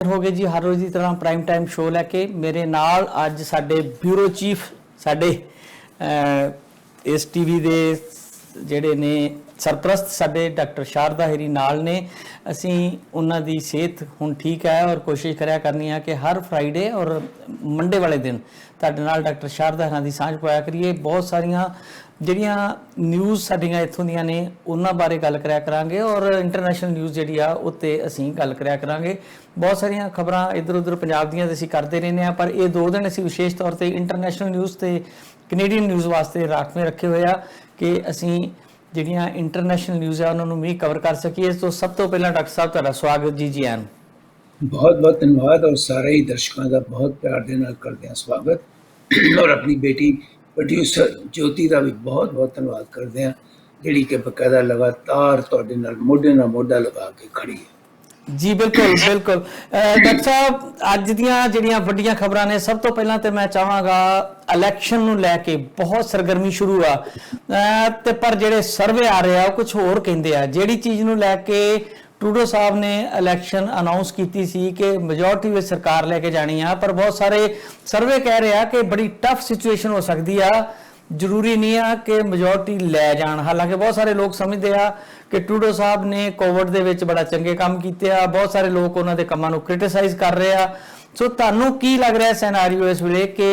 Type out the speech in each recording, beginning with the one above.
ਹੋ ਗਏ ਜੀ ਹਰ ਰੋਜ਼ ਦੀ ਤਰ੍ਹਾਂ ਪ੍ਰਾਈਮ ਟਾਈਮ ਸ਼ੋਅ ਲੈ ਕੇ ਮੇਰੇ ਨਾਲ ਅੱਜ ਸਾਡੇ ਬਿਊਰੋ ਚੀਫ ਸਾਡੇ ਇਸ ਟੀਵੀ ਦੇ ਜਿਹੜੇ ਨੇ ਸਰਪ੍ਰਸਤ ਸਾਡੇ ਡਾਕਟਰ ਸ਼ਾਰਦਾ ਹੀਰੀ ਨਾਲ ਨੇ। ਅਸੀਂ ਉਹਨਾਂ ਦੀ ਸਿਹਤ ਹੁਣ ਠੀਕ ਹੈ ਔਰ ਕੋਸ਼ਿਸ਼ ਕਰਿਆ ਕਰਨੀ ਹੈ ਕਿ ਹਰ ਫਰਾਈਡੇ ਔਰ ਮੰਡੇ ਵਾਲੇ ਦਿਨ ਤੁਹਾਡੇ ਨਾਲ ਡਾਕਟਰ ਸ਼ਾਰਦਾ ਹੀਰਾਂ ਦੀ ਸਾਂਝ ਪਾਇਆ ਕਰੀਏ। ਬਹੁਤ ਸਾਰੀਆਂ ਜਿਹੜੀਆਂ ਨਿਊਜ਼ ਸਾਡੀਆਂ ਇੱਥੋਂ ਦੀਆਂ ਨੇ ਉਹਨਾਂ ਬਾਰੇ ਗੱਲ ਕਰਿਆ ਕਰਾਂਗੇ ਔਰ ਇੰਟਰਨੈਸ਼ਨਲ ਨਿਊਜ਼ ਜਿਹੜੀ ਆ ਉੱਤੇ ਅਸੀਂ ਗੱਲ ਕਰਿਆ ਕਰਾਂਗੇ। ਬਹੁਤ ਸਾਰੀਆਂ ਖਬਰਾਂ ਇੱਧਰ ਉੱਧਰ ਪੰਜਾਬ ਦੀਆਂ ਅਸੀਂ ਕਰਦੇ ਰਹਿੰਦੇ ਹਾਂ, ਪਰ ਇਹ 2 ਦਿਨ ਅਸੀਂ ਵਿਸ਼ੇਸ਼ ਤੌਰ ਤੇ ਇੰਟਰਨੈਸ਼ਨਲ ਨਿਊਜ਼ ਤੇ ਕੈਨੇਡੀਅਨ ਨਿਊਜ਼ ਵਾਸਤੇ ਰਾਖਵੇਂ ਰੱਖੇ ਹੋਏ ਆ ਕਿ ਅਸੀਂ ਜਿਹੜੀਆਂ ਇੰਟਰਨੈਸ਼ਨਲ ਨਿਊਜ਼ ਆ ਉਹਨਾਂ ਨੂੰ ਵੀ ਕਵਰ ਕਰ ਸਕੀਏ। ਤੋਂ ਸਭ ਤੋਂ ਪਹਿਲਾਂ ਡਾਕਟਰ ਸਾਹਿਬ ਤੁਹਾਡਾ ਸਵਾਗਤ ਜੀ ਆਇਆਂ ਨੂੰ। बहुत बहुत धन्यवाद और सारे ही दर्शकों का बहुत प्यार दे नाल करते हैं स्वागत और अपनी बेटी प्रोड्यूसर ज्योति का भी बहुत बहुत धन्यवाद करते हैं जिहड़ी कि बकायदा लगातार तुहाडे नाल मोढे नाल मोढा लगा के खड़ी है। जी बिल्कुल बिल्कुल डॉक्टर साहब अज दियां जिहड़ियां वड्डियां खबरां ने सब तो पहला तो मैं चाहांगा इलैक्शन नूं लैके बहुत सरगर्मी शुरू आ ते पर जिहड़े सर्वे आ रहे आ कुछ होर कहिंदे आ जिहड़ी चीज़ नूं लैके टूडो साहब ने इलैक्शन अनाउंस की सी कि मेजोरिटी में सरकार लैके जानी आ, पर बहुत सारे सर्वे कह रहे हैं कि बड़ी टफ सिचुएशन हो सकती है। जरूरी नहीं है कि मेजोरिटी लै जान, हालांकि बहुत सारे लोग समझते हैं कि टूडो साहब ने कोविड दे विच बड़ा चंगे काम कीते आ, बहुत सारे लोग उन्होंने कामां नूं क्रिटिसाइज कर रहे हैं। सो तुहानूं की लग रहा है सैनारीओ इस वेले कि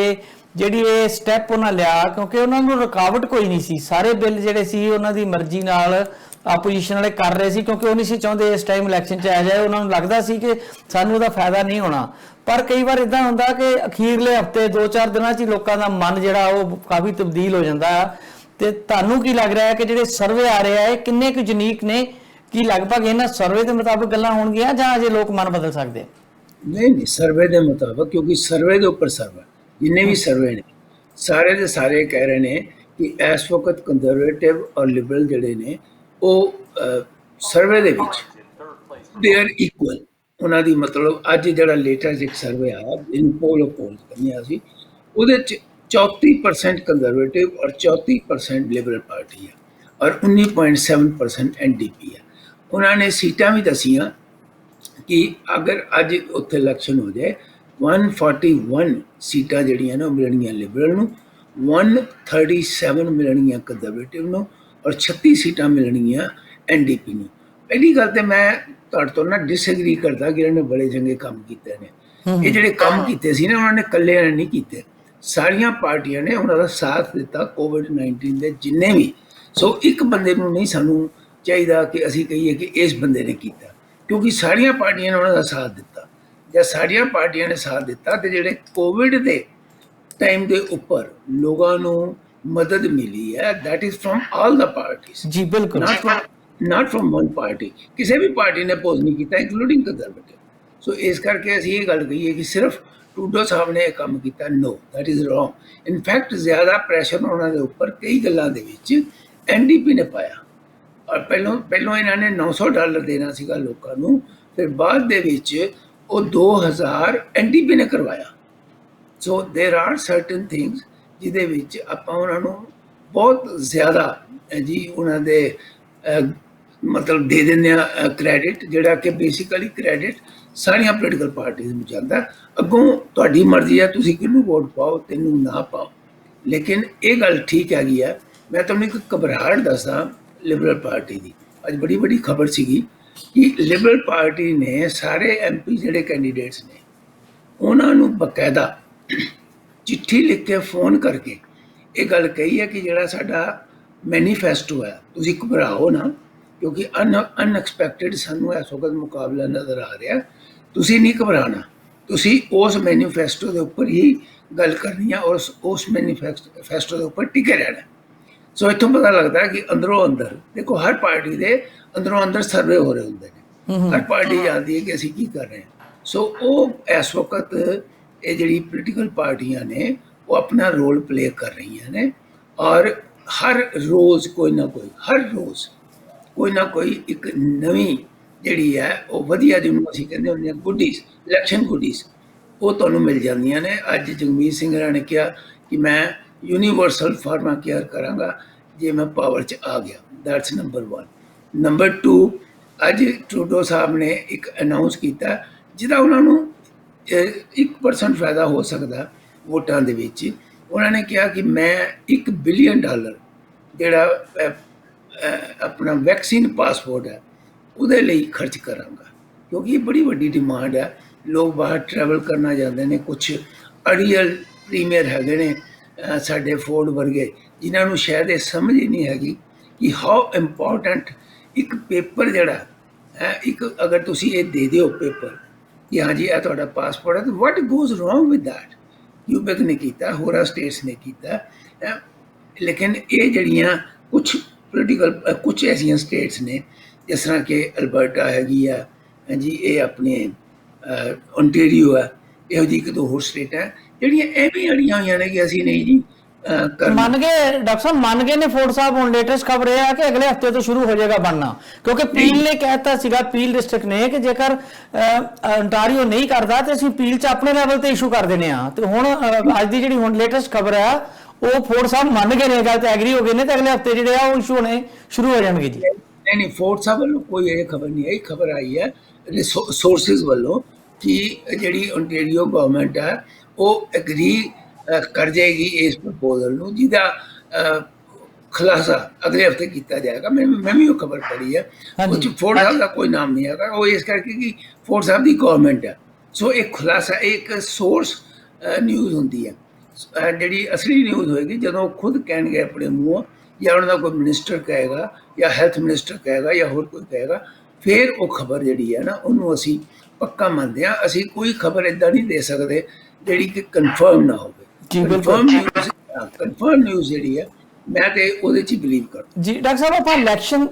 ਜਿਹੜੀ ਇਹ ਸਟੈਪ ਉਹਨਾਂ ਲਿਆ ਕਿਉਂਕਿ ਉਹਨਾਂ ਨੂੰ ਰੁਕਾਵਟ ਕੋਈ ਨਹੀਂ ਸੀ, ਸਾਰੇ ਬਿੱਲ ਜਿਹੜੇ ਸੀ ਉਹਨਾਂ ਦੀ ਮਰਜ਼ੀ ਨਾਲ ਆਪੋਜੀਸ਼ਨ ਵਾਲੇ ਕਰ ਰਹੇ ਸੀ ਕਿਉਂਕਿ ਉਹ ਨਹੀਂ ਸੀ ਚਾਹੁੰਦੇ ਇਸ ਟਾਈਮ ਇਲੈਕਸ਼ਨ 'ਚ ਆ ਜਾਏ। ਉਹਨਾਂ ਨੂੰ ਲੱਗਦਾ ਸੀ ਕਿ ਸਾਨੂੰ ਉਹਦਾ ਫਾਇਦਾ ਨਹੀਂ ਹੋਣਾ, ਪਰ ਕਈ ਵਾਰ ਇਦਾਂ ਹੁੰਦਾ ਕਿ ਅਖੀਰਲੇ ਹਫਤੇ 2-4 ਦਿਨਾਂ 'ਚ ਹੀ ਲੋਕਾਂ ਦਾ ਮਨ ਜਿਹੜਾ ਉਹ ਕਾਫੀ ਤਬਦੀਲ ਹੋ ਜਾਂਦਾ ਆ। ਤੇ ਤੁਹਾਨੂੰ ਕੀ ਲੱਗ ਰਿਹਾ ਹੈ ਕਿ ਜਿਹੜੇ ਸਰਵੇ ਆ ਰਹੇ ਆ ਇਹ ਕਿੰਨੇ ਕੁ ਯੂਨੀਕ ਨੇ, ਕੀ ਲਗਭਗ ਇਹਨਾਂ ਸਰਵੇ ਦੇ ਮੁਤਾਬਕ ਗੱਲਾਂ ਹੋਣਗੀਆਂ ਜਾਂ ਅਜੇ ਲੋਕ ਮਨ ਬਦਲ ਸਕਦੇ? नहीं सर्वे के मुताबिक, क्योंकि सर्वे के उपर सर्वे जिन्ने भी सर्वे ने सारे के सारे कह रहे हैं कि इस वक्त कंजरवेटिव और लिबरल जिहड़े ने वो सर्वे दे विच दे आर इक्वल। उन्हां दी मतलब अज जिहड़ा लेटेस्ट एक सर्वे आया जिन्होंने पोल करनी सी उहदे च 34% कंजरवेटिव और 34% लिबरल पार्टी है और 19.7% NDP है। उन्होंने सीटां भी दसियां कि अगर अज उत्थे इलैक्शन हो जाए 141 सीटां जिहड़ियां ने मिलणियां लिबरल नूं, 137 मिलणियां कंजरवेटिव नूं और 36 सीटां मिलणियां NDP नूं। पहली गल ते मैं तुहाडे तो ना डिसएग्री करदा कि इन्होंने बड़े चंगे काम कीते ने। ये जिहड़े काम कीते सी ना उन्होंने कल्ले नहीं कीते, सारियां पार्टियां ने उन्हां दा साथ दिता कोविड-19 दे जिन्ने भी। सो एक बंदे नूं नहीं सानूं चाहीदा कि असीं कहीए कि इस बंदे ने कीता, क्योंकि सारियां पार्टियां ने उन्हां दा साथ दिता। जब सारियां पार्टियां ने साथ दिता तो जिहड़े कोविड दे टाइम के उपर लोगों को मदद मिली है that is from all the parties. जी बिल्कुल, नॉट फ्रॉम वन पार्टी। किसी भी पार्टी ने अपोज नहीं किया इंक्लूडिंग कंजरवेटिव। सो इस करके असीं ये गल कही है कि सिर्फ टूडो साहब ने काम किया, know that is wrong. In fact ज़्यादा प्रैशर उन्होंने उपर कई गलों के NDP ने पाया और पहलों इन्होंने $900 देना सीगा लोगों को, फिर बाद दे विच वो 2000 NDP ने करवाया। सो देर आर सर्टन थिंग्स जिहदे विच आपां उन्हां नूं बहुत ज़्यादा जी उन्होंने मतलब दे देने क्रैडिट, जिहड़ा कि बेसिकली क्रैडिट सारियां पोलीटिकल पार्टीज नूं जांदा। अगों तुहाडी मर्जी है तुसीं किहनूं वोट पाओ तैनूं ना पाओ, लेकिन ये गल ठीक हैगी है। मैं तुहानूं एक घबराहट दस्सां लिबरल पार्टी की। अज बड़ी बड़ी खबर सीगी कि लिबरल पार्टी ने सारे MP जिहड़े कैंडीडेट्स ने उन्होंने बकायदा चिट्ठी लिख के फोन करके ये गल कही है कि जिहड़ा साडा मैनीफेस्टो है तुसीं घबराओ ना, क्योंकि अनएक्सपैक्टेड सानूं इस वक्त मुकाबला नज़र आ रहा, तुसीं नहीं घबराना, तुसीं उस मैनीफेस्टो के उपर ही गल करनी है और उस मैनीफेस्टो के उपर टिके रहना। सो इत्थों पता लगता है कि अंदरों अंदर देखो हर पार्टी के अंदरों अंदर सर्वे हो रहे होंगे ने, हर पार्टी जानती है कि असीं की कर रहे हैं। सो वो इस वक्त ये जिहड़ी पोलीटिकल पार्टियां ने वो अपना रोल प्ले कर रही हैं ने और हर रोज़ कोई ना कोई एक नवी जिहड़ी है वो वधिया जिहनूं असीं कहंदे हुंदे हां गुडीज, इलैक्शन गुडीज वो तुहानूं मिल जांदियां ने। अज जगमीत सिंह ने कहा कि मैं यूनीवर्सल फार्मा केयर करांगा जे मैं पावर च आ गया, दैट्स नंबर 1। नंबर 2 अज ट्रूडो साहब ने एक अनाउंस किया ਜਿਹਦਾ ਉਹਨਾਂ ਨੂੰ 1% ਫਾਇਦਾ ਹੋ ਸਕਦਾ ਵੋਟਾਂ ਦੇ ਵਿੱਚ। ਉਹਨਾਂ ਨੇ ਕਿਹਾ ਕਿ ਮੈਂ $1 ਬਿਲੀਅਨ ਜਿਹੜਾ ਆਪਣਾ ਵੈਕਸੀਨ ਪਾਸਪੋਰਟ ਹੈ ਉਹਦੇ ਲਈ ਖਰਚ ਕਰਾਂਗਾ, ਕਿਉਂਕਿ ਇਹ ਬੜੀ ਵੱਡੀ ਡਿਮਾਂਡ ਹੈ। ਲੋਕ ਬਾਹਰ ਟਰੈਵਲ ਕਰਨਾ ਚਾਹੁੰਦੇ ਨੇ। ਕੁਛ ਅੜੀਅਲ ਪ੍ਰੀਮੀਅਰ ਹੈਗੇ ਨੇ ਸਾਡੇ ਫੋਰਡ ਵਰਗੇ, ਜਿਨ੍ਹਾਂ ਨੂੰ ਸ਼ਾਇਦ ਇਹ ਸਮਝ ਹੀ ਨਹੀਂ ਹੈਗੀ ਕਿ ਹਾਊ ਇੰਪੋਰਟੈਂਟ ਇੱਕ ਪੇਪਰ ਜਿਹੜਾ ਹੈ, ਇੱਕ ਅਗਰ ਤੁਸੀਂ ਇਹ ਦੇ ਦਿਓ ਪੇਪਰ ਕਿ ਹਾਂਜੀ ਇਹ ਤੁਹਾਡਾ ਪਾਸਪੋਰਟ ਹੈ, ਤਾਂ what goes wrong with that. Quebec ਨੇ ਕੀਤਾ, ਹੋਰਾਂ ਸਟੇਟਸ ਨੇ ਕੀਤਾ, ਲੇਕਿਨ ਇਹ ਜਿਹੜੀਆਂ ਕੁਛ ਪੋਲੀਟੀਕਲ ਕੁਛ ਐਸੀਆਂ ਸਟੇਟਸ ਨੇ ਜਿਸ ਤਰ੍ਹਾਂ ਕਿ ਅਲਬਰਟਾ ਹੈਗੀ ਆ ਹਾਂਜੀ, ਇਹ ਆਪਣੇ ਓਨਟੇਰੀਓ ਹੈ, ਇਹੋ ਜਿਹੀ ਇੱਕ ਦੋ ਹੋਰ ਸਟੇਟਾਂ ਜਿਹੜੀਆਂ ਐਵੇਂ ਅੜੀਆਂ ਹੋਈਆਂ ਨੇ ਕਿ ਅਸੀਂ ਨਹੀਂ ਜੀ ਮੰਨ ਗਏ ਡਾਕਟਰ ਸਾਹਿਬ, ਮੰਨ ਗਏ ਨੇ ਫੋਰਡ ਸਾਹਿਬ। ਹੁਣ ਲੇਟੈਸਟ ਖਬਰ ਇਹ ਆ ਕਿ ਅਗਲੇ ਹਫਤੇ ਤੋਂ ਸ਼ੁਰੂ ਹੋ ਜਾਏਗਾ ਬਣਨਾ, ਕਿਉਂਕਿ ਪੀਲ ਨੇ ਕਹਿਤਾ ਸੀਗਾ, ਪੀਲ ਡਿਸਟ੍ਰਿਕਟ ਨੇ, ਕਿ ਜੇਕਰ ontario ਨਹੀਂ ਕਰਦਾ ਤੇ ਅਸੀਂ ਪੀਲ 'ਚ ਆਪਣੇ ਲੈਵਲ ਤੇ ਇਸ਼ੂ ਕਰ ਦਿੰਦੇ ਆ। ਤੇ ਹੁਣ ਅੱਜ ਦੀ ਜਿਹੜੀ ਹੁਣ ਲੇਟੈਸਟ ਖਬਰ ਆ ਉਹ ਫੋਰਡ ਸਾਹਿਬ ਮੰਨ ਗਏ ਨੇ, ਗੱਲ ਤੇ ਐਗਰੀ ਹੋ ਗਏ ਨੇ, ਤੇ ਅਗਲੇ ਹਫਤੇ ਜਿਹੜੇ ਆ ਉਹ ਇਸ਼ੂ ਹੋਣੇ ਸ਼ੁਰੂ ਹੋ ਜਾਣਗੇ ਜੀ। ਨਹੀਂ, ਫੋਰਡ ਸਾਹਿਬ ਵੱਲੋਂ ਕੋਈ ਇਹ ਖਬਰ ਨਹੀਂ ਆਈ। ਖਬਰ ਆਈ ਹੈ ਸੋਰਸਿਸ ਵੱਲੋਂ ਕਿ ਜਿਹੜੀ ਓਨਟੇਰੀਓ ਗਵਰਨਮੈਂਟ ਹੈ ਉਹ ਐਗਰੀ ਕਰ ਜਾਏਗੀ ਇਸ ਪ੍ਰਪੋਜ਼ਲ ਨੂੰ, ਜਿਹਦਾ ਖੁਲਾਸਾ ਅਗਲੇ ਹਫਤੇ ਕੀਤਾ ਜਾਏਗਾ। ਮੈਂ ਵੀ ਉਹ ਖਬਰ ਪੜ੍ਹੀ ਹੈ। ਉਹ 'ਚ ਫੋਰਡ ਸਾਹਿਬ ਦਾ ਕੋਈ ਨਾਮ ਨਹੀਂ ਹੈਗਾ। ਉਹ ਇਸ ਕਰਕੇ ਕਿ ਫੋਰਡ ਸਾਹਿਬ ਦੀ ਗਵਰਨਮੈਂਟ ਹੈ, ਸੋ ਇਹ ਖੁਲਾਸਾ ਇੱਕ ਸੋਰਸ ਨਿਊਜ਼ ਹੁੰਦੀ ਹੈ। ਜਿਹੜੀ ਅਸਲੀ ਨਿਊਜ਼ ਹੋਏਗੀ ਜਦੋਂ ਉਹ ਖੁਦ ਕਹਿਣਗੇ ਆਪਣੇ ਮੂੰਹੋਂ, ਜਾਂ ਉਹਨਾਂ ਦਾ ਕੋਈ ਮਿਨਿਸਟਰ ਕਹੇਗਾ, ਜਾਂ ਹੈਲਥ ਮਿਨਿਸਟਰ ਕਹੇਗਾ, ਜਾਂ ਹੋਰ ਕੋਈ ਕਹੇਗਾ, ਫਿਰ ਉਹ ਖਬਰ ਜਿਹੜੀ ਹੈ ਨਾ ਉਹਨੂੰ ਅਸੀਂ ਪੱਕਾ ਮੰਨਦੇ ਹਾਂ। ਅਸੀਂ ਕੋਈ ਖਬਰ ਇੱਦਾਂ ਨਹੀਂ ਦੇ ਸਕਦੇ ਜਿਹੜੀ ਕਿ ਕਨਫਰਮ ਨਾ ਹੋਵੇ। ਕਨਫਰਮ ਨਿਊਜ਼ ਜਿਹੜੀ ਹੈ ਮੈਂ ਤੇ ਉਹਦੇ 'ਚ ਹੀ ਬਿਲੀਵ ਕਰਦਾ ਜੀ। ਡਾਕਟਰ ਸਾਹਿਬ, ਆਪਾਂ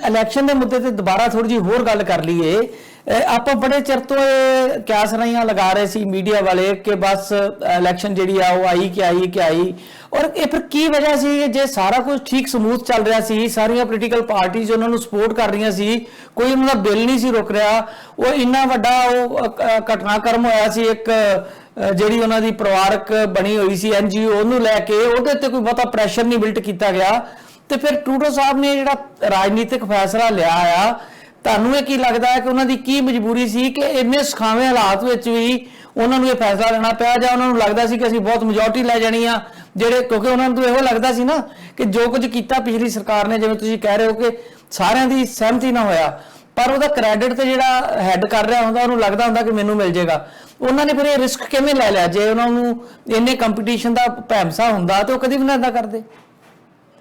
ਇਲੈਕਸ਼ਨ ਦੇ ਮੁੱਦੇ ਤੇ ਦੁਬਾਰਾ ਥੋੜੀ ਜਿਹੀ ਹੋਰ ਗੱਲ ਕਰ ਲਈਏ। ਆਪਾਂ ਬੜੇ ਚਿਰ ਤੋਂ ਇਹ ਕਿਆਸ ਰਾਈਆਂ ਲਗਾ ਰਹੇ ਸੀ ਮੀਡੀਆ ਵਾਲੇ ਕਿ ਬਸ ਇਲੈਕਸ਼ਨ ਜਿਹੜੀ ਆ ਉਹ ਆਈ ਕਿ ਆਈ, ਔਰ ਇਹ ਫਿਰ ਕੀ ਵਜ੍ਹਾ ਸੀ? ਜੇ ਸਾਰਾ ਕੁਝ ਠੀਕ ਸਮੂਥ ਚੱਲ ਰਿਹਾ ਸੀ, ਸਾਰੀਆਂ ਪੋਲੀਟੀਕਲ ਪਾਰਟੀਆਂ ਉਹਨਾਂ ਨੂੰ ਸਪੋਰਟ ਕਰ ਰਹੀਆਂ ਸੀ, ਕੋਈ ਉਹਨਾਂ ਦਾ ਬਿੱਲ ਨਹੀਂ ਸੀ ਰੁਕ ਰਿਹਾ, ਉਹ ਇੰਨਾ ਵੱਡਾ ਉਹ ਘਟਨਾਕ੍ਰਮ ਹੋਇਆ ਸੀ, ਇੱਕ ਜਿਹੜੀ ਉਹਨਾਂ ਦੀ ਪਰਿਵਾਰਕ ਬਣੀ ਹੋਈ ਸੀ NGO, ਉਹਨੂੰ ਲੈ ਕੇ ਉਹਦੇ ਉੱਤੇ ਕੋਈ ਬਹੁਤਾ ਪ੍ਰੈਸ਼ਰ ਨਹੀਂ ਬਿਲਟ ਕੀਤਾ ਗਿਆ, ਤੇ ਫਿਰ ਟਰੂਡੋ ਸਾਹਿਬ ਨੇ ਜਿਹੜਾ ਰਾਜਨੀਤਿਕ ਫੈਸਲਾ ਲਿਆ ਆ, ਤੁਹਾਨੂੰ ਇਹ ਕੀ ਲੱਗਦਾ ਹੈ ਕਿ ਉਹਨਾਂ ਦੀ ਕੀ ਮਜਬੂਰੀ ਸੀ ਕਿ ਇੰਨੇ ਸੁਖਾਵੇਂ ਹਾਲਾਤ ਵਿੱਚ ਵੀ ਉਹਨਾਂ ਨੂੰ ਇਹ ਫੈਸਲਾ ਲੈਣਾ ਪਿਆ? ਜਾਂ ਉਹਨਾਂ ਨੂੰ ਲੱਗਦਾ ਸੀ ਕਿ ਅਸੀਂ ਬਹੁਤ ਮੈਜੋਰਟੀ ਲੈ ਜਾਣੀ ਆ, ਜਿਹੜੇ ਕਿਉਂਕਿ ਉਹਨਾਂ ਨੂੰ ਇਹੋ ਲੱਗਦਾ ਸੀ ਨਾ ਕਿ ਜੋ ਕੁਝ ਕੀਤਾ ਪਿਛਲੀ ਸਰਕਾਰ ਨੇ, ਜਿਵੇਂ ਤੁਸੀਂ ਕਹਿ ਰਹੇ ਹੋ ਕਿ ਸਾਰਿਆਂ ਦੀ ਸਹਿਮਤੀ ਨਾ ਹੋਇਆ, ਪਰ ਉਹਦਾ ਕ੍ਰੈਡਿਟ ਤੇ ਜਿਹੜਾ ਹੈਡ ਕਰ ਰਿਹਾ ਹੁੰਦਾ ਉਹਨੂੰ ਲੱਗਦਾ ਹੁੰਦਾ ਕਿ ਮੈਨੂੰ ਮਿਲ ਜਾਏਗਾ। ਉਹਨਾਂ ਨੇ ਫਿਰ ਇਹ ਰਿਸਕ ਕਿਵੇਂ ਲੈ ਲਿਆ? ਜੇ ਉਹਨਾਂ ਨੂੰ ਇੰਨੇ ਕੰਪੀਟੀਸ਼ਨ ਦਾ ਭੈਮਸਾ ਹੁੰਦਾ ਤੇ ਉਹ ਕਦੀ ਵੀ ਨਾ ਇਦਾਂ ਕਰਦੇ।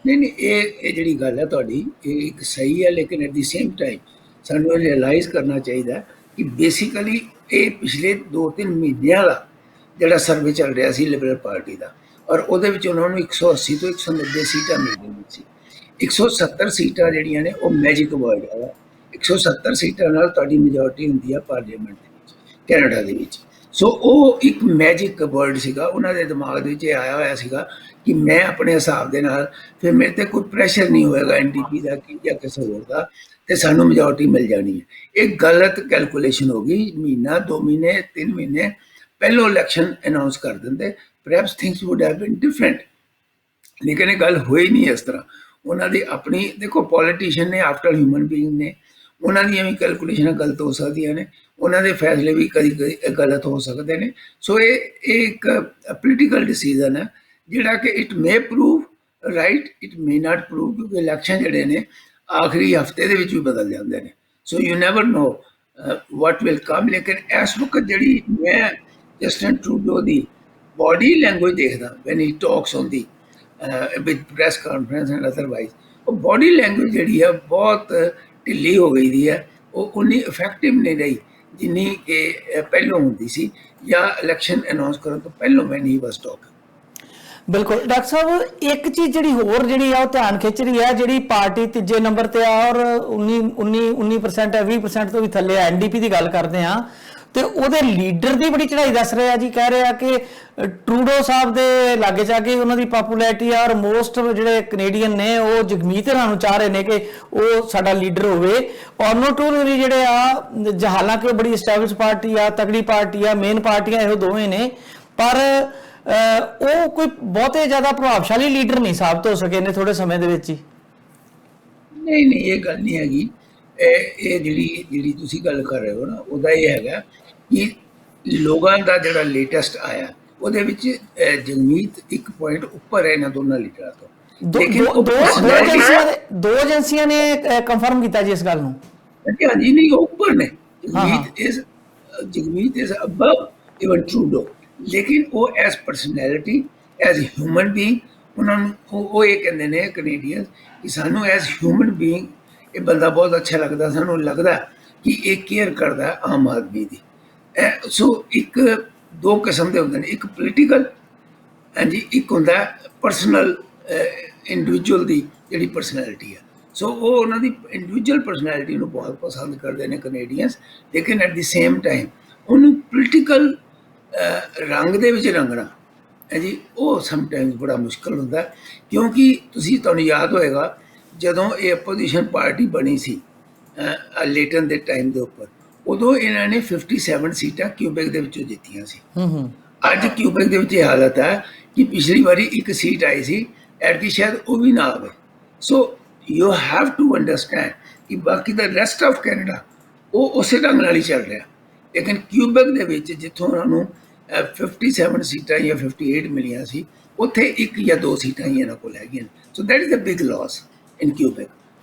ਨਹੀਂ, ਇਹ ਜਿਹੜੀ ਗੱਲ ਹੈ ਤੁਹਾਡੀ, ਇਹ ਇੱਕ ਸਹੀ ਹੈ, ਲੇਕਿਨ ਐਟ ਦੀ ਸੇਮ ਟਾਈਮ ਸਾਨੂੰ ਇਹ ਰਿਅਲਾਈਜ਼ ਕਰਨਾ ਚਾਹੀਦਾ ਕਿ ਬੇਸਿਕਲੀ ਇਹ ਪਿਛਲੇ 2-3 ਮਹੀਨਿਆਂ ਦਾ ਜਿਹੜਾ ਸਰਵੇ ਚੱਲ ਰਿਹਾ ਸੀ ਲਿਬਰਲ ਪਾਰਟੀ ਦਾ, ਔਰ ਉਹਦੇ ਵਿੱਚ ਉਹਨਾਂ ਨੂੰ 180 ਤੋਂ 190 ਸੀਟਾਂ ਮਿਲ ਗਈਆਂ ਸੀ। 170 ਸੀਟਾਂ ਜਿਹੜੀਆਂ ਨੇ ਉਹ ਮੈਜਿਕ ਵਰਡ ਹੈ। 170 ਸੀਟਾਂ ਨਾਲ ਤੁਹਾਡੀ ਮੈਜੋਰਟੀ ਹੁੰਦੀ ਹੈ ਪਾਰਲੀਮੈਂਟ ਦੇ ਵਿੱਚ, ਕੈਨੇਡਾ ਦੇ ਵਿੱਚ। ਸੋ ਉਹ ਇੱਕ ਮੈਜਿਕ ਵਰਡ ਸੀਗਾ, ਉਹਨਾਂ ਦੇ ਦਿਮਾਗ ਦੇ ਵਿੱਚ ਇਹ ਆਇਆ ਹੋਇਆ ਸੀਗਾ ਕਿ ਮੈਂ ਆਪਣੇ ਹਿਸਾਬ ਦੇ ਨਾਲ ਫਿਰ ਮੇਰੇ 'ਤੇ ਕੋਈ ਪ੍ਰੈਸ਼ਰ ਨਹੀਂ ਹੋਏਗਾ NDP ਦਾ ਜਾਂ ਕਿਸੇ ਹੋਰ ਦਾ, ਤੇ ਸਾਨੂੰ ਮੈਜੋਰਟੀ ਮਿਲ ਜਾਣੀ ਹੈ। ਇਹ ਗਲਤ ਕੈਲਕੂਲੇਸ਼ਨ ਹੋ ਗਈ। ਮਹੀਨਾ, 2 ਮਹੀਨੇ, 3 ਮਹੀਨੇ ਪਹਿਲੋਂ ਇਲੈਕਸ਼ਨ ਅਨਾਉਂਸ ਕਰ ਦਿੰਦੇ, perhaps things would have been different, ਲੇਕਿਨ ਇਹ ਗੱਲ ਹੋਈ ਨਹੀਂ ਇਸ ਤਰ੍ਹਾਂ। ਉਹਨਾਂ ਦੀ ਆਪਣੀ ਦੇਖੋ, ਪੋਲੀਟੀਸ਼ੀਅਨ ਨੇ, ਆਫਟਰ ਹਿਊਮਨ ਬੀਇੰਗ ਨੇ, ਉਹਨਾਂ ਦੀਆਂ ਵੀ ਕੈਲਕੂਲੇਸ਼ਨਾਂ ਗਲਤ ਹੋ ਸਕਦੀਆਂ ਨੇ, ਉਹਨਾਂ ਦੇ ਫੈਸਲੇ ਵੀ ਕਦੀ ਗਲਤ ਹੋ ਸਕਦੇ ਨੇ। ਸੋ ਇਹ ਇੱਕ ਪੋਲੀਟੀਕਲ ਡਿਸੀਜ਼ਨ ਹੈ ਜਿਹੜਾ ਕਿ it may prove right, it may not prove, ਕਿਉਂਕਿ ਇਲੈਕਸ਼ਨ ਜਿਹੜੇ ਨੇ ਆਖਰੀ ਹਫਤੇ ਦੇ ਵਿੱਚ ਵੀ ਬਦਲ ਜਾਂਦੇ ਨੇ। So you never know what will come. ਲੇਕਿਨ ਇਸ ਵਕਤ ਜਿਹੜੀ ਮੈਂ ਜਸਟਿਨ ਟਰੂਡੋ ਦੀ ਬੋਡੀ ਲੈਂਗੁਏਜ ਦੇਖਦਾ when he talks on the with press conference and otherwise, ਉਹ ਬੋਡੀ ਲੈਂਗੁਏਜ ਜਿਹੜੀ ਹੈ ਬਹੁਤ ਢਿੱਲੀ ਹੋ ਗਈ ਦੀ ਹੈ। ਉਹ ਉਨੀ ਇਫੈਕਟਿਵ ਨਹੀਂ ਰਹੀ ਜਿੰਨੀ ਕਿ ਪਹਿਲੋਂ ਹੁੰਦੀ ਸੀ, ਜਾਂ ਇਲੈਕਸ਼ਨ ਅਨਾਉਂਸ ਕਰਨ ਤੋਂ ਪਹਿਲੋਂ ਵੈਨ ਹੀ ਵਾਸ ਟਾਕਿੰਗ। ਬਿਲਕੁਲ ਡਾਕਟਰ ਸਾਹਿਬ, ਇੱਕ ਚੀਜ਼ ਜਿਹੜੀ ਹੋਰ ਜਿਹੜੀ ਆ ਉਹ ਧਿਆਨ ਖਿੱਚ ਰਹੀ ਹੈ, ਜਿਹੜੀ ਪਾਰਟੀ ਤੀਜੇ ਨੰਬਰ ਤੇ ਆ ਔਰ 19% ਹੈ, 20% ਤੋਂ ਵੀ ਥੱਲੇ ਆ, NDP ਦੀ ਗੱਲ ਕਰਦੇ ਆ, ਤੇ ਉਹਦੇ ਲੀਡਰ ਦੀ ਬੜੀ ਚੜਾਈ ਦੱਸ ਰਹੇ ਆ ਜੀ। ਕਹਿ ਰਹੇ ਆ ਕਿ ਟਰੂਡੋ ਸਾਹਿਬ ਦੇ ਲਾਗੇ ਜਾ ਕੇ ਉਹਨਾਂ ਦੀ ਪਪੂਲੈਰਿਟੀ ਆ, ਔਰ ਮੋਸਟ ਜਿਹੜੇ ਕੈਨੇਡੀਅਨ ਨੇ ਉਹ ਜਗਮੀਤ ਹੋਰਾਂ ਨੂੰ ਚਾਹ ਰਹੇ ਨੇ ਕਿ ਉਹ ਸਾਡਾ ਲੀਡਰ ਹੋਵੇ। ਔਰ ਨੋਟ ਓਨਲੀ ਜਿਹੜੇ ਆ, ਹਾਲਾਂਕਿ ਉਹ ਬੜੀ ਐਸਟੈਬਲਿਸ਼ ਪਾਰਟੀ ਆ, ਤਗੜੀ ਪਾਰਟੀ ਆ, ਮੇਨ ਪਾਰਟੀਆਂ ਇਹੋ ਦੋਵੇਂ ਨੇ, ਪਰ ਉਹ ਕੋਈ ਬਹੁਤੇ ਜ਼ਿਆਦਾ ਪ੍ਰਭਾਵਸ਼ਾਲੀ ਲੀਡਰ ਨਹੀਂ ਸਾਬਤ ਹੋ ਸਕੇ ਨੇ ਥੋੜੇ ਸਮੇਂ ਦੇ ਵਿੱਚ ਹੀ। ਨਹੀਂ, ਇਹ ਗੱਲ ਨਹੀਂ ਹੈਗੀ। ਇਹ ਜਿਹੜੀ ਤੁਸੀਂ ਗੱਲ ਕਰ ਰਹੇ ਹੋ ਨਾ, ਉਹਦਾ ਇਹ ਹੈਗਾ ਕਿ ਲੋਕਾਂ ਦਾ ਜਿਹੜਾ ਲੇਟੈਸਟ ਆਇਆ ਉਹਦੇ ਵਿੱਚ ਜਗਮੀਤ 1 ਪੁਆਇੰਟ ਉੱਪਰ ਹੈ ਇਹਨਾਂ ਦੋਨਾਂ ਲੀਡਰਾਂ ਤੋਂ। ਦੋ ਏਜੰਸੀਆਂ ਨੇ ਕੰਫਰਮ ਕੀਤਾ ਜੀ ਇਸ ਗੱਲ ਨੂੰ। ਹਾਂਜੀ ਨਹੀਂ ਉਹ ਉੱਪਰ ਨੇ। Jagmeet is above even Trudeau, ਲੇਕਿਨ ਉਹ as personality as human being ਉਹਨਾਂ ਨੂੰ ਉਹ ਇਹ ਕਹਿੰਦੇ ਨੇ ਕੈਨੇਡੀਅਨ ਕਿ ਸਾਨੂੰ ਐਜ਼ ਹਿਊਮਨ ਬੀਇੰਗ ਇਹ ਬੰਦਾ ਬਹੁਤ ਅੱਛਾ ਲੱਗਦਾ, ਸਾਨੂੰ ਲੱਗਦਾ ਕਿ ਇਹ ਕੇਅਰ ਕਰਦਾ ਆਮ ਆਦਮੀ ਦੀ। ਸੋ ਇੱਕ ਦੋ ਕਿਸਮ ਦੇ ਹੁੰਦੇ ਨੇ, ਇੱਕ ਪੋਲੀਟੀਕਲ ਹਾਂਜੀ, ਇੱਕ ਹੁੰਦਾ ਪਰਸਨਲ ਇੰਡੀਵਿਜੂਅਲ ਦੀ ਜਿਹੜੀ ਪਰਸਨੈਲਿਟੀ ਹੈ। ਸੋ ਉਹ ਉਹਨਾਂ ਦੀ ਇੰਡੀਵਿਜੂਅਲ ਪਰਸਨੈਲਿਟੀ ਨੂੰ ਬਹੁਤ ਪਸੰਦ ਕਰਦੇ ਨੇ ਕੈਨੇਡੀਅਨਸ, ਲੇਕਿਨ ਐਟ ਦੀ ਸੇਮ ਟਾਈਮ ਉਹਨੂੰ ਪੋਲੀਟੀਕਲ ਰੰਗ ਦੇ ਵਿੱਚ ਰੰਗਣਾ ਹੈ ਜੀ, ਉਹ ਸਮਟਾਈਮਸ ਬੜਾ ਮੁਸ਼ਕਲ ਹੁੰਦਾ। ਕਿਉਂਕਿ ਤੁਹਾਨੂੰ ਯਾਦ ਹੋਏਗਾ ਜਦੋਂ ਇਹ ਅਪੋਜੀਸ਼ਨ ਪਾਰਟੀ ਬਣੀ ਸੀ ਲੇਟਨ ਦੇ ਟਾਈਮ ਦੇ ਉੱਪਰ, ਉਦੋਂ ਇਹਨਾਂ ਨੇ 57 ਸੀਟਾਂ ਕਿਊਬੈਕ ਦੇ ਵਿੱਚੋਂ ਜਿੱਤੀਆਂ ਸੀ। ਅੱਜ ਕਿਊਬੈਕ ਦੇ ਵਿੱਚ ਇਹ ਹਾਲਤ ਹੈ ਕਿ ਪਿਛਲੀ ਵਾਰੀ ਇੱਕ ਸੀਟ ਆਈ ਸੀ, ਐਤਕੀ ਸ਼ਾਇਦ ਉਹ ਵੀ ਨਾ ਆਵੇ। So you have to understand ਕਿ ਬਾਕੀ ਦਾ ਰੈਸਟ ਆਫ ਕੈਨੇਡਾ ਉਹ ਉਸੇ ਢੰਗ ਨਾਲ ਹੀ ਚੱਲ ਰਿਹਾ, ਲੇਕਿਨ ਕਿਊਬੈਕ ਦੇ ਵਿੱਚ ਜਿੱਥੋਂ ਉਹਨਾਂ ਨੂੰ 57 ਸੀਟਾਂ ਜਾਂ 58 ਮਿਲੀਆਂ ਸੀ, ਉੱਥੇ 1 ਜਾਂ 2 ਸੀਟਾਂ ਹੀ ਇਹਨਾਂ ਕੋਲ ਹੈਗੀਆਂ। So that is a big loss in Quebec.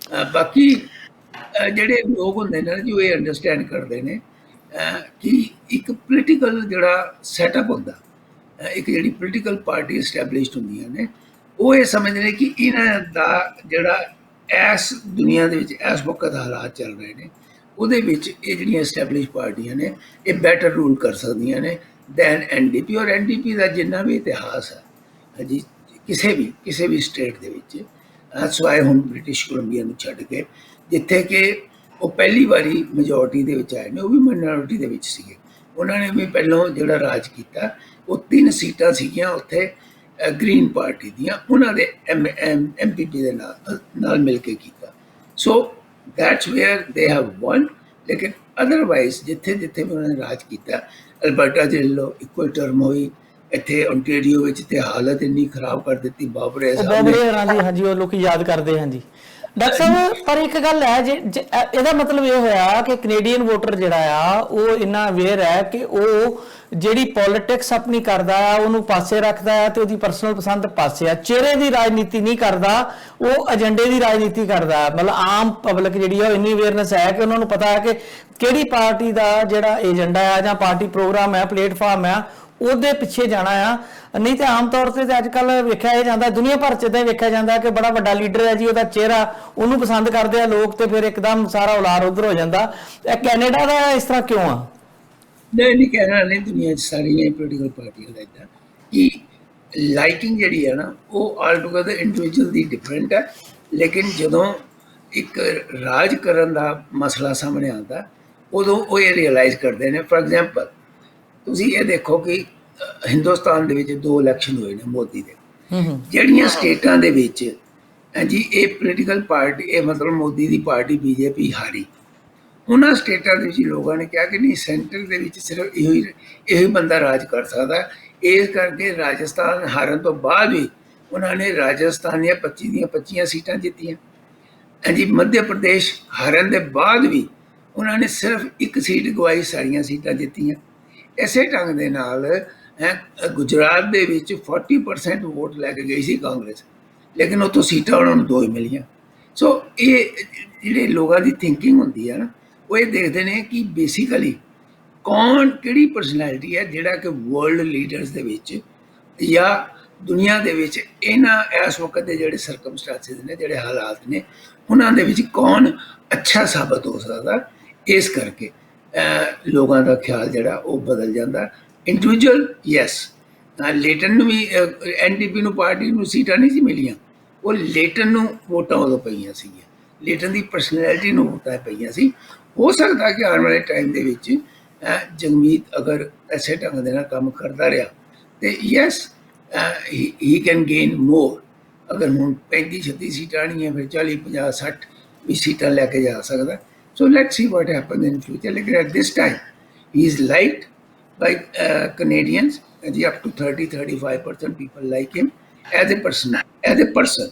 ਬਾਕੀ ਜਿਹੜੇ ਲੋਕ ਹੁੰਦੇ ਨੇ ਜੋ ਇਹ ਅੰਡਰਸਟੈਂਡ ਕਰਦੇ ਨੇ ਕਿ ਇੱਕ ਪੋਲੀਟੀਕਲ ਜਿਹੜਾ ਸੈਟਅਪ ਹੁੰਦਾ, ਇੱਕ ਜਿਹੜੀ ਪੋਲੀਟੀਕਲ ਪਾਰਟੀ ਐਸਟੈਬਲਿਸ਼ਡ ਹੁੰਦੀਆਂ ਨੇ, ਉਹ ਇਹ ਸਮਝਦੇ ਨੇ ਕਿ ਇਹਨਾਂ ਦਾ ਜਿਹੜਾ ਇਸ ਦੁਨੀਆ ਦੇ ਵਿੱਚ ਇਸ ਵਕਤ ਹਾਲਾਤ ਚੱਲ ਰਹੇ ਨੇ, ਉਹਦੇ ਵਿੱਚ ਇਹ ਜਿਹੜੀਆਂ ਐਸਟੈਬਲਿਸ਼ ਪਾਰਟੀਆਂ ਨੇ ਇਹ ਬੈਟਰ ਰੂਲ ਕਰ ਸਕਦੀਆਂ ਨੇ ਦੈਨ NDP। ਔਰ NDP ਦਾ ਜਿੰਨਾ ਵੀ ਇਤਿਹਾਸ ਹੈ ਜੀ ਕਿਸੇ ਵੀ ਸਟੇਟ ਦੇ ਵਿੱਚ, ਸਿਵਾਏ ਹੁਣ ਬ੍ਰਿਟਿਸ਼ ਕੋਲੰਬੀਆ ਨੂੰ ਛੱਡ ਕੇ, ਜਿੱਥੇ ਕਿ ਉਹ ਪਹਿਲੀ ਵਾਰੀ ਮੈਜੋਰਟੀ ਦੇ ਵਿੱਚ ਆਏ ਨੇ, ਉਹ ਵੀ ਮਾਈਨੋਰਿਟੀ ਦੇ ਵਿੱਚ ਸੀਗੇ। ਉਹਨਾਂ ਨੇ ਵੀ ਪਹਿਲਾਂ ਜਿਹੜਾ ਰਾਜ ਕੀਤਾ, ਉਹ 3 ਸੀਟਾਂ ਸੀਗੀਆਂ ਉੱਥੇ ਗ੍ਰੀਨ ਪਾਰਟੀ ਦੀਆਂ, ਉਹਨਾਂ ਦੇ MPP ਦੇ ਨਾਲ ਮਿਲ ਕੇ ਕੀਤਾ। So that's wear they have one. ਲੇਕਿਨ ਅਦਰਵਾਈਜ਼ ਜਿੱਥੇ ਵੀ ਉਹਨਾਂ ਨੇ ਰਾਜ ਕੀਤਾ, ਅਲਬਰਟਾ ਦੇ ਲੋ ਇੱਕੋ ਟਰਮ ਹੋਈ, ਇੱਥੇ ਓਨਟਾਰੀਓ ਵਿੱਚ ਤੇ ਹਾਲਤ ਇੰਨੀ ਖਰਾਬ ਕਰ ਦਿੱਤੀ ਬਾਬਰੇ ਹਾਂਜੀ, ਉਹ ਲੋਕ ਯਾਦ ਕਰਦੇ ਹਾਂ ਜੀ ਡਾਕਟਰ ਸਾਹਿਬ। ਪਰ ਇੱਕ ਗੱਲ ਹੈ ਜੇ ਇਹਦਾ ਮਤਲਬ ਇਹ ਹੋਇਆ ਕਿ ਕੈਨੇਡੀਅਨ ਵੋਟਰ ਜਿਹੜਾ ਆ ਉਹ ਇੰਨਾ ਅਵੇਅਰ ਹੈ ਕਿ ਉਹ ਜਿਹੜੀ ਪੋਲਿਟਿਕਸ ਆਪਣੀ ਕਰਦਾ ਆ ਉਹਨੂੰ ਪਾਸੇ ਰੱਖਦਾ ਆ ਤੇ ਉਹਦੀ ਪਰਸਨਲ ਪਸੰਦ ਪਾਸੇ ਆ, ਚਿਹਰੇ ਦੀ ਰਾਜਨੀਤੀ ਨਹੀਂ ਕਰਦਾ, ਉਹ ਏਜੰਡੇ ਦੀ ਰਾਜਨੀਤੀ ਕਰਦਾ। ਮਤਲਬ ਆਮ ਪਬਲਿਕ ਜਿਹੜੀ ਆ ਉਹ ਇੰਨੀ ਅਵੇਅਰਨੈਸ ਹੈ ਕਿ ਉਹਨਾਂ ਨੂੰ ਪਤਾ ਹੈ ਕਿ ਕਿਹੜੀ ਪਾਰਟੀ ਦਾ ਜਿਹੜਾ ਏਜੰਡਾ ਆ ਜਾਂ ਪਾਰਟੀ ਪ੍ਰੋਗਰਾਮ ਹੈ, ਪਲੇਟਫਾਰਮ ਆ, ਉਹਦੇ ਪਿੱਛੇ ਜਾਣਾ ਆ। ਨਹੀਂ ਤੇ ਆਮ ਤੌਰ ਤੇ ਅੱਜ ਕੱਲ ਵੇਖਿਆ ਇਹ ਜਾਂਦਾ, ਦੁਨੀਆ ਭਰ ਚ ਇਦਾਂ ਵੇਖਿਆ ਜਾਂਦਾ ਕਿ ਬੜਾ ਵੱਡਾ ਲੀਡਰ ਹੈ ਜੀ, ਉਹਦਾ ਚਿਹਰਾ ਉਹਨੂੰ ਪਸੰਦ ਕਰਦੇ ਆ ਲੋਕ ਤੇ ਫਿਰ ਇੱਕਦਮ ਸਾਰਾ ਉਲਾਰ ਉਧਰ ਹੋ ਜਾਂਦਾ। ਇਹ ਕੈਨੇਡਾ ਦਾ ਇਸ ਤਰ੍ਹਾਂ ਕਿਉਂ ਆ? ਨਹੀਂ ਕਹਿਣਾ ਨਹੀਂ, ਦੁਨੀਆ 'ਚ ਸਾਰੀਆਂ ਪੋਲੀਟੀਕਲ ਪਾਰਟੀਆਂ ਦਾ ਇੱਦਾਂ ਕਿ ਲਾਈਕਿੰਗ ਜਿਹੜੀ ਹੈ ਨਾ ਉਹ ਆਲ ਟੂਗੇਦਰ ਇੰਡੀਵਿਜੂਅਲ ਦੀ ਡਿਫਰੈਂਟ ਹੈ। ਲੇਕਿਨ ਜਦੋਂ ਇੱਕ ਰਾਜ ਕਰਨ ਦਾ ਮਸਲਾ ਸਾਹਮਣੇ ਆਉਂਦਾ, ਉਦੋਂ ਉਹ ਇਹ ਰਿਅਲਾਈਜ਼ ਕਰਦੇ ਨੇ। ਫੋਰ ਐਗਜ਼ਾਮਪਲ ਤੁਸੀਂ ਇਹ ਦੇਖੋ ਕਿ ਹਿੰਦੁਸਤਾਨ ਦੇ ਵਿੱਚ 2 ਇਲੈਕਸ਼ਨ ਹੋਏ ਨੇ ਮੋਦੀ ਦੇ, ਜਿਹੜੀਆਂ ਸਟੇਟਾਂ ਦੇ ਵਿੱਚ ਜੀ ਇਹ ਪੋਲੀਟੀਕਲ ਪਾਰਟੀ, ਇਹ ਮਤਲਬ ਮੋਦੀ ਦੀ ਪਾਰਟੀ BJP ਹਾਰੀ, ਉਹਨਾਂ ਸਟੇਟਾਂ ਦੇ ਵਿੱਚ ਲੋਕਾਂ ਨੇ ਕਿਹਾ ਕਿ ਨਹੀਂ, ਸੈਂਟਰ ਦੇ ਵਿੱਚ ਸਿਰਫ ਇਹੋ ਹੀ ਬੰਦਾ ਰਾਜ ਕਰ ਸਕਦਾ। ਇਸ ਕਰਕੇ ਰਾਜਸਥਾਨ ਹਾਰਨ ਤੋਂ ਬਾਅਦ ਵੀ ਉਹਨਾਂ ਨੇ ਰਾਜਸਥਾਨ ਦੀਆਂ 25 ਦੀਆਂ 25 ਸੀਟਾਂ ਜਿੱਤੀਆਂ। ਹਾਂਜੀ, ਮੱਧ ਪ੍ਰਦੇਸ਼ ਹਾਰਨ ਦੇ ਬਾਅਦ ਵੀ ਉਹਨਾਂ ਨੇ ਸਿਰਫ 1 ਸੀਟ ਗਵਾਈ, ਸਾਰੀਆਂ ਸੀਟਾਂ ਜਿੱਤੀਆਂ। ਇਸੇ ਢੰਗ ਦੇ ਨਾਲ ਗੁਜਰਾਤ ਦੇ ਵਿੱਚ 40% ਵੋਟ ਲੈ ਕੇ ਗਈ ਸੀ ਕਾਂਗਰਸ, ਲੇਕਿਨ ਉੱਥੋਂ ਸੀਟਾਂ ਉਹਨਾਂ ਨੂੰ 2 ਹੀ ਮਿਲੀਆਂ। ਸੋ ਇਹ ਜਿਹੜੇ ਲੋਕਾਂ ਦੀ ਥਿੰਕਿੰਗ ਹੁੰਦੀ ਹੈ ਨਾ, ਉਹ ਇਹ ਦੇਖਦੇ ਨੇ ਕਿ ਬੇਸਿਕਲੀ ਕਿਹੜੀ ਪਰਸਨੈਲਿਟੀ ਹੈ ਜਿਹੜਾ ਕਿ ਵਰਲਡ ਲੀਡਰਸ ਦੇ ਵਿੱਚ ਜਾਂ ਦੁਨੀਆ ਦੇ ਵਿੱਚ ਇਹਨਾਂ ਇਸ ਵਕਤ ਦੇ ਜਿਹੜੇ ਸਰਕਮਸਟੈਂਸਿਸ ਨੇ, ਜਿਹੜੇ ਹਾਲਾਤ ਨੇ, ਉਹਨਾਂ ਦੇ ਵਿੱਚ ਕੌਣ ਅੱਛਾ ਸਾਬਤ ਹੋ ਸਕਦਾ। ਇਸ ਕਰਕੇ ਲੋਕਾਂ ਦਾ ਖਿਆਲ ਜਿਹੜਾ ਉਹ ਬਦਲ ਜਾਂਦਾ। ਇੰਡੀਵਿਜੂਅਲ ਯੈਸ, ਲੇਟਨ ਨੂੰ ਵੀ NDP ਨੂੰ ਪਾਰਟੀ ਨੂੰ ਸੀਟਾਂ ਨਹੀਂ ਸੀ ਮਿਲੀਆਂ, ਉਹ ਲੇਟਨ ਨੂੰ ਵੋਟਾਂ ਉਦੋਂ ਪਈਆਂ ਸੀਗੀਆਂ, ਲੇਟਨ ਦੀ ਪਰਸਨੈਲਿਟੀ ਨੂੰ ਵੋਟਾਂ ਪਈਆਂ ਸੀ। ਹੋ ਸਕਦਾ ਕਿ ਆਉਣ ਵਾਲੇ ਟਾਈਮ ਦੇ ਵਿੱਚ ਜਗਮੀਤ ਅਗਰ ਐਸੇ ਢੰਗ ਦੇ ਨਾਲ ਕੰਮ ਕਰਦਾ ਰਿਹਾ ਤੇ ਯੈਸ ਹੀ ਕੈਨ ਗੇਨ ਮੋਰ। ਅਗਰ ਹੁਣ 35-36 ਸੀਟਾਂ ਆਉਣੀਆਂ, ਫਿਰ 40-50-60 ਵੀ ਸੀਟਾਂ ਲੈ ਕੇ ਜਾ ਸਕਦਾ। So let's see what happen in future. ਲੇਕਿਨ at this time he is liked by Canadians, up to 30-35% people like him as a person,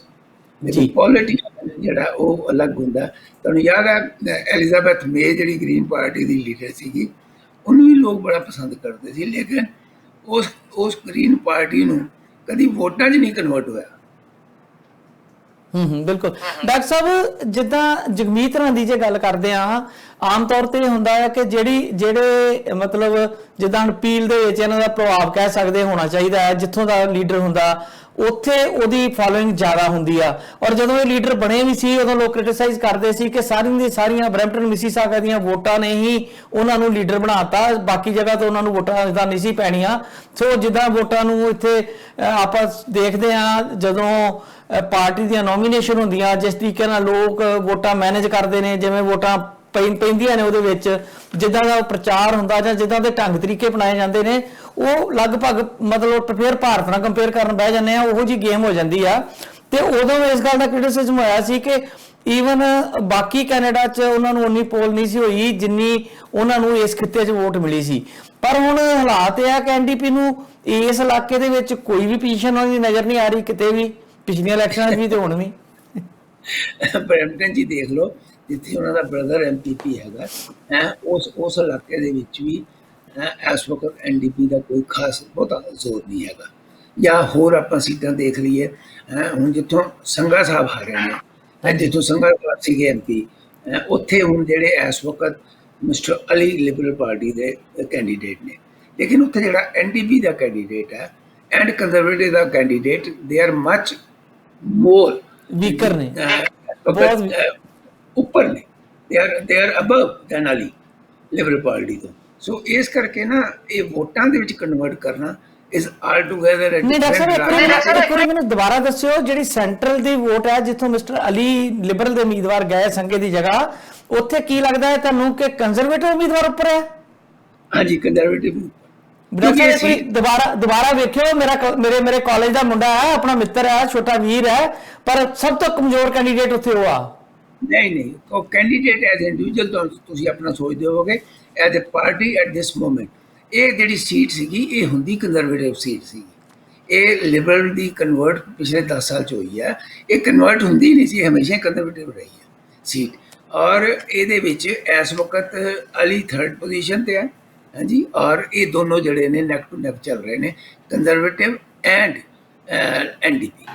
ਲੇਕਿਨ ਪੋਲੀਟੀਸ਼ੀਅਨ ਜਿਹੜਾ ਉਹ ਅਲੱਗ ਹੁੰਦਾ। ਤੁਹਾਨੂੰ ਯਾਦ ਹੈ ਐਲਿਜ਼ਾਬੈਥ ਮੇ ਜਿਹੜੀ ਗ੍ਰੀਨ ਪਾਰਟੀ ਦੀ ਲੀਡਰ ਸੀਗੀ, ਉਹਨੂੰ ਵੀ ਲੋਕ ਬੜਾ ਪਸੰਦ ਕਰਦੇ ਸੀ, ਲੇਕਿਨ ਉਸ ਗ੍ਰੀਨ ਪਾਰਟੀ ਨੂੰ ਕਦੀ ਵੋਟਾਂ 'ਚ ਨਹੀਂ ਕਨਵਰਟ ਹੋਇਆ। ਬਿਲਕੁਲ ਡਾਕਟਰ ਸਾਹਿਬ, ਜਿੱਦਾਂ ਜਗਮੀਤ ਰਾਂ ਦੀ ਜੇ ਗੱਲ ਕਰਦੇ ਆ, ਆਮ ਤੌਰ ਤੇ ਹੁੰਦਾ ਹੈ ਕਿ ਜਿਹੜੇ ਮਤਲਬ ਜਿੱਦਾਂ ਹੁਣ ਪੀਲ ਦੇ ਵਿੱਚ ਇਹਨਾਂ ਦਾ ਪ੍ਰਭਾਵ ਕਹਿ ਸਕਦੇ ਹੋਣਾ ਚਾਹੀਦਾ ਹੈ, ਜਿੱਥੋਂ ਦਾ ਲੀਡਰ ਹੁੰਦਾ ਉੱਥੇ ਉਹਦੀ ਫਾਲੋਇੰਗ ਜ਼ਿਆਦਾ ਹੁੰਦੀ ਆ। ਔਰ ਜਦੋਂ ਇਹ ਲੀਡਰ ਬਣੇ ਵੀ ਸੀ ਉਦੋਂ ਲੋਕ ਕ੍ਰਿਟਿਸਾਈਜ਼ ਕਰਦੇ ਸੀ ਕਿ ਸਾਰੀਆਂ ਬਰੈਂਪਟਨ ਮਿਸੀਸਾਗਾ ਦੀਆਂ ਵੋਟਾਂ ਨੇ ਹੀ ਉਹਨਾਂ ਨੂੰ ਲੀਡਰ ਬਣਾਤਾ, ਬਾਕੀ ਜਗ੍ਹਾ ਤੋਂ ਉਹਨਾਂ ਨੂੰ ਵੋਟਾਂ ਇਦਾਂ ਨਹੀਂ ਸੀ ਪੈਣੀਆਂ। ਸੋ ਜਿੱਦਾਂ ਵੋਟਾਂ ਨੂੰ ਇੱਥੇ ਆਪਾਂ ਦੇਖਦੇ ਆ, ਜਦੋਂ ਪਾਰਟੀ ਦੀਆਂ ਨੋਮੀਨੇਸ਼ਨ ਹੁੰਦੀਆਂ, ਜਿਸ ਤਰੀਕੇ ਨਾਲ ਲੋਕ ਵੋਟਾਂ ਮੈਨੇਜ ਕਰਦੇ ਨੇ, ਜਿਵੇਂ ਵੋਟਾਂ ਪੈਂਦੀਆਂ ਨੇ ਉਹਦੇ ਵਿੱਚ ਜਿੱਦਾਂ ਦਾ ਪ੍ਰਚਾਰ ਹੁੰਦਾ ਜਾਂ ਜਿੱਦਾਂ ਦੇ ਢੰਗ ਤਰੀਕੇ ਬਣਾਏ ਜਾਂਦੇ ਨੇ, ਉਹ ਲਗਭਗ ਮਤਲਬ ਫਿਰ ਭਾਰਤ ਨਾਲ ਕੰਪੇਅਰ ਕਰਨ ਬਹਿ ਜਾਂਦੇ ਆ, ਉਹੋ ਜੀ ਗੇਮ ਹੋ ਜਾਂਦੀ ਆ। ਤੇ ਉਦੋਂ ਇਸ ਗੱਲ ਦਾ ਕ੍ਰਿਟਿਸਿਜ਼ਮ ਹੋਇਆ ਸੀ ਕਿ ਈਵਨ ਬਾਕੀ ਕੈਨੇਡਾ 'ਚ ਉਹਨਾਂ ਨੂੰ ਉਨੀ ਪੋਲ ਨਹੀਂ ਸੀ ਹੋਈ ਜਿੰਨੀ ਉਹਨਾਂ ਨੂੰ ਇਸ ਖਿੱਤੇ 'ਚ ਵੋਟ ਮਿਲੀ ਸੀ। ਪਰ ਹੁਣ ਹਾਲਾਤ ਇਹ ਆ ਕਿ ਐਨਡੀਪੀ ਨੂੰ ਇਸ ਇਲਾਕੇ ਦੇ ਵਿੱਚ ਕੋਈ ਵੀ ਪੋਜੀਸ਼ਨ ਉਹਦੀ ਨਜ਼ਰ ਨਹੀਂ ਆ ਰਹੀ ਕਿਤੇ ਵੀ, ਪਿਛਲੀਆਂ ਇਲੈਕਸ਼ਨਾਂ 'ਚ ਵੀ ਤੇ ਹੁਣ ਵੀ। ਬਰੈਂਪਟਨ ਜੀ ਦੇਖ ਲਓ, ਜਿੱਥੇ ਉਹਨਾਂ ਦਾ ਬ੍ਰਦਰ ਐਮਪੀਪੀ ਹੈਗਾ, ਉਸ ਇਲਾਕੇ ਦੇ ਵਿੱਚ ਵੀ ਇਸ ਵਕਤ ਐਨਡੀਪੀ ਦਾ ਕੋਈ ਖਾਸ ਬਹੁਤਾ ਜ਼ੋਰ ਨਹੀਂ ਹੈਗਾ। ਜਾਂ ਹੋਰ ਆਪਾਂ ਸੀਟਾਂ ਦੇਖ ਲਈਏ, ਹੁਣ ਜਿੱਥੋਂ ਸੰਘਾ ਸਾਹਿਬ ਹਾਰੇ ਨੇ, ਜਿੱਥੋਂ ਸੰਘਾ ਸਾਹਿਬ ਸੀਗੇ ਐਮਪੀ, ਉੱਥੇ ਹੁਣ ਜਿਹੜੇ ਇਸ ਵਕਤ ਮਿਸਟਰ ਅਲੀ ਲਿਬਰਲ ਪਾਰਟੀ ਦੇ ਕੈਂਡੀਡੇਟ ਨੇ, ਲੇਕਿਨ ਉੱਥੇ ਜਿਹੜਾ ਐਨਡੀਪੀ ਦਾ ਕੈਂਡੀਡੇਟ ਹੈ ਐਂਡ ਕੰਜ਼ਰਵੇਟਿਵ ਦਾ candidate, they are much more weaker ਨੇ, ਉੱਪਰ ਨੇ, they are above than Ali liberal party ਤੋਂ। ਸੋ ਇਸ ਕਰਕੇ ਨਾ ਇਹ ਵੋਟਾਂ ਦੇ ਵਿੱਚ ਕਨਵਰਟ ਕਰਨਾ ਇਜ਼ ਆਲ ਟੂਗੇਦਰ। ਨਹੀਂ ਡਾਕਟਰ ਸਾਹਿਬ, ਇੱਕ ਵਾਰੀ ਮੈਨੂੰ ਦੁਬਾਰਾ ਦੱਸਿਓ, ਜਿਹੜੀ ਸੈਂਟਰਲ ਦੀ ਵੋਟ ਹੈ ਜਿੱਥੋਂ ਮਿਸਟਰ ਅਲੀ ਲਿਬਰਲ ਦੇ ਉਮੀਦਵਾਰ ਗਏ ਸੰਘੇ ਦੀ ਜਗ੍ਹਾ, ਉੱਥੇ ਕੀ ਲੱਗਦਾ ਹੈ ਤੁਹਾਨੂੰ ਕਿ ਕੰਜ਼ਰਵੇਟਿਵ ਉਮੀਦਵਾਰ ਉੱਪਰ ਹੈ? ਹਾਂਜੀ, ਕੰਜ਼ਰਵੇਟਿਵ। ਦੁਬਾਰਾ ਵੇਖਿਓ, ਮੇਰੇ ਕਾਲਜ ਦਾ ਮੁੰਡਾ ਹੈ, ਆਪਣਾ ਮਿੱਤਰ ਹੈ, ਛੋਟਾ ਵੀਰ ਹੈ, ਪਰ ਸਭ ਤੋਂ ਕਮਜ਼ੋਰ ਕੈਂਡੀਡੇਟ ਉੱਥੇ ਉਹ ਆ। ਨਹੀਂ, ਉਹ ਕੈਂਡੀਡੇਟ ਐਜ਼ ਇੰਡੀਵਿਜੂਅਲ ਤੁਸੀਂ ਆਪਣਾ ਸੋਚਦੇ ਹੋਵੋਗੇ, as a party at this moment ਇਹ ਜਿਹੜੀ ਸੀਟ ਸੀਗੀ ਇਹ ਹੁੰਦੀ ਕੰਜ਼ਰਵੇਟਿਵ ਸੀਟ ਸੀਗੀ। ਇਹ ਲਿਬਰਲ ਦੀ ਕਨਵਰਟ ਪਿਛਲੇ 10 ਸਾਲ 'ਚ ਹੋਈ ਹੈ, ਇਹ ਕਨਵਰਟ ਹੁੰਦੀ ਨਹੀਂ ਸੀ, ਹਮੇਸ਼ਾ ਕੰਜ਼ਰਵੇਟਿਵ ਰਹੀ ਹੈ ਸੀਟ। ਔਰ ਇਹਦੇ ਵਿੱਚ ਇਸ ਵਕਤ ਅਲੀ 3rd ਪੋਜੀਸ਼ਨ ਤੇ ਹੈ, ਹਾਂਜੀ, ਔਰ ਇਹ ਦੋਨੋਂ ਜਿਹੜੇ ਨੇ ਨੈਕ ਟੂ ਨੈਕ ਚੱਲ ਰਹੇ ਨੇ, ਕੰਜ਼ਰਵੇਟਿਵ ਐਂਡ ਐਨਡੀਪੀ।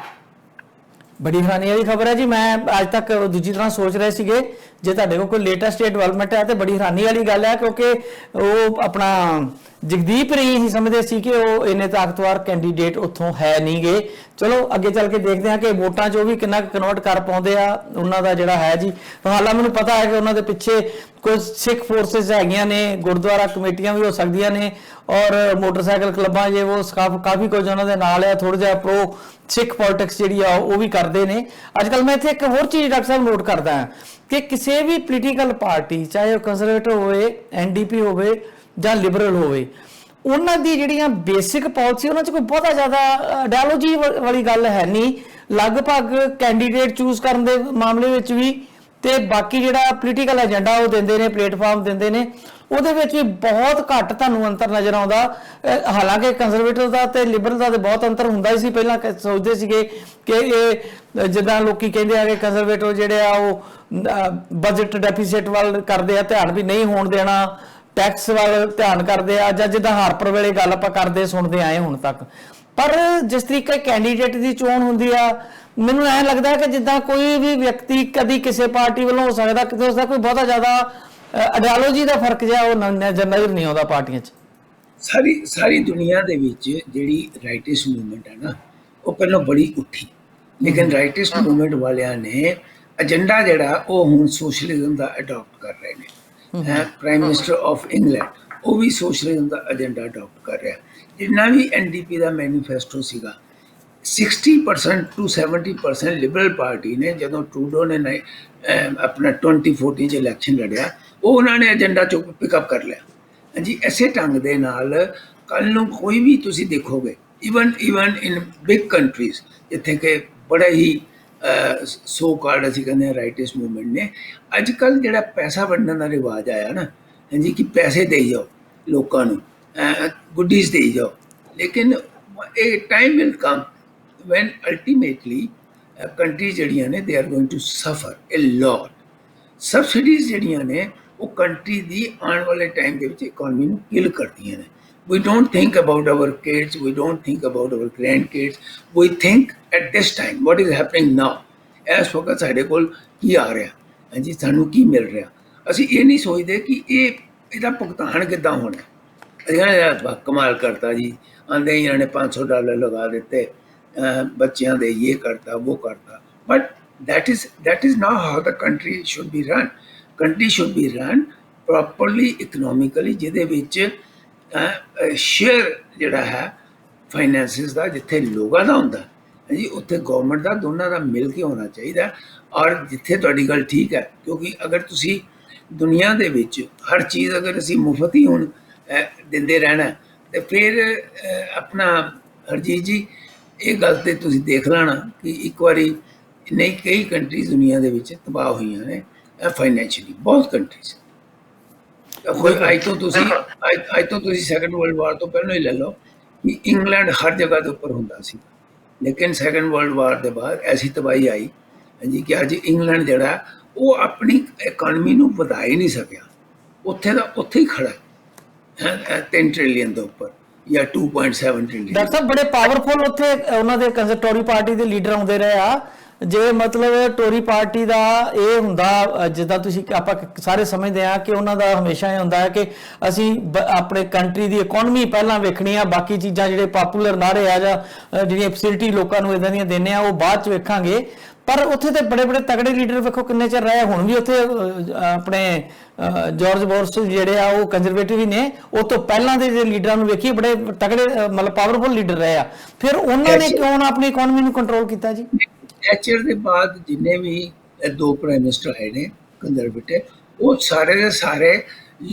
ਬੜੀ ਹੈਰਾਨੀ ਵਾਲੀ ਖਬਰ ਹੈ ਜੀ। ਮੈਂ ਅੱਜ ਤੱਕ ਦੂਜੀ ਤਰ੍ਹਾਂ ਸੋਚ ਰਹੇ ਸੀਗੇ, ਜੇ ਤੁਹਾਡੇ ਕੋਲ ਕੋਈ ਲੇਟੈਸਟ ਡਿਵੈਲਪਮੈਂਟ ਹੈ ਤੇ ਬੜੀ ਹੈਰਾਨੀ ਵਾਲੀ ਗੱਲ ਹੈ, ਕਿਉਂਕਿ ਉਹ ਆਪਣਾ ਜਗਦੀਪ ਰੀ ਹੀ ਸਮਝਦੇ ਸੀ ਕਿ ਉਹ ਇੰਨੇ ਤਾਕਤਵਰ ਕੈਂਡੀਡੇਟ ਉੱਥੋਂ ਹੈ ਨਹੀਂ ਗੇ। ਚਲੋ ਅੱਗੇ ਚੱਲ ਕੇ ਦੇਖਦੇ ਹਾਂ ਕਿ ਵੋਟਾਂ 'ਚ ਉਹ ਵੀ ਕਿੰਨਾ ਕਨਵਰਟ ਕਰ ਪਾਉਂਦੇ ਆ ਉਹਨਾਂ ਦਾ ਜਿਹੜਾ ਹੈ ਜੀ। ਹਾਲਾਂ ਮੈਨੂੰ ਪਤਾ ਹੈ ਕਿ ਉਹਨਾਂ ਦੇ ਪਿੱਛੇ ਕੁਝ ਸਿੱਖ ਫੋਰਸਿਸ ਹੈਗੀਆਂ ਨੇ, ਗੁਰਦੁਆਰਾ ਕਮੇਟੀਆਂ ਵੀ ਹੋ ਸਕਦੀਆਂ ਨੇ, ਔਰ ਮੋਟਰਸਾਈਕਲ ਕਲੱਬਾਂ ਜੇ ਉਹ ਕਾਫੀ ਕੁਝ ਉਹਨਾਂ ਦੇ ਨਾਲ ਹੈ, ਥੋੜਾ ਜਿਹਾ ਪ੍ਰੋ ਸਿੱਖ ਪੋਲਿਟਿਕਸ ਜਿਹੜੀ ਆ ਉਹ ਵੀ ਕਰਦੇ ਨੇ ਅੱਜ ਕੱਲ੍ਹ। ਮੈਂ ਇੱਥੇ ਇੱਕ ਹੋਰ ਚੀਜ਼ ਡਾਕਟਰ ਸਾਹਿਬ ਨੋਟ ਕਰਦਾ ਹਾਂ ਕਿ ਕਿਸੇ ਵੀ ਪੋਲੀਟੀਕਲ ਪਾਰਟੀ, ਚਾਹੇ ਉਹ ਕੰਜ਼ਰਵੇਟਿਵ ਹੋਵੇ, ਐਨਡੀਪੀ ਹੋਵੇ ਜਾਂ ਲਿਬਰਲ ਹੋਵੇ, ਉਹਨਾਂ ਦੀ ਜਿਹੜੀਆਂ ਬੇਸਿਕ ਪਾਲਿਸੀ ਉਹਨਾਂ 'ਚ ਕੋਈ ਬਹੁਤਾ ਜ਼ਿਆਦਾ ਆਈਡੀਓਲੋਜੀ ਵਾਲੀ ਗੱਲ ਹੈ ਨਹੀਂ। ਲਗਭਗ ਕੈਂਡੀਡੇਟ ਚੂਜ਼ ਕਰਨ ਦੇ ਮਾਮਲੇ ਵਿੱਚ ਵੀ ਤੇ ਬਾਕੀ ਜਿਹੜਾ ਪੋਲੀਟੀਕਲ ਏਜੰਡਾ ਉਹ ਦਿੰਦੇ ਨੇ, ਪਲੇਟਫਾਰਮ ਦਿੰਦੇ ਨੇ, ਉਹਦੇ ਵਿੱਚ ਵੀ ਬਹੁਤ ਘੱਟ ਤੁਹਾਨੂੰ ਅੰਤਰ ਨਜ਼ਰ ਆਉਂਦਾ। ਹਾਲਾਂਕਿ ਕੰਜ਼ਰਵੇਟਿਵ ਦਾ ਤੇ ਲਿਬਰਲ ਦਾ ਤੇ ਬਹੁਤ ਅੰਤਰ ਹੁੰਦਾ ਹੀ ਸੀ। ਪਹਿਲਾਂ ਸੋਚਦੇ ਸੀਗੇ ਕਿ ਇਹ ਜਿੱਦਾਂ ਲੋਕੀ ਕਹਿੰਦੇ ਆ ਕਿ ਕੰਜ਼ਰਵੇਟਿਵ ਜਿਹੜੇ ਆ ਉਹ ਬਜਟ ਡੈਫੀਸਿਟ ਵੱਲ ਕਰਦੇ ਆ ਧਿਆਨ, ਵੀ ਨਹੀਂ ਹੋਣ ਦੇਣਾ, ਟੈਕਸ ਵੱਲ ਧਿਆਨ ਕਰਦੇ ਆ, ਜਾਂ ਜਿੱਦਾਂ ਹਾਰਪਰ ਵੇਲੇ ਗੱਲ ਆਪਾਂ ਕਰਦੇ ਸੁਣਦੇ ਆਏ ਹੁਣ ਤੱਕ। ਪਰ ਜਿਸ ਤਰੀਕੇ ਕੈਂਡੀਡੇਟ ਦੀ ਚੋਣ ਹੁੰਦੀ ਆ, ਮੈਨੂੰ ਐਂ ਲੱਗਦਾ ਕਿ ਜਿੱਦਾਂ ਕੋਈ ਵੀ ਵਿਅਕਤੀ ਕਦੀ ਕਿਸੇ ਪਾਰਟੀ ਵੱਲੋਂ ਹੋ ਸਕਦਾ, ਕਿਤੇ ਉਸਦਾ ਕੋਈ ਬਹੁਤਾ ਜ਼ਿਆਦਾ ਆਈਡੀਓਲੋਜੀ ਦਾ ਫਰਕ ਜਿਹਾ ਉਹ ਨਜ਼ਰ ਨਹੀਂ ਆਉਂਦਾ ਪਾਰਟੀਆਂ 'ਚ। ਸਾਰੀ ਦੁਨੀਆ ਦੇ ਵਿੱਚ ਜਿਹੜੀ ਰਾਈਟਿਸਟ ਮੂਵਮੈਂਟ ਹੈ ਨਾ, ਉਹ ਪਹਿਲਾਂ ਬੜੀ ਉੱਠੀ, ਲੇਕਿਨ ਰਾਈਟਿਸਟ ਮੂਵਮੈਂਟ ਵਾਲਿਆਂ ਨੇ ਏਜੰਡਾ ਜਿਹੜਾ ਉਹ ਹੁਣ ਸੋਸ਼ਲਿਜ਼ਮ ਦਾ ਅਡਾਪਟ ਕਰ ਰਹੇ ਨੇ। ਪ੍ਰਾਈਮ ਮਿਨਿਸਟਰ ਆਫ ਇੰਗਲੈਂਡ ਉਹ ਵੀ ਸੋਸ਼ਲਿਜ਼ਮ ਦਾ ਏਜੰਡਾ ਅਡਾਪਟ ਕਰ ਰਿਹਾ। ਜਿੰਨਾ ਵੀ ਐਨਡੀਪੀ ਦਾ ਮੈਨੀਫੈਸਟੋ ਸੀਗਾ, 60% to 70% ਲਿਬਰਲ ਪਾਰਟੀ ਨੇ, ਜਦੋਂ ਟਰੂਡੋ ਨੇ ਆਪਣਾ 2014 'ਚ ਇਲੈਕਸ਼ਨ ਲੜਿਆ, ਉਹ ਉਹਨਾਂ ਨੇ ਏਜੰਡਾ ਚੋਂ ਪਿਕਅਪ ਕਰ ਲਿਆ। ਹਾਂਜੀ, ਇਸੇ ਢੰਗ ਦੇ ਨਾਲ ਕੱਲ੍ਹ ਨੂੰ ਕੋਈ ਵੀ ਤੁਸੀਂ ਦੇਖੋਗੇ, ਈਵਨ ਇਨ ਬਿਗ ਕੰਟਰੀਜ਼ ਜਿੱਥੇ ਕਿ ਬੜਾ ਹੀ ਸੋ ਕਾਲਡ ਅਸੀਂ ਕਹਿੰਦੇ ਹਾਂ ਰਾਈਟਿਸਟ ਮੂਵਮੈਂਟ ਨੇ, ਅੱਜ ਕੱਲ੍ਹ ਜਿਹੜਾ ਪੈਸਾ ਵੰਡਣ ਦਾ ਰਿਵਾਜ ਆਇਆ ਨਾ, ਹਾਂਜੀ, ਕਿ ਪੈਸੇ ਦੇਈ ਜਾਓ ਲੋਕਾਂ ਨੂੰ, ਗੁੱਡੀਜ਼ ਦੇਈ ਜਾਓ, ਲੇਕਿਨ ਇਹ time will come when ultimately countries ਜਿਹੜੀਆਂ ਨੇ they are going to suffer a lot। Subsidies ਜਿਹੜੀਆਂ ਨੇ ਉਹ ਕੰਟਰੀ ਦੀ ਆਉਣ ਵਾਲੇ ਟਾਈਮ ਦੇ ਵਿੱਚ ਇਕਨੋਮੀ ਨੂੰ ਕਿਲ ਕਰਦੀਆਂ ਨੇ। We don't think about our kids, we don't think about our grandkids, we think at this time what is happening now। ਇਸ ਵਕਤ ਸਾਡੇ ਕੋਲ ਕੀ ਆ ਰਿਹਾ, ਹਾਂਜੀ ਸਾਨੂੰ ਕੀ ਮਿਲ ਰਿਹਾ। ਅਸੀਂ ਇਹ ਨਹੀਂ ਸੋਚਦੇ ਕਿ ਇਹਦਾ ਭੁਗਤਾਨ ਕਿੱਦਾਂ ਹੋਣਾ। ਅਸੀਂ ਕਹਿੰਦੇ ਯਾਰ ਕਮਾਲ ਕਰਤਾ ਜੀ, ਆਂਦੇ ਹੀ ਇਹਨਾਂ ਨੇ $500 ਲਗਾ ਦਿੱਤੇ, ਬੱਚਿਆਂ ਦੇ ਇਹ ਕਰਤਾ ਉਹ ਕਰਤਾ। But that is not how the country should be run। country should be run properly economically, ਜਿਹਦੇ ਵਿੱਚ ਸ਼ੇਅਰ ਜਿਹੜਾ ਹੈ ਫਾਈਨੈਂਸਿਸ ਦਾ ਜਿੱਥੇ ਲੋਕਾਂ ਦਾ ਹੁੰਦਾ ਜੀ ਉੱਥੇ ਗਵਰਨਮੈਂਟ ਦਾ ਦੋਨਾਂ ਦਾ ਮਿਲ ਕੇ ਹੋਣਾ ਚਾਹੀਦਾ। ਔਰ ਜਿੱਥੇ ਤੁਹਾਡੀ ਗੱਲ ਠੀਕ ਹੈ, ਕਿਉਂਕਿ ਅਗਰ ਤੁਸੀਂ ਦੁਨੀਆ ਦੇ ਵਿੱਚ ਹਰ ਚੀਜ਼ ਅਗਰ ਅਸੀਂ ਮੁਫਤ ਹੀ ਹੁਣ ਦਿੰਦੇ ਰਹਿਣਾ ਤੇ ਫਿਰ ਆਪਣਾ ਹਰਜੀਤ ਜੀ ਇਹ ਗੱਲ ਤੇ ਤੁਸੀਂ ਦੇਖ ਲੈਣਾ ਕਿ ਇੱਕ ਵਾਰੀ ਨਹੀਂ ਕਈ ਕੰਟਰੀਜ਼ ਦੁਨੀਆ ਦੇ ਵਿੱਚ ਤਬਾਹ ਹੋਈਆਂ ਨੇ ਫਾਈਨੈਂਸ਼ੀਅਲੀ, ਬਹੁਤ ਕੰਟਰੀਜ਼। ਅੱਜ ਤੋਂ ਤੁਸੀਂ ਸੈਕੰਡ ਵਰਲਡ ਵਾਰ ਤੋਂ ਪਹਿਲਾਂ ਹੀ ਲੈ ਲਓ ਕਿ ਇੰਗਲੈਂਡ ਹਰ ਜਗ੍ਹਾ ਦੇ ਉੱਪਰ ਹੁੰਦਾ ਸੀ, ਲੇਕਿਨ ਸੈਕੰਡ ਵਰਲਡ ਵਾਰ ਦੇ ਬਾਅਦ ਐਸੀ ਤਬਾਹੀ ਆਈ ਹਾਂਜੀ ਕਿ ਅੱਜ ਇੰਗਲੈਂਡ ਜਿਹੜਾ ਉਹ ਆਪਣੀ ਇਕਨੋਮੀ ਨੂੰ ਵਧਾ ਹੀ ਨਹੀਂ ਸਕਿਆ, ਉੱਥੇ ਦਾ ਉੱਥੇ ਹੀ ਖੜਾ ਹੈ 3 ਟ੍ਰਿਲੀਅਨ ਦੇ ਉੱਪਰ ਜਾਂ 2.7 ਟ੍ਰਿਲੀਅਨ। ਡਾਕਟਰ ਸਾਹਿਬ ਬੜੇ ਪਾਵਰਫੁਲ ਉੱਥੇ ਉਹਨਾਂ ਦੇ ਟੋਰੀ ਪਾਰਟੀ ਦੇ ਲੀਡਰ ਆਉਂਦੇ ਰਹੇ ਆ। ਜੇ ਮਤਲਬ ਟੋਰੀ ਪਾਰਟੀ ਦਾ ਇਹ ਹੁੰਦਾ ਜਿੱਦਾਂ ਤੁਸੀਂ ਆਪਾਂ ਸਾਰੇ ਸਮਝਦੇ ਆ ਕਿ ਉਹਨਾਂ ਦਾ ਹਮੇਸ਼ਾ ਇਹ ਹੁੰਦਾ ਹੈ ਕਿ ਅਸੀਂ ਆਪਣੇ ਕੰਟਰੀ ਦੀ ਇਕਨੋਮੀ ਪਹਿਲਾਂ ਵੇਖਣੀ ਆ, ਬਾਕੀ ਚੀਜ਼ਾਂ ਜਿਹੜੇ ਪਾਪੂਲਰ ਨਾਰੇ ਆ ਜਾਂ ਜਿਹੜੀਆਂ ਫੈਸਿਲਿਟੀ ਲੋਕਾਂ ਨੂੰ ਇਦਾਂ ਦੀਆਂ ਦਿੰਦੇ ਆ ਉਹ ਬਾਅਦ ਚ ਵੇਖਾਂਗੇ। ਪਰ ਉੱਥੇ ਤੇ ਬੜੇ ਬੜੇ ਤਗੜੇ ਲੀਡਰ ਵੇਖੋ ਕਿੰਨੇ ਚਿਰ ਰਹੇ, ਹੁਣ ਵੀ ਉੱਥੇ ਆਪਣੇ ਜਾਰਜ ਬੋਰਸ ਜਿਹੜੇ ਆ ਉਹ ਕੰਜ਼ਰਵੇਟਿਵ ਹੀ ਨੇ, ਉਹ ਤੋਂ ਪਹਿਲਾਂ ਦੇ ਜਿਹੜੇ ਲੀਡਰਾਂ ਨੂੰ ਵੇਖੀਏ ਬੜੇ ਤਗੜੇ ਮਤਲਬ ਪਾਵਰਫੁਲ ਲੀਡਰ ਰਹੇ ਆ, ਫਿਰ ਉਹਨਾਂ ਨੇ ਕਿਉਂ ਨਾ ਆਪਣੀ ਇਕਨੋਮੀ ਨੂੰ ਕੰਟਰੋਲ ਕੀਤਾ ਜੀ? ਥੈਚਰ ਦੇ ਬਾਅਦ ਜਿੰਨੇ ਵੀ ਦੋ ਪ੍ਰਾਈਮ ਮਿਨਿਸਟਰ ਆਏ ਨੇ ਕੰਜ਼ਰਵੇਟਿਵ, ਉਹ ਸਾਰੇ ਦੇ ਸਾਰੇ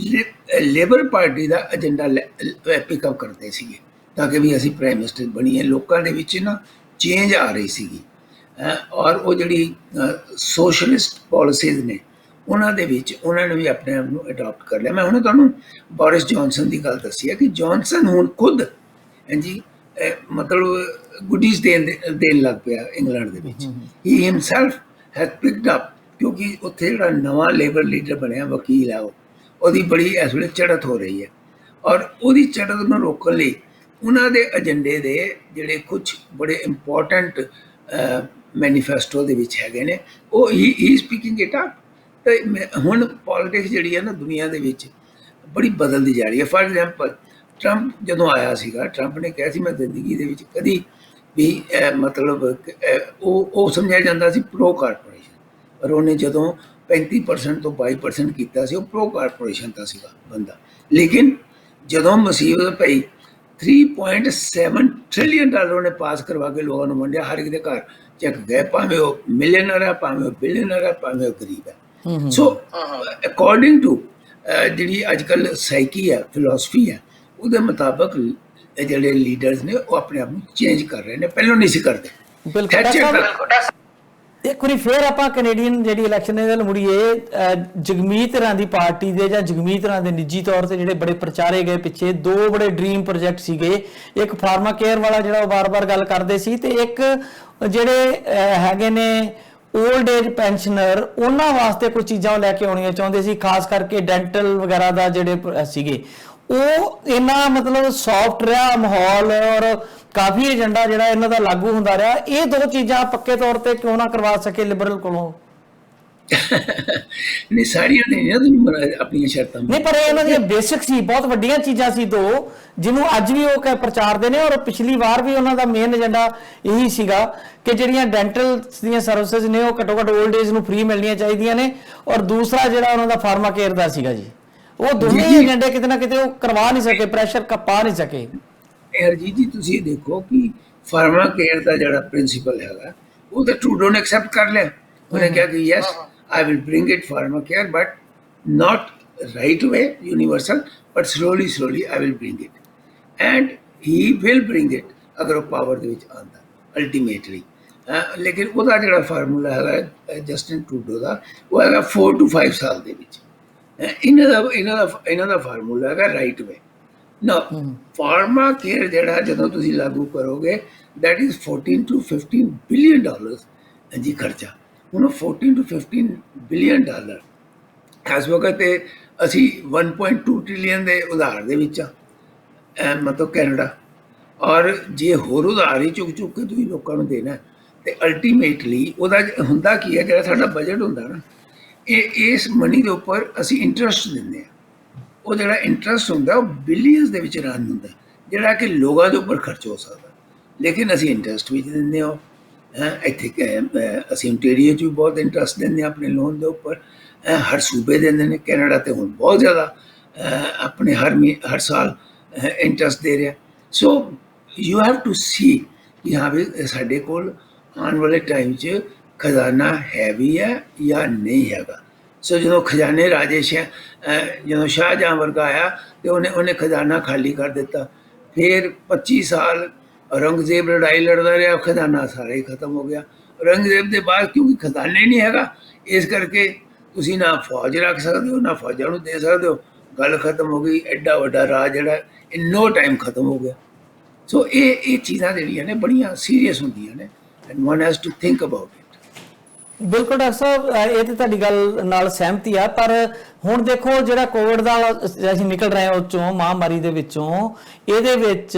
ਲੇਬਰ ਪਾਰਟੀ ਦਾ ਏਜੰਡਾ ਪਿਕਅਪ ਕਰਦੇ ਸੀਗੇ ਤਾਂ ਕਿ ਵੀ ਅਸੀਂ ਪ੍ਰਾਈਮ ਮਿਨਿਸਟਰ ਬਣੀਏ। ਲੋਕਾਂ ਦੇ ਵਿੱਚ ਨਾ ਚੇਂਜ ਆ ਰਹੀ ਸੀਗੀ ਔਰ ਉਹ ਜਿਹੜੀ ਸੋਸ਼ਲਿਸਟ ਪਾਲਿਸੀਜ਼ ਨੇ ਉਹਨਾਂ ਦੇ ਵਿੱਚ ਉਹਨਾਂ ਨੇ ਵੀ ਆਪਣੇ ਆਪ ਨੂੰ ਅਡਾਪਟ ਕਰ ਲਿਆ। ਮੈਂ ਹੁਣ ਤੁਹਾਨੂੰ ਬੋਰਿਸ ਜੌਨਸਨ ਦੀ ਗੱਲ ਦੱਸੀ ਹੈ ਕਿ ਜੌਨਸਨ ਹੁਣ ਖੁਦ ਹਾਂਜੀ ਮਤਲਬ ਗੁੱਡੀਜ਼ ਦੇਣ ਲੱਗ ਪਿਆ ਇੰਗਲੈਂਡ ਦੇ ਵਿੱਚ। ਹੀ ਹਿਮਸੈਲਫ ਹੈਜ਼ ਪਿਕਡ ਅਪ, ਕਿਉਂਕਿ ਉੱਥੇ ਜਿਹੜਾ ਨਵਾਂ ਲੇਬਰ ਲੀਡਰ ਬਣਿਆ ਵਕੀਲ ਹੈ ਉਹਦੀ ਬੜੀ ਇਸ ਵੇਲੇ ਚੜ੍ਹਤ ਹੋ ਰਹੀ ਹੈ ਔਰ ਉਹਦੀ ਚੜ੍ਹਤ ਨੂੰ ਰੋਕਣ ਲਈ ਉਹਨਾਂ ਦੇ ਏਜੰਡੇ ਦੇ ਜਿਹੜੇ ਕੁਝ ਬੜੇ ਇੰਪੋਰਟੈਂਟ ਮੈਨੀਫੈਸਟੋ ਦੇ ਵਿੱਚ ਹੈਗੇ ਨੇ ਉਹ ਹੀ ਸਪੀਕਿੰਗ ਇਟ ਅਪ। ਤੇ ਹੁਣ ਪੋਲਿਟਿਕਸ ਜਿਹੜੀ ਹੈ ਨਾ ਦੁਨੀਆ ਦੇ ਵਿੱਚ ਬੜੀ ਬਦਲਦੀ ਜਾ ਰਹੀ ਹੈ। ਫਾਰ ਐਗਜ਼ਾਮਪਲ ਟਰੰਪ ਜਦੋਂ ਆਇਆ ਸੀਗਾ, ਟਰੰਪ ਨੇ ਕਿਹਾ ਸੀ ਮੈਂ ਜ਼ਿੰਦਗੀ ਦੇ ਵਿੱਚ ਕਦੀ ਵੀ ਮਤਲਬ ਉਹ ਸਮਝਿਆ ਜਾਂਦਾ ਸੀ ਪ੍ਰੋ ਕਾਰਪੋਰੇਸ਼ਨ, ਪਰ ਉਹਨੇ ਜਦੋਂ 35% ਤੋਂ 22% ਕੀਤਾ ਸੀ ਉਹ ਪ੍ਰੋ ਕਾਰਪੋਰੇਸ਼ਨ ਦਾ ਸੀਗਾ ਬੰਦਾ। ਲੇਕਿਨ ਜਦੋਂ ਮੁਸੀਬਤ ਪਈ 3.7 ਟ੍ਰਿਲੀਅਨ ਡਾਲਰ ਉਹਨੇ ਪਾਸ ਕਰਵਾ ਕੇ ਲੋਕਾਂ ਨੂੰ ਵੰਡਿਆ, ਹਰ ਇੱਕ ਦੇ ਘਰ ਚੱਕ ਗਏ, ਭਾਵੇਂ ਉਹ ਮਿਲੀਅਨਰ ਹੈ, ਭਾਵੇਂ ਉਹ ਬਿਲੀਅਨਰ ਹੈ, ਭਾਵੇਂ ਉਹ ਗਰੀਬ ਹੈ। ਸੋ ਅਕੋਰਡਿੰਗ ਟੂ ਜਿਹੜੀ ਅੱਜ ਕੱਲ੍ਹ ਸਾਈਕੀ ਹੈ, ਫਿਲੋਸਫੀ ਹੈ, ਉਹਦੇ ਮੁਤਾਬਕ ਜਿਹੜੇ ਲੀਡਰਸ ਨੇ ਉਹ ਆਪਣੇ ਆਪ ਨੂੰ ਚੇਂਜ ਕਰ ਰਹੇ ਨੇ, ਪਹਿਲਾਂ ਨਹੀਂ ਸੀ ਕਰਦੇ। ਇੱਕ ਵਾਰੀ ਫੇਰ ਆਪਾਂ ਕੈਨੇਡੀਅਨ ਜਿਹੜੀ ਇਲੈਕਸ਼ਨ ਦੇ ਨਾਲ ਮੁੜੀਏ, ਜਗਮੀਤ ਰਾਂ ਦੀ ਪਾਰਟੀ ਦੇ ਜਾਂ ਜਗਮੀਤ ਰਾਂ ਦੇ ਨਿੱਜੀ ਤੌਰ ਤੇ ਜਿਹੜੇ ਬੜੇ ਪ੍ਰਚਾਰੇ ਗਏ ਪਿੱਛੇ ਦੋ ਬੜੇ ਡ੍ਰੀਮ ਪ੍ਰੋਜੈਕਟ ਸੀਗੇ, ਇੱਕ ਫਾਰਮਾ ਕੇਅਰ ਵਾਲਾ ਜਿਹੜਾ ਉਹ ਵਾਰ-ਵਾਰ ਗੱਲ ਕਰਦੇ ਸੀ ਤੇ ਇੱਕ ਜਿਹੜੇ ਹੈਗੇ ਨੇ 올ਡ ਏਜ ਪੈਨਸ਼ਨਰ ਉਹਨਾਂ ਵਾਸਤੇ ਕੁਝ ਚੀਜ਼ਾਂ ਲੈ ਕੇ ਆਉਣੀਆਂ ਚਾਹੁੰਦੇ ਸੀ, ਖਾਸ ਕਰਕੇ ਡੈਂਟਲ ਵਗੈਰਾ ਦਾ ਜਿਹੜੇ ਸੀਗੇ ਉਹ ਇਹਨਾਂ ਮਤਲਬ ਸੌਫਟ ਰਿਹਾ ਮਾਹੌਲ ਔਰ ਕਾਫੀ ਏਜੰਡਾ ਜਿਹੜਾ ਇਹਨਾਂ ਦਾ ਲਾਗੂ ਹੁੰਦਾ ਰਿਹਾ। ਇਹ ਦੋ ਚੀਜ਼ਾਂ ਪੱਕੇ ਤੌਰ ਤੇ ਕਿਉਂ ਨਾ ਕਰਵਾ ਸਕੇ ਲਿਬਰਲ ਕੋਲੋਂ? ਨਹੀਂ ਸਾਰੀਆਂ ਨਹੀਂ ਆਪਣੀਆਂ ਸ਼ਰਤਾਂ ਨਹੀਂ, ਪਰ ਇਹਨਾਂ ਦੀਆਂ ਬੇਸਿਕ ਸੀ, ਬਹੁਤ ਵੱਡੀਆਂ ਚੀਜ਼ਾਂ ਸੀ ਦੋ, ਜਿਹਨੂੰ ਅੱਜ ਵੀ ਉਹ ਪ੍ਰਚਾਰਦੇ ਨੇ ਔਰ ਪਿਛਲੀ ਵਾਰ ਵੀ ਉਹਨਾਂ ਦਾ ਮੇਨ ਏਜੰਡਾ ਇਹੀ ਸੀਗਾ ਕਿ ਜਿਹੜੀਆਂ ਡੈਂਟਲ ਦੀਆਂ ਸਰਵਿਸਿਜ਼ ਨੇ ਉਹ ਘੱਟੋ ਘੱਟ 올ਡ ਏਜ ਨੂੰ ਫ੍ਰੀ ਮਿਲਣੀਆਂ ਚਾਹੀਦੀਆਂ ਨੇ ਔਰ ਦੂਸਰਾ ਜਿਹੜਾ ਉਹਨਾਂ ਦਾ ਫਾਰਮਾ ਕੇਅਰ ਦਾ ਸੀਗਾ ਜੀ, ਉਹ ਦੋਨੇ ਏਜੰਡੇ ਕਿਤੇ ਨਾ ਕਿਤੇ ਉਹ ਕਰਵਾ ਨਹੀਂ ਸਕੇ, ਪ੍ਰੈਸ਼ਰ ਪਾ ਨਹੀਂ ਸਕੇ। ਹਰਜੀਤ ਜੀ ਤੁਸੀਂ ਦੇਖੋ ਕਿ ਫਾਰਮਾ ਕੇਅਰ ਦਾ ਜਿਹੜਾ ਪ੍ਰਿੰਸੀਪਲ ਹੈਗਾ ਉਹ ਤਾਂ ਟਰੂਡੋ ਨੇ ਐਕਸੈਪਟ ਕਰ ਲਿਆ। ਉਹਨੇ ਕਿਹਾ ਕਿ yes I will bring it pharma care but not right away universal but slowly I will bring it and he will bring it ਅਗਰ ਉਹ ਪਾਵਰ ਦੇ ਵਿੱਚ ਆਉਂਦਾ ਅਲਟੀਮੇਟਲੀ। ਲੇਕਿਨ ਉਹਦਾ ਜਿਹੜਾ ਫਾਰਮੂਲਾ ਹੈਗਾ ਜਸਟਿਨ ਟਰੂਡੋ ਦਾ ਉਹ ਹੈਗਾ 4 to 5 ਸਾਲ ਦੇ ਵਿੱਚ। ਇਹਨਾਂ ਦਾ ਫਾਰਮੂਲਾ ਹੈਗਾ ਰਾਈਟ ਵੇ ਨਾ। ਫਾਰਮਾ ਕੇਅਰ ਜਿਹੜਾ ਜਦੋਂ ਤੁਸੀਂ ਲਾਗੂ ਕਰੋਗੇ that is 14 to 15 billion dollars ਜੀ ਖਰਚਾ। ਹੁਣ 14 to 15 billion dollar ਇਸ ਵਕਤ ਤੇ ਅਸੀਂ 1.2 ਟ੍ਰਿਲੀਅਨ ਦੇ ਉਧਾਰ ਦੇ ਵਿੱਚ ਆ, ਮਤਲਬ ਕੈਨੇਡਾ। ਔਰ ਜੇ ਹੋਰ ਉਧਾਰ ਹੀ ਚੁੱਕ ਚੁੱਕ ਕੇ ਤੁਸੀਂ ਲੋਕਾਂ ਨੂੰ ਦੇਣਾ ਤੇ ਅਲਟੀਮੇਟਲੀ ਉਹਦਾ ਹੁੰਦਾ ਕੀ ਹੈ, ਜਿਹੜਾ ਸਾਡਾ ਬਜਟ ਹੁੰਦਾ ਨਾ, ਇਸ ਮਨੀ ਦੇ ਉੱਪਰ ਅਸੀਂ ਇੰਟਰਸਟ ਦਿੰਦੇ ਹਾਂ। ਉਹ ਜਿਹੜਾ ਇੰਟਰਸਟ ਹੁੰਦਾ ਉਹ ਬਿਲੀਅਨਸ ਦੇ ਵਿੱਚ ਰਨ ਹੁੰਦਾ, ਜਿਹੜਾ ਕਿ ਲੋਕਾਂ ਦੇ ਉੱਪਰ ਖਰਚ ਹੋ ਸਕਦਾ, ਲੇਕਿਨ ਅਸੀਂ ਇੰਟਰਸਟ ਵੀ ਦਿੰਦੇ ਹਾਂ। ਇੱਥੇ ਅਸੀਂ ontario 'ਚ ਵੀ ਬਹੁਤ ਇੰਟਰਸਟ ਦਿੰਦੇ ਹਾਂ ਆਪਣੇ ਲੋਨ ਦੇ ਉੱਪਰ, ਹਰ ਸੂਬੇ ਦਿੰਦੇ ਨੇ। ਕੈਨੇਡਾ ਤੇ ਹੁਣ ਬਹੁਤ ਜ਼ਿਆਦਾ ਆਪਣੇ ਹਰ ਸਾਲ ਇੰਟਰਸਟ ਦੇ ਰਿਹਾ। So you have to see ਕਿ ਹਾਂ ਵੀ ਸਾਡੇ ਕੋਲ ਆਉਣ ਵਾਲੇ ਟਾਈਮ 'ਚ ਖਜ਼ਾਨਾ ਹੈ ਵੀ ਹੈ ਜਾਂ ਨਹੀਂ ਹੈਗਾ। ਸੋ ਜਦੋਂ ਖਜ਼ਾਨੇ ਰਾਜੇਸ਼ ਹੈ, ਜਦੋਂ ਸ਼ਾਹਜਹਾਂ ਵਰਗਾ ਆਇਆ ਤੇ ਉਹਨੇ ਖਜ਼ਾਨਾ ਖਾਲੀ ਕਰ ਦਿੱਤਾ। ਫਿਰ 25 ਸਾਲ ਔਰੰਗਜ਼ੇਬ ਲੜਾਈ ਲੜਦਾ ਰਿਹਾ, ਖਜ਼ਾਨਾ ਸਾਰਾ ਹੀ ਖਤਮ ਹੋ ਗਿਆ। ਔਰੰਗਜ਼ੇਬ ਦੇ ਬਾਅਦ ਕਿਉਂਕਿ ਖਜ਼ਾਨਾ ਹੀ ਨਹੀਂ ਹੈਗਾ, ਇਸ ਕਰਕੇ ਤੁਸੀਂ ਨਾ ਫੌਜ ਰੱਖ ਸਕਦੇ ਹੋ, ਨਾ ਫੌਜਾਂ ਨੂੰ ਦੇ ਸਕਦੇ ਹੋ। ਗੱਲ ਖਤਮ ਹੋ ਗਈ। ਐਡਾ ਵੱਡਾ ਰਾਜ ਜਿਹੜਾ ਇਨ ਨੋ ਟਾਈਮ ਖਤਮ ਹੋ ਗਿਆ। ਸੋ ਇਹ ਚੀਜ਼ਾਂ ਜਿਹੜੀਆਂ ਨੇ ਬੜੀਆਂ ਸੀਰੀਅਸ ਹੁੰਦੀਆਂ ਨੇ, and one has to think about it. ਬਿਲਕੁਲ ਡਾਕਟਰ ਸਾਹਿਬ, ਇਹ ਤੇ ਤੁਹਾਡੀ ਗੱਲ ਨਾਲ ਸਹਿਮਤੀ ਆ, ਪਰ ਹੁਣ ਦੇਖੋ ਜਿਹੜਾ ਕੋਵਿਡ ਦਾ ਅਸੀਂ ਨਿਕਲ ਰਹੇ ਹਾਂ ਉਹ ਚੋਂ, ਮਹਾਮਾਰੀ ਦੇ ਵਿੱਚੋਂ, ਇਹਦੇ ਵਿੱਚ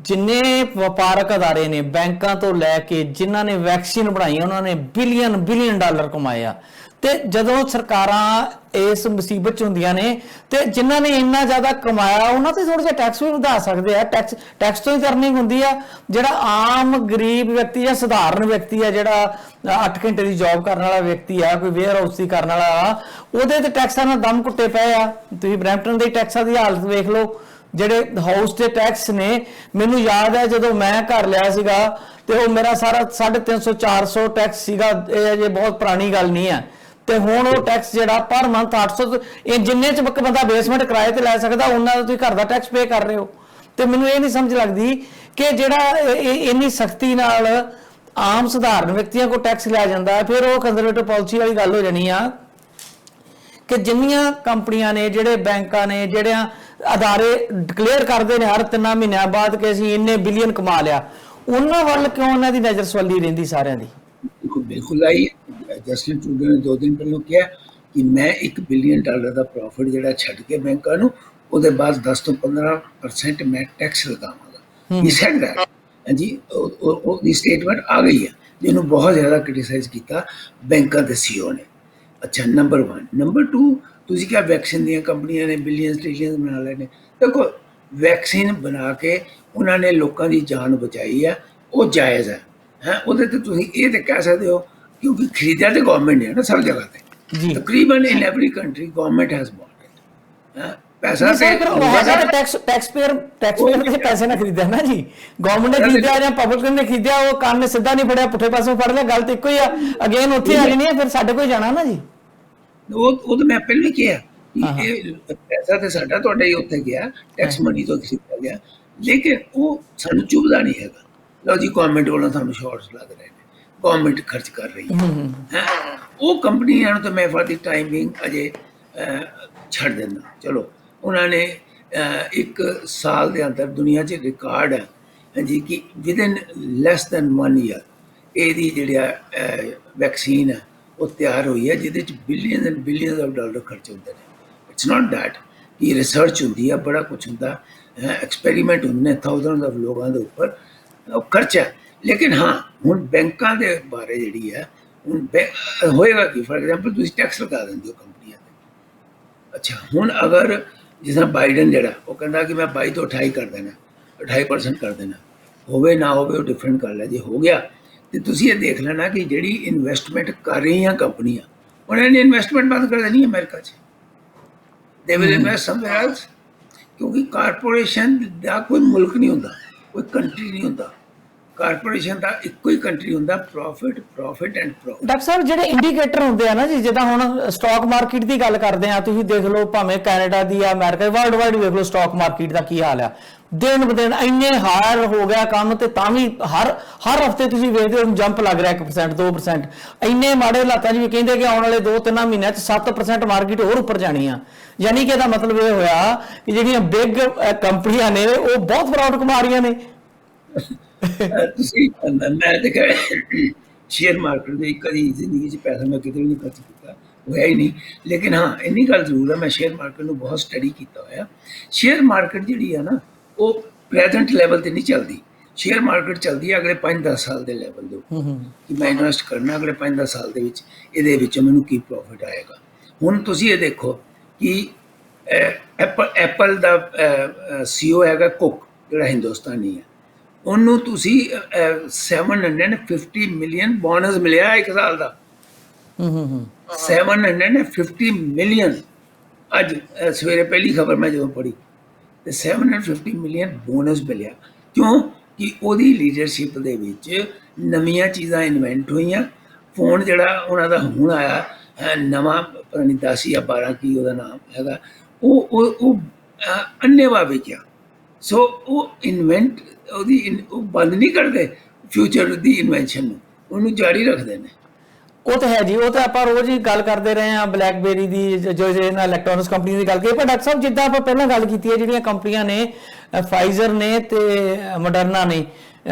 ਜਿੰਨੇ ਵਪਾਰਕ ਅਦਾਰੇ ਨੇ, ਬੈਂਕਾਂ ਤੋਂ ਲੈ ਕੇ ਜਿਨ੍ਹਾਂ ਨੇ ਵੈਕਸੀਨ ਬਣਾਈ, ਉਹਨਾਂ ਨੇ ਬਿਲੀਅਨ ਡਾਲਰ ਕਮਾਇਆ। ਤੇ ਜਦੋਂ ਸਰਕਾਰਾਂ ਇਸ ਮੁਸੀਬਤ 'ਚ ਹੁੰਦੀਆਂ ਨੇ ਤੇ ਜਿਨ੍ਹਾਂ ਨੇ ਇੰਨਾ ਜ਼ਿਆਦਾ ਕਮਾਇਆ ਉਹਨਾਂ ਤੇ ਥੋੜਾ ਜਿਹਾ ਟੈਕਸ ਵੀ ਵਧਾ ਸਕਦੇ ਆ। ਟੈਕਸ ਤੋਂ ਹੀ ਕਰਨੀ ਹੁੰਦੀ ਆ। ਜਿਹੜਾ ਆਮ ਗਰੀਬ ਵਿਅਕਤੀ ਜਾਂ ਸਧਾਰਨ ਵਿਅਕਤੀ ਆ, ਜਿਹੜਾ 8 ਘੰਟੇ ਦੀ ਜੌਬ ਕਰਨ ਵਾਲਾ ਵਿਅਕਤੀ ਆ, ਕੋਈ ਵੇਅਰ ਹਾਊਸ ਦੀ ਕਰਨ ਵਾਲਾ, ਉਹਦੇ ਤੇ ਟੈਕਸਾਂ ਨਾਲ ਦਮ ਘੁੱਟੇ ਪਏ ਆ। ਤੁਸੀਂ ਬਰੈਂਪਟਨ ਦੇ ਟੈਕਸਾਂ ਦੀ ਹਾਲਤ ਵੇਖ ਲਓ। ਜਿਹੜੇ ਹਾਊਸ ਦੇ ਟੈਕਸ ਨੇ, ਮੈਨੂੰ ਯਾਦ ਹੈ ਜਦੋਂ ਮੈਂ ਘਰ ਲਿਆ ਸੀਗਾ ਤੇ ਉਹ ਮੇਰਾ ਸਾਰਾ 350 400 ਟੈਕਸ ਸੀਗਾ। ਇਹ ਅਜੇ ਬਹੁਤ ਪੁਰਾਣੀ ਗੱਲ ਨਹੀਂ ਹੈ। ਤੇ ਹੁਣ ਉਹ ਟੈਕਸ ਜਿਹੜਾ ਪਰ ਮੰਥ 800, ਇਹ ਜਿੰਨੇ ਚ ਬੰਦਾ ਬੇਸਮੈਂਟ ਕਿਰਾਏ ਤੇ ਲੈ ਸਕਦਾ ਉਹਨਾਂ ਦਾ ਤੁਸੀਂ ਘਰ ਦਾ ਟੈਕਸ ਪੇ ਕਰ ਰਹੇ ਹੋ। ਤੇ ਮੈਨੂੰ ਇਹ ਨਹੀਂ ਸਮਝ ਲੱਗਦੀ ਕਿ ਜਿਹੜਾ ਇੰਨੀ ਸਖਤੀ ਨਾਲ ਆਮ ਸਧਾਰਨ ਵਿਅਕਤੀਆਂ ਕੋਲ ਟੈਕਸ ਲਿਆ ਜਾਂਦਾ, ਫਿਰ ਉਹ ਕੰਜ਼ਰਵੇਟਿਵ ਪਾਲਿਸੀ ਵਾਲੀ ਗੱਲ ਹੋ ਜਾਣੀ ਆ ਕਿ ਜਿੰਨੀਆਂ ਕੰਪਨੀਆਂ ਨੇ, ਜਿਹੜੇ ਬੈਂਕਾਂ ਨੇ, ਜਿਹੜਿਆਂ ਅਦਾਰੇ ਡਿਕਲੇਅਰ ਕਰਦੇ ਨੇ ਹਰ 3 ਮਹੀਨਿਆਂ ਬਾਅਦ ਕਿ ਅਸੀਂ ਇੰਨੇ ਬਿਲੀਅਨ ਕਮਾ ਲਿਆ, ਉਹਨਾਂ ਵੱਲ ਕਿਉਂ ਉਹਨਾਂ ਦੀ ਨਜ਼ਰ ਸਵਾਲੀ ਰਹਿੰਦੀ ਸਾਰਿਆਂ ਦੀ? ਬਿਲਕੁਲ ਆਈ। ਜਸਟਿਨ ਟਰੂਡੋ ਨੇ 2 ਦਿਨ ਪਹਿਲਾਂ ਕਿਹਾ ਕਿ ਮੈਂ $1 ਬਿਲੀਅਨ ਦਾ ਪ੍ਰੋਫਿਟ ਜਿਹੜਾ ਛੱਡ ਕੇ ਬੈਂਕਾਂ ਨੂੰ, ਉਹਦੇ ਬਾਅਦ 10 ਤੋਂ 15% ਮੈਂ ਟੈਕਸ ਲਗਾਵਾਂਗਾ। He said that. ਹਾਂਜੀ, ਉਹਦੀ ਸਟੇਟਮੈਂਟ ਆ ਗਈ ਹੈ, ਜਿਹਨੂੰ ਬਹੁਤ ਜ਼ਿਆਦਾ ਕ੍ਰਿਟਿਸਾਈਜ਼ ਕੀਤਾ ਬੈਂਕਾਂ ਦੇ CEO ਨੇ। ਅੱਛਾ, ਨੰਬਰ 1। ਨੰਬਰ 2, ਤੁਸੀਂ ਕਿਹਾ ਵੈਕਸੀਨ ਦੀਆਂ ਕੰਪਨੀਆਂ ਨੇ ਬਿਲੀਅਨਸ ਟ੍ਰਿਲੀਅਨਸ ਬਣਾ ਲਏ ਨੇ। ਦੇਖੋ, ਵੈਕਸੀਨ ਬਣਾ ਕੇ ਉਹਨਾਂ ਨੇ ਲੋਕਾਂ ਦੀ ਜਾਨ ਬਚਾਈ ਹੈ, ਉਹ ਜਾਇਜ਼ ਹੈ। ਉਹਦੇ ਤੇ ਤੁਸੀਂ ਇਹ ਤੇ ਕਹਿ ਸਕਦੇ ਹੋ ਕਿਉਂਕਿ ਖਰੀਦਿਆ ਤੇ ਗਵਰਨਮੈਂਟ ਨੇ ਨਾ ਸਭ ਜਗ੍ਹਾ ਤੇ, ਤਕਰੀਬਨ ਇਨ every country government has bought it. ਪੈਸਾ ਤੇ ਟੈਕਸ ਪੇਅਰ ਦੇ ਪੈਸੇ ਨਾਲ ਖਰੀਦਿਆ ਨਾ ਜੀ। ਗਵਰਨਮੈਂਟ ਨੇ ਖਰੀਦਿਆ ਜਾਂ ਪਬਲਿਕ ਨੇ ਖਰੀਦਿਆ, ਉਹ ਕੰਨ ਨੇ ਸਿੱਧਾ ਨਹੀਂ ਫੜਿਆ, ਪੁੱਠੇ ਪਾਸੋਂ ਫੜ ਲਿਆ, ਗੱਲ ਤੇ ਇੱਕੋ ਹੀ ਆ। ਅਗੇਨ ਉੱਥੇ ਆ ਜਾਣੀ ਹੈ, ਫਿਰ ਸਾਡੇ ਕੋਲ ਜਾਣਾ ਨਾ ਜੀ। ਉਹ ਤਾਂ ਮੈਂ ਪਹਿਲਾਂ ਹੀ ਕਿਹਾ ਕਿ ਇਹ ਪੈਸਾ ਤੇ ਸਾਡਾ ਤੁਹਾਡਾ ਹੀ ਉੱਥੇ ਗਿਆ, ਟੈਕਸ ਮਨੀ ਤੋਂ ਖਰੀਦਿਆ ਗਿਆ, ਲੇਕਿਨ ਉਹ ਸਾਨੂੰ ਚੁਭਦਾ ਨਹੀਂ ਹੈਗਾ। ਲਓ ਜੀ, ਗਵਰਨਮੈਂਟ ਵੱਲੋਂ ਸਾਨੂੰ ਸ਼ਾਰਟਸ ਲੱਗ ਰਹੇ ਨੇ, ਗਵਰਨਮੈਂਟ ਖਰਚ ਕਰ ਰਹੀ ਹੈ। ਉਹ ਕੰਪਨੀਆਂ ਨੂੰ ਤਾਂ ਮੈਂ ਫॉर ਦੀ ਟਾਈਮ ਬਿੰਗ ਅਜੇ ਛੱਡ ਦਿੰਦਾ। ਚਲੋ, ਉਹਨਾਂ ਨੇ 1 ਸਾਲ ਦੇ ਅੰਦਰ ਦੁਨੀਆ 'ਚ ਰਿਕਾਰਡ ਹੈ ਜੀ ਕਿ ਵਿਦਨ ਲੈਸ ਦੈਨ 1 ਈਅਰ ਇਹਦੀ ਜਿਹੜੀ ਵੈਕਸੀਨ ਹੈ ਉਹ ਤਿਆਰ ਹੋਈ ਹੈ, ਜਿਹਦੇ 'ਚ billions and billions of dollar ਖਰਚ ਹੁੰਦੇ ਨੇ। ਇਟਸ ਨਾਟ ਦੈਟ ਕਿ ਰਿਸਰਚ ਹੁੰਦੀ ਹੈ, ਬੜਾ ਕੁਛ ਹੁੰਦਾ, ਐਕਸਪੈਰੀਮੈਂਟ ਹੁੰਦੇ ਨੇ ਥਾਊਜ਼ੈਂਡਸ ਆਫ ਲੋਕਾਂ ਦੇ ਉੱਪਰ, ਉਹ ਖਰਚਾ। ਲੇਕਿਨ ਹਾਂ, ਹੁਣ ਬੈਂਕਾਂ ਦੇ ਬਾਰੇ ਜਿਹੜੀ ਹੈ, ਹੁਣ ਹੋਏਗਾ ਕਿ ਫॉर ਐਗਜ਼ਾਮਪਲ ਤੁਸੀਂ ਟੈਕਸ ਲਗਾ ਦਿੰਦੇ ਹੋ ਕੰਪਨੀਆਂ 'ਤੇ। ਅੱਛਾ, ਹੁਣ ਅਗਰ ਜਿਸ ਤਰ੍ਹਾਂ ਬਾਈਡਨ ਜਿਹੜਾ ਉਹ ਕਹਿੰਦਾ ਕਿ ਮੈਂ 22 ਤੋਂ 28 ਕਰ ਦੇਣਾ, 28% ਕਰ ਦੇਣਾ, ਹੋਵੇ ਨਾ ਹੋਵੇ ਉਹ ਡਿਫਰੈਂਟ ਗੱਲ ਹੈ। ਜੇ ਹੋ ਗਿਆ ਤੇ ਤੁਸੀਂ ਇਹ ਦੇਖ ਲੈਣਾ ਕਿ ਜਿਹੜੀ ਇਨਵੈਸਟਮੈਂਟ ਕਰ ਰਹੀਆਂ ਕੰਪਨੀਆਂ, ਉਹਨਾਂ ਨੇ ਇਨਵੈਸਟਮੈਂਟ ਬੰਦ ਕਰ ਦੇਣੀ ਅਮਰੀਕਾ 'ਚ। They will invest somewhere else, ਕਿਉਂਕਿ ਕਾਰਪੋਰੇਸ਼ਨ ਦਾ ਕੋਈ ਮੁਲਕ ਨਹੀਂ ਹੁੰਦਾ, ਕੋਈ ਕੰਟਰੀ ਨਹੀਂ ਹੁੰਦਾ। ਕਾਰਪੋਰੇਸ਼ਨ ਦਾ ਇੱਕੋ ਹੀ ਕੰਟਰੀ ਹੁੰਦਾ, ਪ੍ਰੋਫਿਟ ਐਂਡ ਪ੍ਰੋਫਿਟ। ਡਾਕਟਰ ਸਾਹਿਬ, ਜਿਹੜੇ ਇੰਡੀਕੇਟਰ ਹੁੰਦੇ ਆ ਨਾ ਜੀ, ਜਿੱਦਾਂ ਹੁਣ ਸਟਾਕ ਮਾਰਕੀਟ ਦੀ ਗੱਲ ਕਰਦੇ ਆ, ਤੁਸੀਂ ਦੇਖ ਲਓ ਭਾਵੇਂ ਕੈਨੇਡਾ ਦੀ ਆ, ਅਮਰੀਕਾ, ਵਰਲਡ ਵਾਈਡ ਵੇਖ ਲਓ ਸਟਾਕ ਮਾਰਕੀਟ ਦਾ ਕੀ ਹਾਲ ਆ। ਦਿਨ ਬ ਦਿਨ ਇੰਨੇ ਹਾਰ ਹੋ ਗਿਆ ਕੰਮ, ਤੇ ਤਾਂ ਵੀ ਹਰ ਹਫ਼ਤੇ ਤੁਸੀਂ ਵੇਖਦੇ ਹੋ ਜੰਪ ਲੱਗ ਰਿਹਾ 1% 2%। ਇੰਨੇ ਮਾੜੇ ਹਾਲਾਤਾਂ 'ਚ ਵੀ ਕਹਿੰਦੇ ਕਿ ਆਉਣ ਵਾਲੇ 2-3 ਮਹੀਨਿਆਂ 'ਚ 7% ਮਾਰਕੀਟ ਹੋਰ ਉੱਪਰ ਜਾਣੀ ਆ। ਯਾਨੀ ਕਿ ਇਹਦਾ ਮਤਲਬ ਇਹ ਹੋਇਆ ਕਿ ਜਿਹੜੀਆਂ ਬਿਗ ਕੰਪਨੀਆਂ ਨੇ ਉਹ ਬਹੁਤ ਫਰਾਡ ਕਮਾ ਰਹੀਆਂ ਨੇ। ਤੁਸੀਂ ਮੈਂ ਤੇ ਸ਼ੇਅਰ ਮਾਰਕੀਟ ਦੇ ਕਦੀ ਜ਼ਿੰਦਗੀ 'ਚ ਪੈਸਾ ਮੈਂ ਕਿਤੇ ਵੀ ਨਹੀਂ ਖਰਚ ਕੀਤਾ। ਹੋਇਆ ਹੀ ਨਹੀਂ। ਲੇਕਿਨ ਹਾਂ ਇੰਨੀ ਗੱਲ ਜ਼ਰੂਰ ਹੈ, ਮੈਂ ਸ਼ੇਅਰ ਮਾਰਕੀਟ ਨੂੰ ਬਹੁਤ ਸਟੱਡੀ ਕੀਤਾ ਹੋਇਆ। ਸ਼ੇਅਰ ਮਾਰਕੀਟ ਜਿਹੜੀ ਹੈ ਨਾ ਉਹ ਪ੍ਰੈਜ਼ੈਂਟ ਲੈਵਲ ਤੇ ਨਹੀਂ ਚੱਲਦੀ। ਸ਼ੇਅਰ ਮਾਰਕੀਟ ਚੱਲਦੀ ਹੈ ਅਗਲੇ 5-10 ਸਾਲ ਦੇ ਲੈਵਲ ਦੇ ਉੱਪਰ ਕਿ ਮੈਂ ਇਨਵੈਸਟ ਕਰਨਾ ਅਗਲੇ 5-10 ਸਾਲ ਦੇ ਵਿੱਚ, ਇਹਦੇ ਵਿੱਚੋਂ ਮੈਨੂੰ ਕੀ ਪ੍ਰੋਫਿਟ ਆਏਗਾ। ਹੁਣ ਤੁਸੀਂ ਇਹ ਦੇਖੋ ਕਿ ਐਪਲ ਦਾ CEO ਹੈਗਾ ਕੁੱਕ, ਜਿਹੜਾ ਹਿੰਦੁਸਤਾਨੀ ਹੈ, ਉਹਨੂੰ ਤੁਸੀਂ 750 ਮਿਲੀਅਨ ਬੋਨਸ ਮਿਲਿਆ 1 ਸਾਲ ਦਾ। 750 ਮਿਲੀਅਨ। ਅੱਜ ਸਵੇਰੇ ਪਹਿਲੀ ਖਬਰ ਮੈਂ ਜਦੋਂ ਪੜ੍ਹੀ ਤੇ 750 ਮਿਲੀਅਨ ਬੋਨਸ ਮਿਲਿਆ। ਕਿਉਂ? ਕਿ ਉਹਦੀ ਲੀਡਰਸ਼ਿਪ ਦੇ ਵਿੱਚ ਨਵੀਆਂ ਚੀਜ਼ਾਂ ਇਨਵੈਂਟ ਹੋਈਆਂ। ਫੋਨ ਜਿਹੜਾ ਉਹਨਾਂ ਦਾ ਹੁਣ ਆਇਆ ਨਵਾਂ, ਪਤਾ ਨਹੀਂ 10 ਜਾਂ 12 ਕੀ ਉਹਦਾ ਨਾਮ ਹੈਗਾ, ਉਹ ਅੰਨੇਵਾਹ ਵਿਕਿਆ। ਸੋ ਉਹ ਇਨਵੈਂਟ ਉਹ ਬੰਦ ਨਹੀਂ ਕਰਦੇ ਫਿਊਚਰ ਦੀ ਇਨਵੈਂਸ਼ਨ ਨੂੰ, ਉਹਨੂੰ ਜਾਰੀ ਰੱਖਦੇ ਨੇ। ਉਹ ਤਾਂ ਹੈ ਜੀ, ਉਹ ਤਾਂ ਆਪਾਂ ਰੋਜ਼ ਹੀ ਗੱਲ ਕਰਦੇ ਰਹੇ ਹਾਂ ਬਲੈਕਬੇਰੀ ਦੀ, ਜੋ ਇਹਨਾਂ ਇਲੈਕਟ੍ਰੋਨਿਕਸ ਕੰਪਨੀ ਦੀ ਗੱਲ ਕੀਤੀ। ਪਰ ਡਾਕਟਰ ਸਾਹਿਬ ਜਿੱਦਾਂ ਆਪਾਂ ਪਹਿਲਾਂ ਗੱਲ ਕੀਤੀ ਹੈ, ਜਿਹੜੀਆਂ ਕੰਪਨੀਆਂ ਨੇ ਫਾਈਜ਼ਰ ਨੇ ਤੇ ਮੋਡਰਨਾ ਨੇ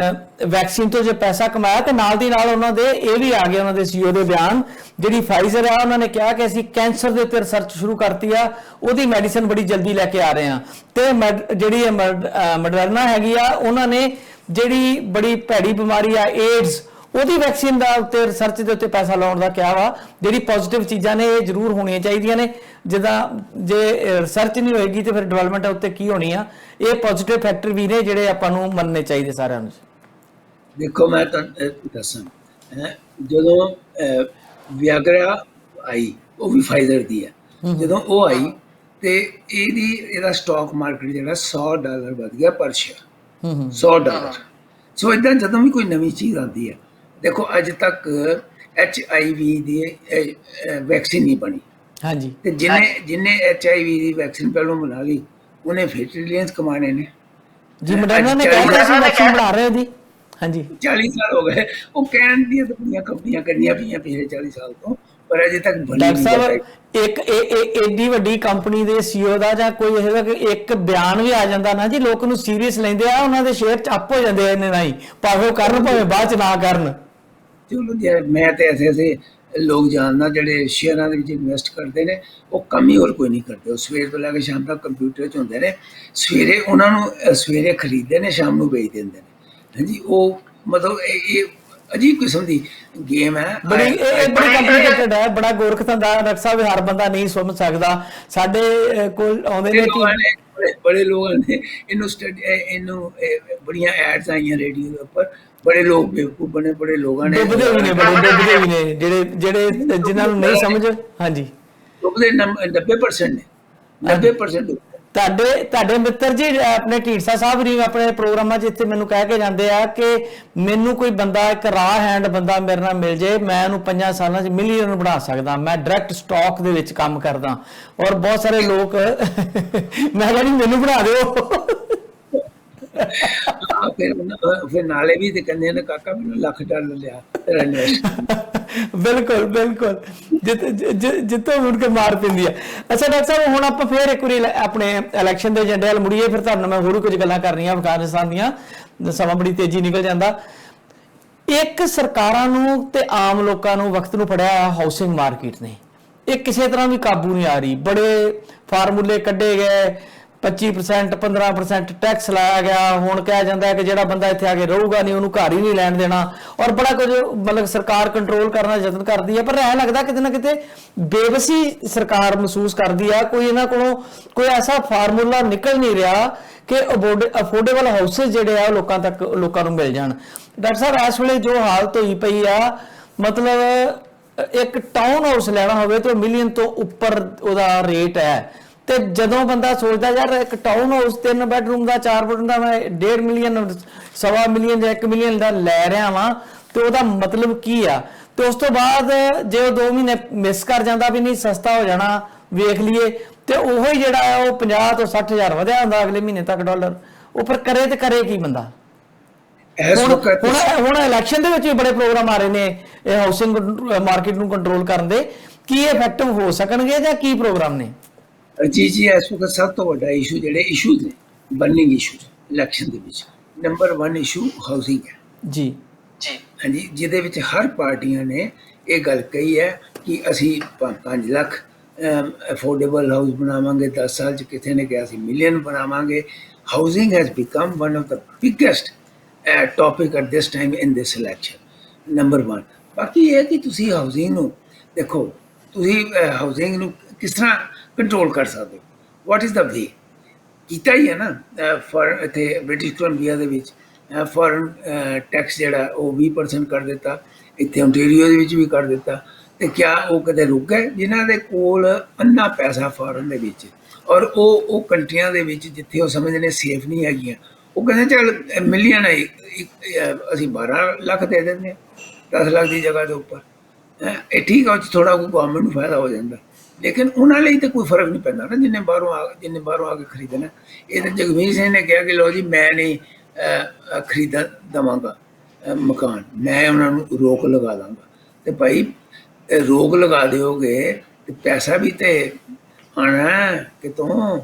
ਵੈਕਸੀਨ ਤੋਂ ਜੇ ਪੈਸਾ ਕਮਾਇਆ, ਤੇ ਨਾਲ ਦੀ ਨਾਲ ਉਹਨਾਂ ਦੇ ਇਹ ਵੀ ਆ ਗਿਆ ਉਹਨਾਂ ਦੇ CEO ਦੇ ਬਿਆਨ। ਜਿਹੜੀ ਫਾਈਜ਼ਰ ਆ ਉਹਨਾਂ ਨੇ ਕਿਹਾ ਕਿ ਅਸੀਂ ਕੈਂਸਰ ਦੇ ਉੱਤੇ ਰਿਸਰਚ ਸ਼ੁਰੂ ਕਰਤੀ ਆ, ਉਹਦੀ ਮੈਡੀਸਨ ਬੜੀ ਜਲਦੀ ਲੈ ਕੇ ਆ ਰਹੇ ਹਾਂ। ਤੇ ਜਿਹੜੀ ਮੋਡਰਨਾ ਹੈਗੀ ਆ, ਉਹਨਾਂ ਨੇ ਜਿਹੜੀ ਬੜੀ ਭੈੜੀ ਬਿਮਾਰੀ ਆ ਏਡਸ, ਉਹਦੀ ਵੈਕਸੀਨ ਦਾ ਉੱਤੇ ਰਿਸਰਚ ਦੇ ਉੱਤੇ ਪੈਸਾ ਲਾਉਣ ਦਾ ਕਿਹਾ ਵਾ। ਜਿਹੜੀ ਪੋਜ਼ਿਟਿਵ ਚੀਜ਼ਾਂ ਨੇ ਇਹ ਜ਼ਰੂਰ ਹੋਣੀਆਂ ਚਾਹੀਦੀਆਂ ਨੇ। ਜਿੱਦਾਂ ਜੇ ਰਿਸਰਚ ਨਹੀਂ ਹੋਏਗੀ ਤੇ ਫਿਰ ਡਿਵੈਲਪਮੈਂਟ ਉੱਤੇ ਕੀ ਹੋਣੀ ਆ। ਇਹ ਪੋਜ਼ਿਟਿਵ ਫੈਕਟਰ ਵੀ ਨੇ ਜਿਹੜੇ ਆਪਾਂ ਨੂੰ ਮੰਨਣੇ ਚਾਹੀਦੇ ਸਾਰਿਆਂ ਨੂੰ। ਦੇਖੋ ਮੈਂ ਤੁਹਾਨੂੰ ਦੱਸਾਂ, ਜਦੋਂ ਵਿਆਗਰਾ ਆਈ, ਉਹ ਵੀ ਫਾਈਜ਼ਰ ਦੀ ਹੈ, ਜਦੋਂ ਉਹ ਆਈ ਤੇ ਇਹਦਾ ਸਟਾਕ ਮਾਰਕੀਟ ਜਿਹੜਾ $100 ਵਧ ਗਿਆ ਪਰ ਸ਼ੇਅਰ, $100। ਸੋ ਇਦਾਂ ਜਦੋਂ ਵੀ ਕੋਈ ਨਵੀਂ ਚੀਜ਼ ਆਉਂਦੀ ਹੈ, ਦੇਖੋ ਅੱਜ ਤੱਕ HIV ਦੀ ਵੈਕਸੀਨ ਨਹੀਂ ਬਣੀ। ਹਾਂਜੀ। ਤੇ ਜਿਹਨੇ HIV ਦੀ ਵੈਕਸੀਨ ਪਹਿਲਾਂ ਬਣਾ ਲਈ, ਉਹਨੇ ਫਿਰ ਟ੍ਰਿਲੀਅਨਸ ਕਮਾਣੇ ਨੇ ਜੀ। ਮੋਡਰਨਾ ਨੇ ਕਿਹਾ ਸੀ ਵੈਕਸੀਨ ਬਣਾ ਰਹੇ ਦੀ। ਹਾਂਜੀ, 40 ਸਾਲ ਹੋ ਗਏ। ਉਹ ਕਹਿਣ ਦੀਆਂ ਤਾਂ ਬੜੀਆਂ ਕੰਪਨੀਆਂ ਕਰਨੀਆਂ ਪਈਆਂ ਪਿਛਲੇ 40 ਸਾਲ ਤੋਂ, ਪਰ ਅਜੇ ਤੱਕ ਬਣੀ ਨਹੀਂ। ਡਾਕਟਰ ਸਾਹਿਬ ਇੱਕ ਏਡੀ ਵੱਡੀ ਕੰਪਨੀ ਦੇ CEO ਦਾ ਜਾਂ ਕੋਈ ਇਹਦਾ ਇੱਕ ਬਿਆਨ ਵੀ ਆ ਜਾਂਦਾ ਨਾ ਜੀ, ਲੋਕ ਨੂੰ ਸੀਰੀਅਸ ਲੈਂਦੇ ਆ, ਉਹਨਾਂ ਦੇ ਸ਼ੇਅਰ ਚੱਪ ਹੋ ਜਾਂਦੇ ਆ ਇਹਨੇ ਨਾਲ ਹੀ, ਭਾਵੇਂ ਉਹ ਕਰਨ ਭਾਵੇਂ ਬਾਅਦ ਚ ਨਾ ਕਰਨ। ਚਲੋ ਮੈਂ ਤੇ ਐਸੇ ਲੋਕ ਜਾਣਦਾ ਜਿਹੜੇ ਸ਼ੇਅਰਾਂ ਦੇ ਵਿੱਚ ਇਨਵੈਸਟ ਕਰਦੇ ਨੇ, ਉਹ ਕੰਮ ਹੀ ਹੋਰ ਕੋਈ ਨਹੀਂ ਕਰਦੇ। ਉਹ ਸਵੇਰ ਤੋਂ ਲੈ ਕੇ ਸ਼ਾਮ ਤੱਕ ਕੰਪਿਊਟਰ 'ਚ ਹੁੰਦੇ ਨੇ। ਸਵੇਰੇ ਉਹਨਾਂ ਨੂੰ ਸਵੇਰੇ ਖਰੀਦਦੇ ਨੇ, ਸ਼ਾਮ ਨੂੰ ਵੇਚ ਦਿੰਦੇ ਨੇ। ਹਾਂਜੀ, ਉਹ ਮਤਲਬ ਇਹ ਅਜੀਬ ਕਿਸਮ ਦੀ ਗੇਮ ਹੈ, ਬੜੀ ਕੰਪਲੀਕੇਟਡ ਹੈ, ਬੜਾ ਗੋਰਖਧੰਦਾ ਡਾਕਟਰ ਸਾਹਿਬ, ਹਰ ਬੰਦਾ ਨਹੀਂ ਸਮਝ ਸਕਦਾ। ਸਾਡੇ ਕੋਲ ਆਉਂਦੇ ਨੇ ਬੜੇ ਲੋਕਾਂ ਨੇ ਇਹਨੂੰ ਬੜੀਆਂ ਐਡਸ ਆਈਆਂ ਰੇਡੀਓ ਦੇ ਉੱਪਰ, ਬੜੇ ਲੋਕ ਬੇਵਕੂਫ ਬਣੇ, ਬੜੇ ਲੋਕਾਂ ਨੇ ਡੁੱਬਦੇ ਵੀ ਨੇ, ਜਿਹੜੇ ਜਿਨ੍ਹਾਂ ਨੂੰ ਨਹੀਂ ਸਮਝ। ਹਾਂਜੀ, ਡੁੱਬਦੇ 90% ਨੇ, 90% ਤੁਹਾਡੇ ਮਿੱਤਰ ਜੀ ਆਪਣੇ ਢੀਂਡਸਾ ਸਾਹਿਬ ਨੇ ਆਪਣੇ ਪ੍ਰੋਗਰਾਮਾਂ 'ਚ ਇੱਥੇ ਮੈਨੂੰ ਕਹਿ ਕੇ ਜਾਂਦੇ ਆ ਕਿ ਮੈਨੂੰ ਕੋਈ ਬੰਦਾ, ਇੱਕ ਰਾਹ ਹੈਂਡ ਬੰਦਾ ਮੇਰੇ ਨਾਲ ਮਿਲ ਜੇ, ਮੈਂ ਉਹਨੂੰ 5 ਸਾਲਾਂ 'ਚ ਮਿਲੀਅਨ ਬਣਾ ਸਕਦਾ, ਮੈਂ ਡਾਇਰੈਕਟ ਸਟਾਕ ਦੇ ਵਿੱਚ ਕੰਮ ਕਰਦਾ। ਔਰ ਬਹੁਤ ਸਾਰੇ ਲੋਕ ਮੈਂ ਕਹਿੰਦੀ ਮੈਨੂੰ ਬਣਾ ਦਿਓ। ਫਿਰ ਨਾਲੇ ਵੀ ਤੇ ਕਹਿੰਦੇ ਨੇ ਕਾਕਾ ਮੈਨੂੰ $1,00,000 ਲਿਆ ਤੇਰਾ ਇਨਵੈਸਟ। ਬਿਲਕੁਲ ਬਿਲਕੁਲ, ਜਿੱਤੋਂ ਮੁੜ ਕੇ ਮਾਰ ਪੈਂਦੀ ਆ। ਅੱਛਾ ਡਾਕਟਰ ਸਾਹਿਬ, ਹੁਣ ਆਪਾਂ ਫਿਰ ਇੱਕ ਵਾਰੀ ਆਪਣੇ ਇਲੈਕਸ਼ਨ ਦੇ ਏਜੰਡੇ ਵੱਲ ਮੁੜੀਏ। ਫਿਰ ਤੁਹਾਨੂੰ ਮੈਂ ਹੋਰ ਕੁਝ ਗੱਲਾਂ ਕਰਨੀਆਂ ਅਫਗਾਨਿਸਤਾਨ ਦੀਆਂ, ਸਮਾਂ ਬੜੀ ਤੇਜ਼ੀ ਨਿਕਲ ਜਾਂਦਾ। ਇੱਕ ਸਰਕਾਰਾਂ ਨੂੰ ਤੇ ਆਮ ਲੋਕਾਂ ਨੂੰ ਵਕਤ ਨੂੰ ਫੜਿਆ ਹਾਊਸਿੰਗ ਮਾਰਕੀਟ ਨੇ, ਇਹ ਕਿਸੇ ਤਰ੍ਹਾਂ ਵੀ ਕਾਬੂ ਨਹੀਂ ਆ ਰਹੀ। ਬੜੇ ਫਾਰਮੂਲੇ ਕੱਢੇ ਗਏ, 25% 15% ਟੈਕਸ ਲਾਇਆ ਗਿਆ। ਹੁਣ ਕਿਹਾ ਜਾਂਦਾ ਹੈ ਕਿ ਜਿਹੜਾ ਬੰਦਾ ਇੱਥੇ ਆ ਕੇ ਰਹੂਗਾ ਨਹੀਂ, ਉਹਨੂੰ ਘਰ ਹੀ ਨਹੀਂ ਲੈਣ ਦੇਣਾ। ਔਰ ਬੜਾ ਕੁਝ ਮਤਲਬ ਸਰਕਾਰ ਕੰਟਰੋਲ ਕਰਨ ਦਾ ਯਤਨ ਕਰਦੀ ਹੈ, ਪਰ ਐਂ ਲੱਗਦਾ ਕਿਤੇ ਨਾ ਕਿਤੇ ਬੇਵਸੀ ਸਰਕਾਰ ਮਹਿਸੂਸ ਕਰਦੀ ਆ। ਕੋਈ ਇਹਨਾਂ ਕੋਲੋਂ ਕੋਈ ਐਸਾ ਫਾਰਮੂਲਾ ਨਿਕਲ ਨਹੀਂ ਰਿਹਾ ਕਿ ਅਫੋਰਡੇਬਲ ਹਾਊਸਿਸ ਜਿਹੜੇ ਆ ਲੋਕਾਂ ਨੂੰ ਮਿਲ ਜਾਣ। ਡਾਕਟਰ ਸਾਹਿਬ, ਇਸ ਵੇਲੇ ਜੋ ਹਾਲਤ ਹੋਈ ਪਈ ਆ, ਮਤਲਬ ਇੱਕ ਟਾਊਨ ਹਾਊਸ ਲੈਣਾ ਹੋਵੇ ਤਾਂ ਮਿਲੀਅਨ ਤੋਂ ਉੱਪਰ ਉਹਦਾ ਰੇਟ ਹੈ। ਤੇ ਜਦੋਂ ਬੰਦਾ ਸੋਚਦਾ ਯਾਰ ਇੱਕ ਟਾਊਨ ਹਾਊਸ 3 ਬੈਡਰੂਮ ਦਾ 4 ਬੈਡਰੂਮ ਦਾ ਮੈਂ 1.5 ਮਿਲੀਅਨ, 1.25 ਮਿਲੀਅਨ ਜਾਂ 1 ਮਿਲੀਅਨ ਦਾ ਲੈ ਰਿਹਾ ਵਾਂ, ਤੇ ਉਹਦਾ ਮਤਲਬ ਕੀ ਆ? ਤੇ ਉਸ ਤੋਂ ਬਾਅਦ ਜੇ ਉਹ 2 ਮਹੀਨੇ ਮਿਸ ਕਰ ਜਾਂਦਾ ਵੀ ਨਹੀਂ ਸਸਤਾ ਹੋ ਜਾਣਾ, ਵੇਖ ਲਈਏ, ਤੇ ਉਹੋ ਹੀ ਜਿਹੜਾ ਹੈ ਉਹ 50 ਤੋਂ 60,000 ਵਧਿਆ ਹੁੰਦਾ ਅਗਲੇ ਮਹੀਨੇ ਤੱਕ ਡਾਲਰ। ਉਹ ਫਿਰ ਕਰੇ ਤੇ ਕਰੇ ਕੀ ਬੰਦਾ? ਹੁਣ ਇਲੈਕਸ਼ਨ ਦੇ ਵਿੱਚ ਵੀ ਬੜੇ ਪ੍ਰੋਗਰਾਮ ਆ ਰਹੇ ਨੇ ਇਹ ਹਾਊਸਿੰਗ ਮਾਰਕੀਟ ਨੂੰ ਕੰਟਰੋਲ ਕਰਨ ਦੇ। ਕੀ ਇਫੈਕਟਿਵ ਹੋ ਸਕਣਗੇ ਜਾਂ ਕੀ ਪ੍ਰੋਗਰਾਮ ਨੇ? ਜੀ ਇਸ ਵਕਤ ਸਭ ਤੋਂ ਵੱਡਾ ਇਸ਼ੂ ਜਿਹੜੇ ਇਸ਼ੂਜ਼ ਨੇ, ਬਰਨਿੰਗ ਇਸ਼ੂਜ਼ ਇਲੈਕਸ਼ਨ ਦੇ ਵਿੱਚ, ਨੰਬਰ 1 ਇਸ਼ੂ ਹਾਊਸਿੰਗ ਹੈ ਜੀ। ਜੀ ਹਾਂਜੀ, ਜਿਹਦੇ ਵਿੱਚ ਹਰ ਪਾਰਟੀਆਂ ਨੇ ਇਹ ਗੱਲ ਕਹੀ ਹੈ ਕਿ ਅਸੀਂ 5 ਲੱਖ ਅਫੋਰਡੇਬਲ ਹਾਊਸ ਬਣਾਵਾਂਗੇ 10 ਸਾਲ 'ਚ, ਕਿਸੇ ਨੇ ਕਿਹਾ ਅਸੀਂ ਮਿਲੀਅਨ ਬਣਾਵਾਂਗੇ। Housing has become one of the biggest topic at this time in this election, number 1। ਬਾਕੀ ਇਹ ਹੈ ਕਿ ਤੁਸੀਂ ਹਾਊਸਿੰਗ ਨੂੰ ਦੇਖੋ, ਤੁਸੀਂ ਹਾਊਸਿੰਗ ਨੂੰ ਕਿਸ ਤਰ੍ਹਾਂ ਕੰਟਰੋਲ ਕਰ ਸਕਦੇ ਹੋ, ਵਾਟ ਇਜ਼ ਦਾ ਵੇ। ਕੀਤਾ ਹੀ ਹੈ ਨਾ ਫੋਰਨ, ਇੱਥੇ ਬ੍ਰਿਟਿਸ਼ ਕੋਲੰਬੀਆ ਦੇ ਵਿੱਚ ਫੋਰਨ ਟੈਕਸ ਜਿਹੜਾ ਉਹ 20% ਕਰ ਦਿੱਤਾ, ਇੱਥੇ ontario ਦੇ ਵਿੱਚ ਵੀ ਕਰ ਦਿੱਤਾ। ਤੇ ਕਿਆ ਉਹ ਕਦੇ ਰੁਕ ਗਏ? ਜਿਨ੍ਹਾਂ ਦੇ ਕੋਲ ਅੰਨਾ ਪੈਸਾ ਫੋਰਨ ਦੇ ਵਿੱਚ, ਔਰ ਉਹ ਕੰਟਰੀਆਂ ਦੇ ਵਿੱਚ ਜਿੱਥੇ ਉਹ ਸਮਝਦੇ ਨੇ ਸੇਫ ਨਹੀਂ ਹੈਗੀਆਂ, ਉਹ ਕਹਿੰਦੇ ਚੱਲ ਮਿਲੀਅਨ ਹੈ ਅਸੀਂ 12 ਲੱਖ ਦੇ ਦਿੰਦੇ ਹਾਂ 10 ਲੱਖ ਦੀ ਜਗ੍ਹਾ ਦੇ ਉੱਪਰ। ਇਹ ਠੀਕ ਆ, ਉਹ 'ਚ ਥੋੜ੍ਹਾ ਕੋਈ ਗੌਰਮੈਂਟ ਨੂੰ ਫਾਇਦਾ ਹੋ ਜਾਂਦਾ, ਲੇਕਿਨ ਉਹਨਾਂ ਲਈ ਤਾਂ ਕੋਈ ਫਰਕ ਨਹੀਂ ਪੈਂਦਾ ਨਾ ਜਿੰਨੇ ਬਾਹਰੋਂ ਆ ਕੇ ਖਰੀਦਣਾ। ਇਹ ਤਾਂ ਜਗਮੀਤ ਸਿੰਘ ਨੇ ਕਿਹਾ ਕਿ ਲਓ ਜੀ ਮੈਂ ਨਹੀਂ ਖਰੀਦਣ ਦੇਵਾਂਗਾ ਮਕਾਨ, ਮੈਂ ਉਹਨਾਂ ਨੂੰ ਰੋਕ ਲਗਾ ਦਾਂਗਾ। ਤੇ ਭਾਈ ਰੋਕ ਲਗਾ ਦਿਓਗੇ ਤੇ ਪੈਸਾ ਵੀ ਤੇ ਆਉਣਾ ਕਿਤੋਂ,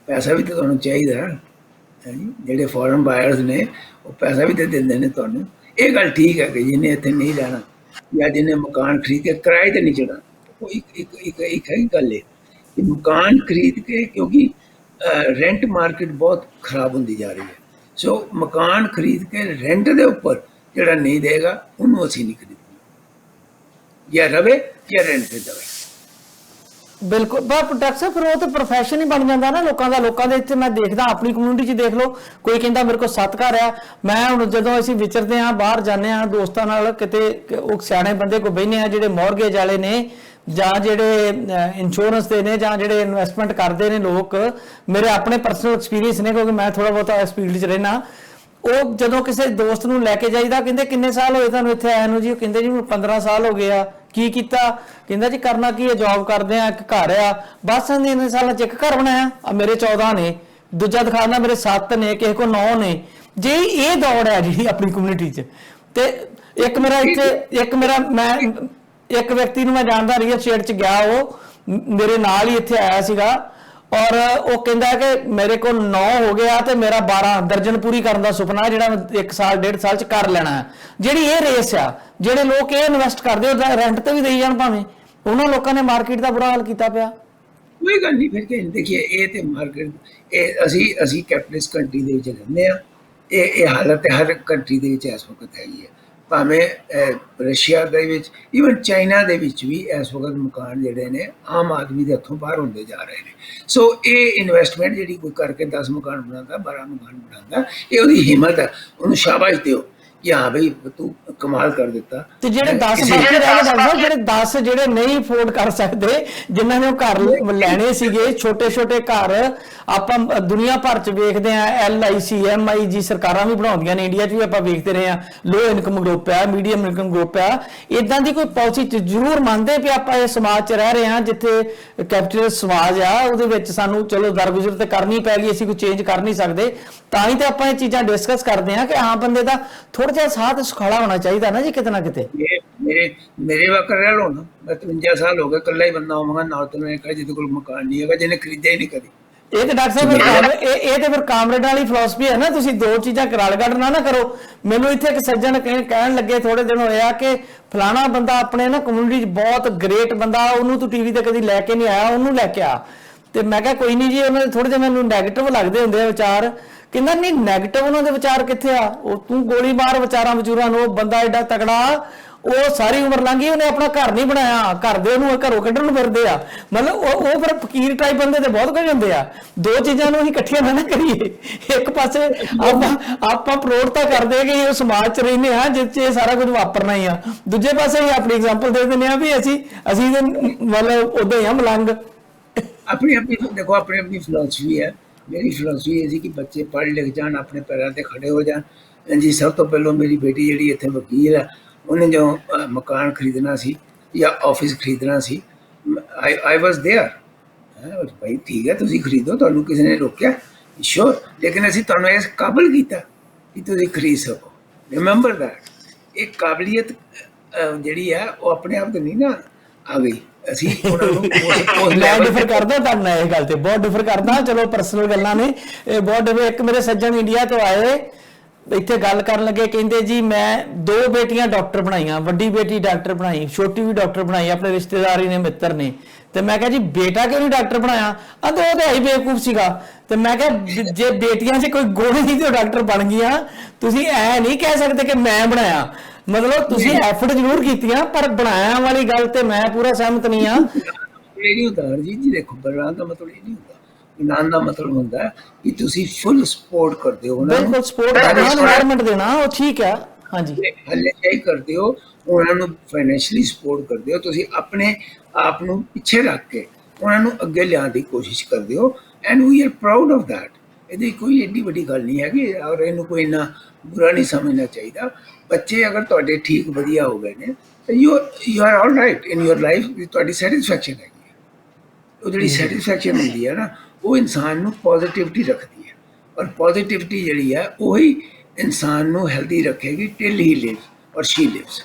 ਪੈਸਾ ਵੀ ਤਾਂ ਤੁਹਾਨੂੰ ਚਾਹੀਦਾ ਹੈ ਜੀ। ਜਿਹੜੇ ਫੋਰਨ ਬਾਇਰਸ ਨੇ ਉਹ ਪੈਸਾ ਵੀ ਤਾਂ ਦਿੰਦੇ ਨੇ ਤੁਹਾਨੂੰ। ਇਹ ਗੱਲ ਠੀਕ ਹੈ ਕਿ ਜਿਹਨੇ ਇੱਥੇ ਨਹੀਂ ਲੈਣਾ ਜਾਂ ਜਿਹਨੇ ਮਕਾਨ ਖਰੀਦ ਕੇ ਕਿਰਾਏ 'ਤੇ ਨਹੀਂ ਚੜ੍ਹਾਉਣਾ, ਉਹ ਇੱਕ ਹੈ ਗੱਲ ਹੈ ਕਿ ਮਕਾਨ ਖਰੀਦ ਕੇ, ਕਿਉਂਕਿ ਰੈਂਟ ਮਾਰਕੀਟ ਬਹੁਤ ਖਰਾਬ ਹੁੰਦੀ ਜਾ ਰਹੀ ਹੈ। ਸੋ ਮਕਾਨ ਖਰੀਦ ਕੇ ਰੈਂਟ ਦੇ ਉੱਪਰ ਜਿਹੜਾ ਨਹੀਂ ਦੇਗਾ ਉਹਨੂੰ ਅਸੀਂ ਨਹੀਂ ਖਰੀਦਣਾ, ਜਾਂ ਰਵੇ ਜਾਂ ਰੈਂਟ ਤੇ ਦੇਵੇ। ਬਿਲਕੁਲ, ਪਰ ਡਾਕਟਰ ਸਾਹਿਬ ਫਿਰ ਉਹ ਤਾਂ ਪ੍ਰੋਫੈਸ਼ਨ ਹੀ ਬਣ ਜਾਂਦਾ ਨਾ ਲੋਕਾਂ ਦੇ ਇੱਥੇ। ਮੈਂ ਦੇਖਦਾ ਆਪਣੀ ਕਮਿਊਨਿਟੀ 'ਚ ਦੇਖ ਲਓ, ਕੋਈ ਕਹਿੰਦਾ ਮੇਰੇ ਕੋਲ 7 ਘਰ ਆ। ਮੈਂ ਹੁਣ ਜਦੋਂ ਅਸੀਂ ਵਿਚਰਦੇ ਹਾਂ, ਬਾਹਰ ਜਾਂਦੇ ਹਾਂ ਦੋਸਤਾਂ ਨਾਲ ਕਿਤੇ, ਉਹ ਸਿਆਣੇ ਬੰਦੇ ਕੋਲ ਬਹਿੰਦੇ ਆ ਜਿਹੜੇ ਮੌਰਗੇਜ ਵਾਲੇ ਨੇ ਜਾਂ ਜਿਹੜੇ ਇੰਸ਼ੋਰੈਂਸ ਦੇ ਨੇ ਜਾਂ ਜਿਹੜੇ ਇਨਵੈਸਟਮੈਂਟ ਕਰਦੇ ਨੇ ਲੋਕ। ਮੇਰੇ ਆਪਣੇ ਪਰਸਨਲ ਐਕਸਪੀਰੀਅੰਸ ਨੇ, ਕਿਉਂਕਿ ਮੈਂ ਥੋੜਾ ਬਹੁਤਾ ਇਸ ਫੀਲਡ 'ਚ ਰਹਿਣਾ। ਉਹ ਜਦੋਂ ਕਿਸੇ ਦੋਸਤ ਨੂੰ ਲੈ ਕੇ ਜਾਈਦਾ, ਕਹਿੰਦੇ ਕਿੰਨੇ ਸਾਲ ਹੋਏ ਤੁਹਾਨੂੰ ਇੱਥੇ ਆਇਆ ਨੂੰ ਜੀ? ਉਹ ਕਹਿੰਦੇ ਜੀ 15 ਸਾਲ ਹੋ ਗਏ ਆ। ਕੀ ਕੀਤਾ? ਕਹਿੰਦਾ ਜੀ ਕਰਨਾ ਕੀ ਹੈ, ਜੌਬ ਕਰਦੇ ਆ, ਇੱਕ ਘਰ ਆ, ਬਸ ਇੰਨੇ ਸਾਲਾਂ 'ਚ ਇੱਕ ਘਰ ਬਣਾਇਆ। ਆ ਮੇਰੇ 14 ਨੇ, ਦੂਜਾ ਦਿਖਾਣਾ ਮੇਰੇ 7 ਨੇ, ਕਿਸੇ ਕੋਲ 9 ਨੇ। ਜੇ ਇਹ ਦੌੜ ਹੈ ਜਿਹੜੀ ਆਪਣੀ ਕਮਿਊਨਿਟੀ 'ਚ। ਤੇ ਇੱਕ ਮੇਰਾ ਇੱਥੇ ਮੈਂ ਇੱਕ ਵਿਅਕਤੀ ਨੂੰ ਮੈਂ ਜਾਣਦਾ, ਰੀਅਲ ਸਟੇਟ 'ਚ ਗਿਆ, ਉਹ ਮੇਰੇ ਨਾਲ ਹੀ ਇੱਥੇ ਆਇਆ ਸੀਗਾ, ਔਰ ਉਹ ਕਹਿੰਦਾ ਕਿ ਮੇਰੇ ਕੋਲ 9 ਹੋ ਗਿਆ ਤੇ ਮੇਰਾ 12 ਦਰਜਨ ਪੂਰੀ ਕਰਨ ਦਾ ਸੁਪਨਾ ਜਿਹੜਾ 1 ਸਾਲ 1.5 ਸਾਲ 'ਚ ਕਰ ਲੈਣਾ ਹੈ। ਜਿਹੜੀ ਇਹ ਰੇਸ ਆ, ਜਿਹੜੇ ਲੋਕ ਇਹ ਇਨਵੈਸਟ ਕਰਦੇ ਉਹਦਾ ਰੈਂਟ ਤੇ ਵੀ ਦੇਈ ਜਾਣ ਭਾਵੇਂ, ਉਹਨਾਂ ਲੋਕਾਂ ਨੇ ਮਾਰਕੀਟ ਦਾ ਬੁਰਾ ਹਾਲ ਕੀਤਾ ਪਿਆ। ਕੋਈ ਗੱਲ ਨਹੀਂ, ਫਿਰ ਕਿ ਦੇਖੀਏ ਇਹ ਤੇ ਮਾਰਕੀਟ, ਇਹ ਅਸੀਂ ਕੈਪੀਟਲਿਸਟ ਕੰਟਰੀ ਦੇ ਵਿੱਚ ਰਹਿੰਦੇ ਆ। ਇਹ ਹਾਲਤ ਹਰ ਕੰਟਰੀ ਦੇ ਵਿੱਚ ਇਸ ਵਕਤ ਹੈਗੀ ਹੈ, ਭਾਵੇਂ ਰਸ਼ੀਆ ਦੇ ਵਿੱਚ, ਈਵਨ ਚਾਈਨਾ ਦੇ ਵਿੱਚ ਵੀ ਇਸ ਵਕਤ ਮਕਾਨ ਜਿਹੜੇ ਨੇ ਆਮ ਆਦਮੀ ਦੇ ਹੱਥੋਂ ਬਾਹਰ ਹੁੰਦੇ ਜਾ ਰਹੇ ਨੇ। ਸੋ ਇਹ ਇਨਵੈਸਟਮੈਂਟ ਜਿਹੜੀ ਕੋਈ ਕਰਕੇ 10 ਮਕਾਨ ਬਣਾਉਂਦਾ, 12 ਮਕਾਨ ਬਣਾਉਂਦਾ, ਇਹ ਉਹਦੀ ਹਿੰਮਤ ਹੈ, ਉਹਨੂੰ ਸ਼ਾਬਾਸ਼ ਦਿਓ ਕਿ ਹਾਂ ਬਈ ਤੂੰ ਕਮਾਲ ਕਰ ਦਿੱਤਾ। ਤੇ ਜਿਹੜੇ 10 ਜਿਹੜੇ ਨਹੀਂ ਅਫੋਰਡ ਕਰ ਸਕਦੇ, ਜਿਨ੍ਹਾਂ ਨੇ ਉਹ ਘਰ ਲੈਣੇ ਸੀਗੇ, ਛੋਟੇ ਘਰ, ਆਪਾਂ ਦੁਨੀਆ ਭਰ 'ਚ ਵੇਖਦੇ ਆ, LIC MIG ਸਰਕਾਰਾਂ ਵੀ ਬਣਾਉਂਦੀਆਂ ਨੇ, ਇੰਡੀਆ 'ਚ ਵੀ ਆਪਾਂ ਵੇਖਦੇ ਰਹੇ ਆ। ਲੋ ਇਨਕਮ ਗਰੁੱਪ ਆ, ਮੀਡੀਅਮ ਇਨਕਮ ਗਰੁੱਪ ਆ, ਇਦਾਂ ਦੀ ਕੋਈ ਪਾਲਿਸੀ ਜ਼ਰੂਰ ਮੰਨਦੇ ਵੀ ਆਪਾਂ ਇਹ ਸਮਾਜ 'ਚ ਰਹਿ ਰਹੇ ਹਾਂ ਜਿੱਥੇ ਕੈਪੀਟਲਿਸਟ ਸਮਾਜ ਆ, ਉਹਦੇ ਵਿੱਚ ਸਾਨੂੰ ਚਲੋ ਦਰਗੁਜ਼ਰ ਤੇ ਕਰਨੀ ਪੈ ਗਈ, ਅਸੀਂ ਕੋਈ ਚੇਂਜ ਕਰ ਨਹੀਂ ਸਕਦੇ। ਤਾਂ ਹੀ ਤੇ ਆਪਾਂ ਇਹ ਚੀਜ਼ਾਂ ਡਿਸਕਸ ਕਰਦੇ ਹਾਂ ਕਿ ਆਮ ਬੰਦੇ ਦਾ ਥੋੜਾ ਜਿਹਾ ਸਾਹ ਤੇ ਸੁਖਾਲਾ ਹੋਣਾ ਚਾਹੀਦਾ ਨਾ ਜੀ ਕਿਤੇ ਨਾ ਕਿਤੇ। ਮੇਰੇ ਵਾਕਰ ਰਹਿ ਲੋ ਨਾ, ਮੈਂ 53 ਸਾਲ ਹੋ ਗਏ, ਇਕੱਲਾ ਹੀ ਬੰਦਾ ਹੋਵਾਂਗਾ ਨਾਲ, ਤੇ ਮੈਂ ਕਿਹਾ ਜਿਹਦੇ ਕੋਲ ਮਕਾਨ ਨਹੀਂ ਹੈਗਾ, ਜਿਹਨੇ ਖਰੀਦਿਆ ਹੀ ਨਹੀਂ ਕਦੀ। ਇਹ ਤੇ ਡਾਕਟਰ ਸਾਹਿਬ ਇਹ ਤੇ ਫਿਰ ਕਾਮਰੇਡਾਂ ਵਾਲੀ ਫਿਲਾਸਫੀ ਹੈ ਨਾ, ਤੁਸੀਂ ਦੋ ਚੀਜ਼ਾਂ ਕਰਾਲ ਕੱਢ ਨਾ ਕਰੋ। ਮੈਨੂੰ ਇੱਥੇ ਇੱਕ ਸੱਜਣ ਕਹਿਣ ਲੱਗੇ ਥੋੜੇ ਦਿਨ ਹੋਏ ਆ ਕਿ ਫਲਾਣਾ ਬੰਦਾ ਆਪਣੇ ਨਾ ਕਮਿਊਨਿਟੀ 'ਚ ਬਹੁਤ ਗ੍ਰੇਟ ਬੰਦਾ, ਉਹਨੂੰ ਤੂੰ TV ਤੇ ਕਦੀ ਲੈ ਕੇ ਨਹੀਂ ਆਇਆ, ਉਹਨੂੰ ਲੈ ਕੇ ਆ। ਤੇ ਮੈਂ ਕਿਹਾ ਕੋਈ ਨਹੀਂ ਜੀ, ਉਹਨਾਂ ਦੇ ਥੋੜੇ ਜਿਹੇ ਮੈਨੂੰ ਨੈਗੇਟਿਵ ਲੱਗਦੇ ਹੁੰਦੇ ਆ ਵਿਚਾਰ। ਕਹਿੰਦਾ ਨਹੀਂ, ਨੈਗੇਟਿਵ ਉਹਨਾਂ ਦੇ ਵਿਚਾਰ ਕਿੱਥੇ ਆ, ਉਹ ਤੂੰ ਗੋਲੀ ਮਾਰ ਵਿਚਾਰਾਂ ਵਿਚੂਰਾਂ ਨੂੰ। ਉਹ ਬੰਦਾ ਐਡਾ ਤਗੜਾ, ਉਹ ਸਾਰੀ ਉਮਰ ਲੰਘ ਗਈ, ਉਹਨੇ ਆਪਣਾ ਘਰ ਨਹੀਂ ਬਣਾਇਆ, ਘਰ ਦੇ ਉਹਨੂੰ ਘਰੋਂ ਕੱਢਣ ਨੂੰ ਫਿਰਦੇ ਆ। ਮਤਲਬ ਉਹ ਫਿਰ ਫਕੀਰ ਟਾਈਪ ਬੰਦੇ ਤੇ ਬਹੁਤ ਕੁਝ ਹੁੰਦੇ ਆ। ਦੋ ਚੀਜ਼ਾਂ ਨੂੰ ਅਸੀਂ ਇਕੱਠੀਆਂ ਨਾ ਕਰੀਏ। ਇੱਕ ਪਾਸੇ ਆਪਾਂ ਪ੍ਰੋੜਤਾ ਕਰਦੇ ਕਿ ਇਹ ਸਮਾਜ 'ਚ ਰਹਿੰਦੇ ਆ ਜਿਸ 'ਚ ਇਹ ਸਾਰਾ ਕੁਝ ਵਾਪਰਨਾ ਹੀ ਆ, ਦੂਜੇ ਪਾਸੇ ਅਸੀਂ ਆਪਣੀ ਐਗਜ਼ਾਮਪਲ ਦੇ ਦਿੰਦੇ ਆ ਵੀ ਅਸੀਂ ਮਤਲਬ ਉਦਾਂ ਹੀ ਆ ਮਲੰਗ। ਆਪਣੀ ਦੇਖੋ, ਆਪਣੀ ਫਿਲਾਸਫੀ ਹੈ। ਮੇਰੀ ਫਿਲਾਸਫੀ ਇਹ ਸੀ ਕਿ ਬੱਚੇ ਪੜ੍ਹ ਲਿਖ ਜਾਣ, ਆਪਣੇ ਪੈਰਾਂ 'ਤੇ ਖੜੇ ਹੋ ਜਾਣ ਜੀ। ਸਭ ਤੋਂ ਪਹਿਲਾਂ ਮੇਰੀ ਬੇਟੀ ਜਿਹੜੀ ਇੱਥੇ ਵਕੀਲ ਹੈ, ਉਹਨੇ ਜੋ ਮਕਾਨ ਖਰੀਦਣਾ ਸੀ ਜਾਂ ਆਫਿਸ ਖਰੀਦਣਾ ਸੀ, ਆਈ ਵਾਸ ਦੇਅਰ। ਭਾਈ ਠੀਕ ਹੈ, ਤੁਸੀਂ ਖਰੀਦੋ, ਤੁਹਾਨੂੰ ਕਿਸੇ ਨੇ ਰੋਕਿਆ? ਸ਼ੋਰ, ਲੇਕਿਨ ਅਸੀਂ ਤੁਹਾਨੂੰ ਇਸ ਕਾਬਲ ਕੀਤਾ ਕਿ ਤੁਸੀਂ ਖਰੀਦ ਸਕੋ। Remember that. ਇਹ ਕਾਬਲੀਅਤ ਜਿਹੜੀ ਹੈ ਉਹ ਆਪਣੇ ਆਪ ਤੇ ਨਹੀਂ ਨਾ ਆ ਗਈ। ਅਸੀਂ ਮੈਂ ਡਿਫਰ ਕਰਦਾ ਤੁਹਾਨੂੰ ਇਹ ਗੱਲ ਤੇ, ਬਹੁਤ ਡਿਫਰ ਕਰਦਾ। ਚਲੋ ਪਰਸਨਲ ਗੱਲਾਂ ਨੇ ਇਹ, ਬਹੁਤ ਡਿਫਰ। ਇੱਕ ਮੇਰੇ ਸੱਜਣ ਇੰਡੀਆ ਤੋਂ ਆਏ, ਇੱਥੇ ਗੱਲ ਕਰਨ ਲੱਗੇ ਕਹਿੰਦੇ ਜੀ ਮੈਂ 2 ਬੇਟੀਆਂ ਡਾਕਟਰ ਬਣਾਈਆਂ, ਵੱਡੀ ਬੇਟੀ ਡਾਕਟਰ ਬਣਾਈ, ਛੋਟੀ ਵੀ ਡਾਕਟਰ ਬਣਾਈ, ਆਪਣੇ ਰਿਸ਼ਤੇਦਾਰੀ ਨੇ, ਮਿੱਤਰ ਨੇ। ਤੇ ਮੈਂ ਕਿਹਾ ਜੀ ਬੇਟਾ ਕਿਉਂ ਨਹੀਂ ਡਾਕਟਰ ਬਣਾਇਆ? ਕਹਿੰਦੇ ਉਹ ਤਾਂ ਹੀ ਬੇਵਕੂਫ ਸੀਗਾ। ਤੇ ਮੈਂ ਕਿਹਾ ਜੇ ਬੇਟੀਆਂ 'ਚ ਕੋਈ ਗੁਣ ਨਹੀਂ ਤੇ ਡਾਕਟਰ ਬਣ ਗਈਆਂ, ਤੁਸੀਂ ਐ ਨਹੀਂ ਕਹਿ ਸਕਦੇ ਕਿ ਮੈਂ ਬਣਾਇਆ। ਮਤਲਬ ਤੁਸੀਂ ਐਫਰਟ ਜ਼ਰੂਰ ਕੀਤੀਆਂ, ਪਰ ਬਣਾਇਆ ਵਾਲੀ ਗੱਲ ਤੇ ਮੈਂ ਪੂਰਾ ਸਹਿਮਤ ਨਹੀਂ ਆ। ਇਹ ਨਹੀਂ ਹੁੰਦਾ ਹਰਜੀਤ ਜੀ, ਦੇਖੋ ਬਣਾਉਣ ਦਾ ਮਤਲਬ ਇਹ ਨਹੀਂ ਹੁੰਦਾ। ਬਣਾਉਣ ਦਾ ਮਤਲਬ ਹੁੰਦਾ ਹੈ ਕਿ ਤੁਸੀਂ ਫੁੱਲ ਸਪੋਰਟ ਕਰਦੇ ਹੋ, ਬਿਲਕੁਲ ਸਪੋਰਟ ਕਰਨਾ, এনवायरमेंट ਦੇਣਾ, ਉਹ ਠੀਕ ਆ। ਹਾਂਜੀ, ਹੱਲੇ ਇਹ ਕਰਦੇ ਹੋ, ਉਹਨਾਂ ਨੂੰ ਫਾਈਨੈਂਸ਼ੀਅਲੀ ਸਪੋਰਟ ਕਰਦੇ ਹੋ, ਤੁਸੀਂ ਆਪਣੇ ਆਪ ਨੂੰ ਪਿੱਛੇ ਰੱਖ ਕੇ ਉਹਨਾਂ ਨੂੰ ਅੱਗੇ ਲਿਆਉਣ ਦੀ ਕੋਸ਼ਿਸ਼ ਕਰਦੇ ਹੋ, and we are proud of that. ਇਹਦੀ ਕੋਈ ਏਡੀ ਵੱਡੀ ਗੱਲ ਨਹੀਂ ਹੈਗੀ, ਔਰ ਇਹਨੂੰ ਕੋਈ ਇੰਨਾ ਬੁਰਾ ਨਹੀਂ ਸਮਝਣਾ ਚਾਹੀਦਾ। ਬੱਚੇ ਅਗਰ ਤੁਹਾਡੇ ਠੀਕ ਵਧੀਆ ਹੋ ਗਏ ਨੇ ਤਾਂ you are all right in your life, ਤੁਹਾਡੀ ਸੈਟਿਸਫੈਕਸ਼ਨ ਹੈਗੀ ਹੈ। ਉਹ ਜਿਹੜੀ ਸੈਟਿਸਫੈਕਸ਼ਨ ਹੁੰਦੀ ਹੈ ਨਾ, ਉਹ ਇਨਸਾਨ ਨੂੰ ਪੋਜ਼ਿਟਿਵਿਟੀ ਰੱਖਦੀ ਹੈ, ਔਰ ਪੋਜ਼ਿਟਿਵਿਟੀ ਜਿਹੜੀ ਹੈ ਉਹੀ ਇਨਸਾਨ ਨੂੰ ਹੈਲਦੀ ਰੱਖੇਗੀ ਟਿਲ ਹੀ ਲਿਵ ਔਰ ਸ਼ੀ ਲਿਵਸ।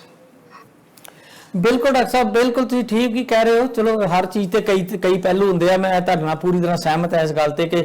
ਬਿਲਕੁਲ ਡਾਕਟਰ ਸਾਹਿਬ, ਬਿਲਕੁਲ ਤੁਸੀਂ ਠੀਕ ਹੀ ਕਹਿ ਰਹੇ ਹੋ। ਚਲੋ ਹਰ ਚੀਜ਼ ਤੇ ਕਈ ਪਹਿਲੂ ਹੁੰਦੇ ਆ। ਮੈਂ ਤੁਹਾਡੇ ਨਾਲ ਪੂਰੀ ਤਰ੍ਹਾਂ ਸਹਿਮਤ ਹਾਂ ਇਸ ਗੱਲ ਤੇ ਕਿ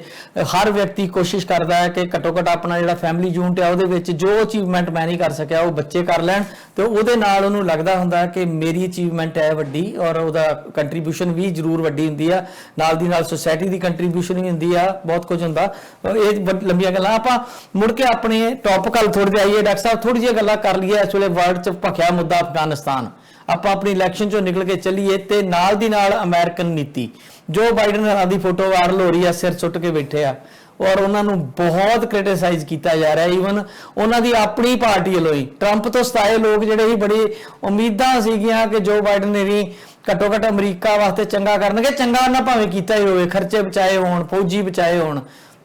ਹਰ ਵਿਅਕਤੀ ਕੋਸ਼ਿਸ਼ ਕਰਦਾ ਹੈ ਕਿ ਘੱਟੋ ਘੱਟ ਆਪਣਾ ਜਿਹੜਾ ਫੈਮਿਲੀ ਯੂਨਿਟ ਹੈ ਉਹਦੇ ਵਿੱਚ ਜੋ ਅਚੀਵਮੈਂਟ ਮੈਂ ਨਹੀਂ ਕਰ ਸਕਿਆ ਉਹ ਬੱਚੇ ਕਰ ਲੈਣ, ਤੇ ਉਹਦੇ ਨਾਲ ਉਹਨੂੰ ਲੱਗਦਾ ਹੁੰਦਾ ਕਿ ਮੇਰੀ ਅਚੀਵਮੈਂਟ ਹੈ ਵੱਡੀ, ਔਰ ਉਹਦਾ ਕੰਟਰੀਬਿਊਸ਼ਨ ਵੀ ਜ਼ਰੂਰ ਵੱਡੀ ਹੁੰਦੀ ਆ। ਨਾਲ ਦੀ ਨਾਲ ਸੋਸਾਇਟੀ ਦੀ ਕੰਟਰੀਬਿਊਸ਼ਨ ਵੀ ਹੁੰਦੀ ਆ, ਬਹੁਤ ਕੁਝ ਹੁੰਦਾ। ਇਹ ਲੰਬੀਆਂ ਗੱਲਾਂ ਆਪਾਂ ਮੁੜ ਕੇ ਆਪਣੇ ਟੌਪਿਕ ਵੱਲ ਥੋੜ੍ਹੇ ਜਿਹੇ ਆਈਏ। ਡਾਕਟਰ ਸਾਹਿਬ ਥੋੜ੍ਹੀ ਜਿਹੀ ਗੱਲਾਂ ਕਰ ਲਈਏ। ਇਸ ਵੇਲੇ ਵਰਲਡ 'ਚ ਭਖਿਆ ਮੁੱਦਾ ਅਫਗਾਨਿਸਤਾਨ। ਆਪਾਂ ਆਪਣੀ ਇਲੈਕਸ਼ਨ ਚੋਂ ਨਿਕਲ ਕੇ ਚੱਲੀਏ ਤੇ ਨਾਲ ਦੀ ਨਾਲ ਅਮਰੀਕਨ ਨੀਤੀ, ਜੋ ਬਾਈਡਨ ਹੋਰਾਂ ਦੀ ਫੋਟੋ ਵਾਇਰਲ ਹੋ ਰਹੀ ਆ, ਸਿਰ ਸੁੱਟ ਕੇ ਬੈਠੇ ਆ, ਔਰ ਉਹਨਾਂ ਨੂੰ ਬਹੁਤ ਕ੍ਰਿਟਿਸਾਈਜ਼ ਕੀਤਾ ਜਾ ਰਿਹਾ। ਈਵਨ ਉਹਨਾਂ ਦੀ ਆਪਣੀ ਪਾਰਟੀ ਵੱਲੋਂ ਹੀ ਟਰੰਪ ਤੋਂ ਸਤਾਏ ਲੋਕ ਜਿਹੜੇ ਸੀ, ਬੜੀ ਉਮੀਦਾਂ ਸੀਗੀਆਂ ਕਿ ਜੋ ਬਾਈਡਨ ਨੇ ਵੀ ਘੱਟੋ ਘੱਟ ਅਮਰੀਕਾ ਵਾਸਤੇ ਚੰਗਾ ਕਰਨਗੇ। ਚੰਗਾ ਉਹਨਾਂ ਭਾਵੇਂ ਕੀਤਾ ਹੀ ਹੋਵੇ, ਖਰਚੇ ਬਚਾਏ ਹੋਣ, ਫੌਜੀ ਬਚਾਏ ਹੋਣ,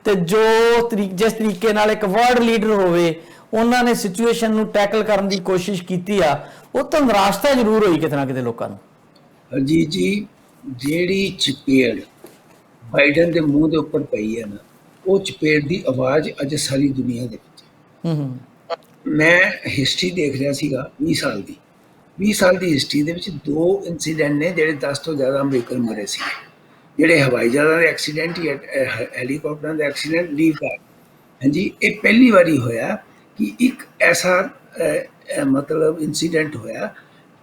ਤੇ ਜਿਸ ਤਰੀਕੇ ਨਾਲ ਇੱਕ ਵਰਲਡ ਲੀਡਰ ਹੋਵੇ, ਉਹਨਾਂ ਨੇ ਸਿਚੁਏਸ਼ਨ ਨੂੰ ਟੈਕਲ ਕਰਨ ਦੀ ਕੋਸ਼ਿਸ਼ ਕੀਤੀ ਆ, ਉਹ ਤਾਂ ਨਿਰਾਸ਼ਤਾ ਜ਼ਰੂਰ ਹੋਈ ਕਿਤੇ ਨਾ ਕਿਤੇ ਲੋਕਾਂ ਨੂੰ। ਹਰਜੀਤ ਜੀ, ਜਿਹੜੀ ਚਪੇੜ ਬਾਈਡਨ ਦੇ ਮੂੰਹ ਦੇ ਉੱਪਰ ਪਈ ਹੈ ਨਾ, ਉਹ ਚਪੇੜ ਦੀ ਆਵਾਜ਼ ਅੱਜ ਸਾਰੀ ਦੁਨੀਆ ਦੇ ਵਿੱਚ। ਮੈਂ ਹਿਸਟਰੀ ਦੇਖ ਰਿਹਾ ਸੀਗਾ 20 ਸਾਲ ਦੀ ਹਿਸਟਰੀ ਦੇ ਵਿੱਚ 2 ਇਨਸੀਡੈਂਟ ਨੇ ਜਿਹੜੇ 10 ਤੋਂ ਜ਼ਿਆਦਾ ਅਮਰੀਕਨ ਮਰੇ ਸੀ। ਜਿਹੜੇ ਹਵਾਈ ਜਹਾਜ਼ਾਂ ਦੇ ਐਕਸੀਡੈਂਟ ਜਾਂ ਹੈਲੀਕਾਪਟਰਾਂ ਦੇ ਐਕਸੀਡੈਂਟ ਲੀਵ ਕਰ, ਹਾਂਜੀ, ਇਹ ਪਹਿਲੀ ਵਾਰੀ ਹੋਇਆ ਕਿ ਇੱਕ ਐਸਾ ਮਤਲਬ ਇਨਸੀਡੈਂਟ ਹੋਇਆ।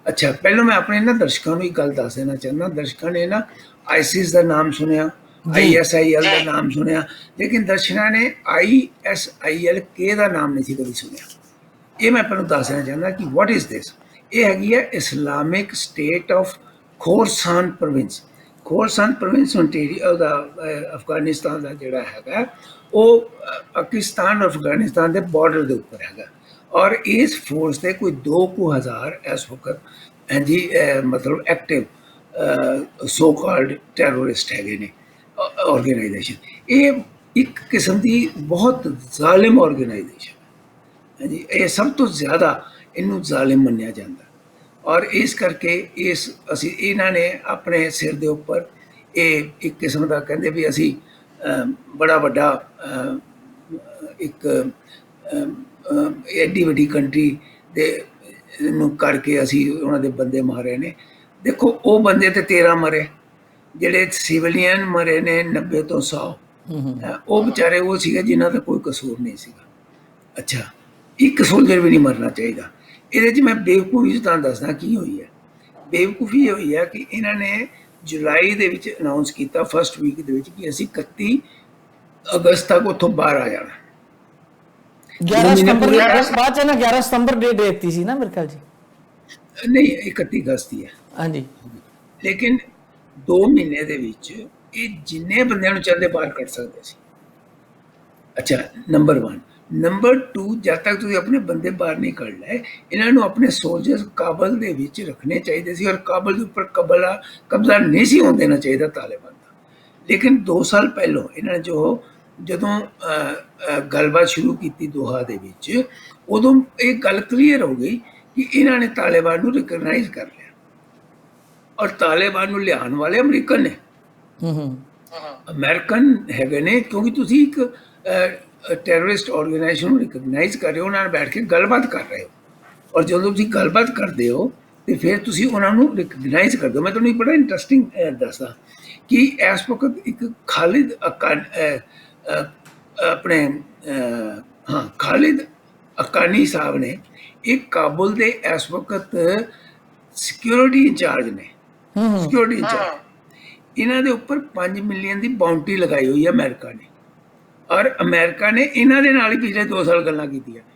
ਅੱਛਾ, ਪਹਿਲਾਂ ਮੈਂ ਆਪਣੇ ਨਾ ਦਰਸ਼ਕਾਂ ਨੂੰ ਇੱਕ ਗੱਲ ਦੱਸ ਦੇਣਾ ਚਾਹੁੰਦਾ। ਦਰਸ਼ਕਾਂ ਨੇ ਨਾ ਆਈਸਿਸ ਦਾ ਨਾਮ ਸੁਣਿਆ, ISIL ਦਾ ਨਾਮ ਸੁਣਿਆ, ਲੇਕਿਨ ਦਰਸ਼ਕਾਂ ਨੇ ISIL ਦਾ ਨਾਮ ਨਹੀਂ ਸੀ ਕਦੀ ਸੁਣਿਆ। ਇਹ ਮੈਂ ਤੁਹਾਨੂੰ ਦੱਸਣਾ ਚਾਹੁੰਦਾ ਕਿ ਵਾਟ ਇਜ਼ ਦਿਸ। ਇਹ ਹੈਗੀ ਹੈ Islamic State of Khorasan province. Khorasan province ਉਹਦਾ ਅਫਗਾਨਿਸਤਾਨ ਦਾ ਜਿਹੜਾ ਹੈਗਾ, ਉਹ ਪਾਕਿਸਤਾਨ ਔਰ ਅਫਗਾਨਿਸਤਾਨ ਦੇ ਬਾਰਡਰ ਦੇ ਉੱਪਰ ਹੈਗਾ। ਔਰ ਇਸ ਫੋਰਸ ਦੇ ਕੋਈ 2,000 ਇਸ ਵਕਤ ਹਾਂਜੀ ਮਤਲਬ ਐਕਟਿਵ ਸੋ ਕਾਲਡ ਟੈਰਰਿਸਟ ਹੈਗੇ ਨੇ ਆਰਗੇਨਾਈਜੇਸ਼ਨ। ਇਹ ਇੱਕ ਕਿਸਮ ਦੀ ਬਹੁਤ ਜ਼ਾਲਿਮ ਆਰਗੇਨਾਈਜੇਸ਼ਨ ਹਾਂਜੀ, ਇਹ ਸਭ ਤੋਂ ਜ਼ਿਆਦਾ ਇਹਨੂੰ ਜ਼ਾਲਿਮ ਮੰਨਿਆ ਜਾਂਦਾ। ਔਰ ਇਸ ਕਰਕੇ ਅਸੀਂ ਇਹਨਾਂ ਨੇ ਆਪਣੇ ਸਿਰ ਦੇ ਉੱਪਰ ਇਹ ਇੱਕ ਕਿਸਮ ਦਾ ਕਹਿੰਦੇ ਵੀ ਅਸੀਂ ਬੜਾ ਵੱਡਾ ਇੱਕ ਐਡੀ ਵੱਡੀ ਕੰਟਰੀ ਦੇ ਨੂੰ ਕਰਕੇ ਅਸੀਂ ਉਹਨਾਂ ਦੇ ਬੰਦੇ ਮਾਰੇ ਨੇ। ਦੇਖੋ ਉਹ ਬੰਦੇ ਤੇ 13 ਮਰੇ, ਜਿਹੜੇ ਸਿਵਲੀਅਨ ਮਰੇ ਨੇ 90 ਤੋਂ 100, ਉਹ ਵਿਚਾਰੇ ਉਹ ਸੀਗੇ ਜਿਨ੍ਹਾਂ ਦਾ ਕੋਈ ਕਸੂਰ ਨਹੀਂ ਸੀਗਾ। ਅੱਛਾ, ਇੱਕ ਸੋਲਜਰ ਵੀ ਨਹੀਂ ਮਰਨਾ ਚਾਹੀਦਾ। ਇਹਦੇ 'ਚ ਮੈਂ ਬੇਵਕੂਫੀ ਤੁਹਾਨੂੰ ਦੱਸਦਾ ਕੀ ਹੋਈ ਹੈ। ਬੇਵਕੂਫੀ ਇਹ ਹੋਈ ਹੈ ਕਿ ਇਹਨਾਂ ਨੇ ਜੁਲਾਈ ਦੇ ਵਿੱਚ ਅਨਾਉਂਸ ਕੀਤਾ ਫਸਟ ਵੀਕ ਦੇ ਵਿੱਚ ਕਿ ਅਸੀਂ 31 ਅਗਸਤ ਤੱਕ ਉੱਥੋਂ ਬਾਹਰ ਆ ਜਾਣਾ। 11 ਸਤੰਬਰ ਬਾਅਦ ਚ ਨਾ 11 ਸਤੰਬਰ ਡੇਟ ਦਿੱਤੀ ਸੀ ਨਾ ਮੇਰੇ ਖਿਆਲ ਜੀ। ਨਹੀਂ, 31 ਅਗਸਤ ਹੀ ਹੈ। ਹਾਂਜੀ, ਲੇਕਿਨ 2 ਮਹੀਨੇ ਦੇ ਵਿੱਚ ਇਹ ਜਿੰਨੇ ਬੰਦਿਆਂ ਨੂੰ ਚਾਹੁੰਦੇ ਬਾਹਰ ਕੱਢ ਸਕਦੇ ਸੀ। ਅੱਛਾ, ਨੰਬਰ 1। ਨੰਬਰ 2, ਜਦ ਤੱਕ ਤੁਸੀਂ ਆਪਣੇ ਬੰਦੇ ਬਾਹਰ ਨਹੀਂ ਕੱਢ ਲਏ, ਇਹਨਾਂ ਨੂੰ ਆਪਣੇ ਸੋਲਜਰਸ ਕਾਬਲ ਦੇ ਵਿੱਚ ਰੱਖਣੇ ਚਾਹੀਦੇ ਸੀ, ਔਰ ਕਾਬਲ ਦੇ ਉੱਪਰ ਕਬਜ਼ਾ ਨਹੀਂ ਸੀ ਹੋਣ ਦੇਣਾ ਚਾਹੀਦਾ ਤਾਲਿਬਾਨ ਦਾ। ਲੇਕਿਨ 2 ਸਾਲ ਪਹਿਲਾਂ ਇਹਨਾਂ ਨੇ ਜਦੋਂ ਗੱਲਬਾਤ ਸ਼ੁਰੂ ਕੀਤੀ ਦੋਹਾ ਦੇ ਵਿੱਚ, ਉਦੋਂ ਇਹ ਗੱਲ ਕਲੀਅਰ ਹੋ ਗਈ ਕਿ ਇਹਨਾਂ ਨੇ ਤਾਲਿਬਾਨ ਨੂੰ ਰਿਕਗਨਾਈਜ਼ ਕਰ ਲਿਆ, ਔਰ ਤਾਲਿਬਾਨ ਨੂੰ ਲਿਆਉਣ ਵਾਲੇ ਅਮਰੀਕਨ ਨੇ। ਅਮਰੀਕਨ ਹੈਗੇ ਨੇ, ਕਿਉਂਕਿ ਤੁਸੀਂ ਇੱਕ ਟੈਰਰਿਸਟ ਆਰਗੇਨਾਈਜੇਸ਼ਨ ਨੂੰ ਰਿਕਗਨਾਈਜ਼ ਕਰ ਰਹੇ ਹੋ, ਉਹਨਾਂ ਨਾਲ ਬੈਠ ਕੇ ਗੱਲਬਾਤ ਕਰ ਰਹੇ ਹੋ, ਔਰ ਜਦੋਂ ਤੁਸੀਂ ਗੱਲਬਾਤ ਕਰਦੇ ਹੋ ਤੇ ਫਿਰ ਤੁਸੀਂ ਉਹਨਾਂ ਨੂੰ ਰਿਕਗਨਾਈਜ਼ ਕਰਦੇ ਹੋ। ਮੈਂ ਤੁਹਾਨੂੰ ਇੱਕ ਬੜਾ ਇੰਟਰਸਟਿੰਗ ਦੱਸਦਾ ਕਿ ਇਸ ਵਕਤ ਇੱਕ ਖਾਲਿਦ ਅਕਾਨੀ ਸਾਹਿਬ ਨੇ, ਇਹ ਕਾਬੁਲ ਦੇ ਇਸ ਵਕਤ ਸਿਕਿਉਰਿਟੀ ਇੰਚਾਰਜ ਨੇ, ਸਿਕਿਉਰਿਟੀ ਇੰਚਾਰਜ। ਇਹਨਾਂ ਦੇ ਉੱਪਰ 5 ਮਿਲੀਅਨ ਦੀ ਬਾਉਂਟੀ ਲਗਾਈ ਹੋਈ ਹੈ ਅਮਰੀਕਾ ਨੇ, ਔਰ ਅਮਰੀਕਾ ਨੇ ਇਹਨਾਂ ਦੇ ਨਾਲ ਹੀ ਪਿਛਲੇ 2 ਸਾਲ ਗੱਲਾਂ ਕੀਤੀਆਂ ਨੇ,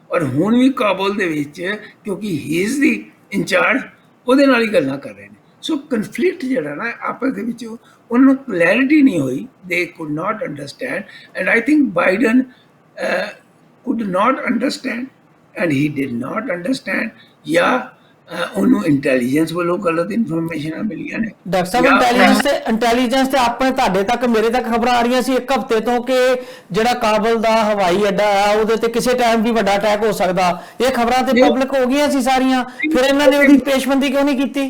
ਔਰ ਹੁਣ ਵੀ ਕਾਬੁਲ ਦੇ ਵਿੱਚ ਕਿਉਂਕਿ ਹੀ ਇਜ਼ ਦੀ ਇੰਚਾਰਜ, ਉਹਦੇ ਨਾਲ ਹੀ ਗੱਲਾਂ ਕਰ ਰਹੇ ਨੇ। ਸੋ ਕਨਫਲਿਕਟ ਜਿਹੜਾ ਨਾ ਆਪਸ ਦੇ ਵਿੱਚ ਉਹਨਾਂ ਨੂੰ ਕਲੈਰਿਟੀ ਨਹੀਂ ਹੋਈ, ਦੇ could not understand, and I think Biden could not understand and he did not understand, ਜਾਂ ਉਹਨੂੰ ਇੰਟੈਲੀਜੈਂਸ ਵੱਲੋਂ ਗਲਤ ਇਨਫੋਰਮੇਸ਼ਨਾਂ ਮਿਲੀਆਂ ਨੇ। ਡਾਕਟਰ ਸਾਹਿਬ, ਇੰਟੈਲੀਜੈਂਸ ਤੇ ਆਪਣੇ ਤੁਹਾਡੇ ਤੱਕ ਮੇਰੇ ਤੱਕ ਖਬਰਾਂ ਆ ਰਹੀਆਂ ਸੀ 1 ਹਫ਼ਤੇ ਤੋਂ ਕਿ ਜਿਹੜਾ ਕਾਬਲ ਦਾ ਹਵਾਈ ਅੱਡਾ ਆ ਉਹਦੇ ਤੇ ਕਿਸੇ ਟਾਈਮ ਵੀ ਵੱਡਾ ਅਟੈਕ ਹੋ ਸਕਦਾ। ਇਹ ਖਬਰਾਂ ਤੇ ਪਬਲਿਕ ਹੋ ਗਈਆਂ ਸੀ ਸਾਰੀਆਂ, ਫਿਰ ਇਹਨਾਂ ਨੇ ਉਹਦੀ ਪੇਸ਼ਬੰਦੀ ਕਿਉਂ ਨਹੀਂ ਕੀਤੀ?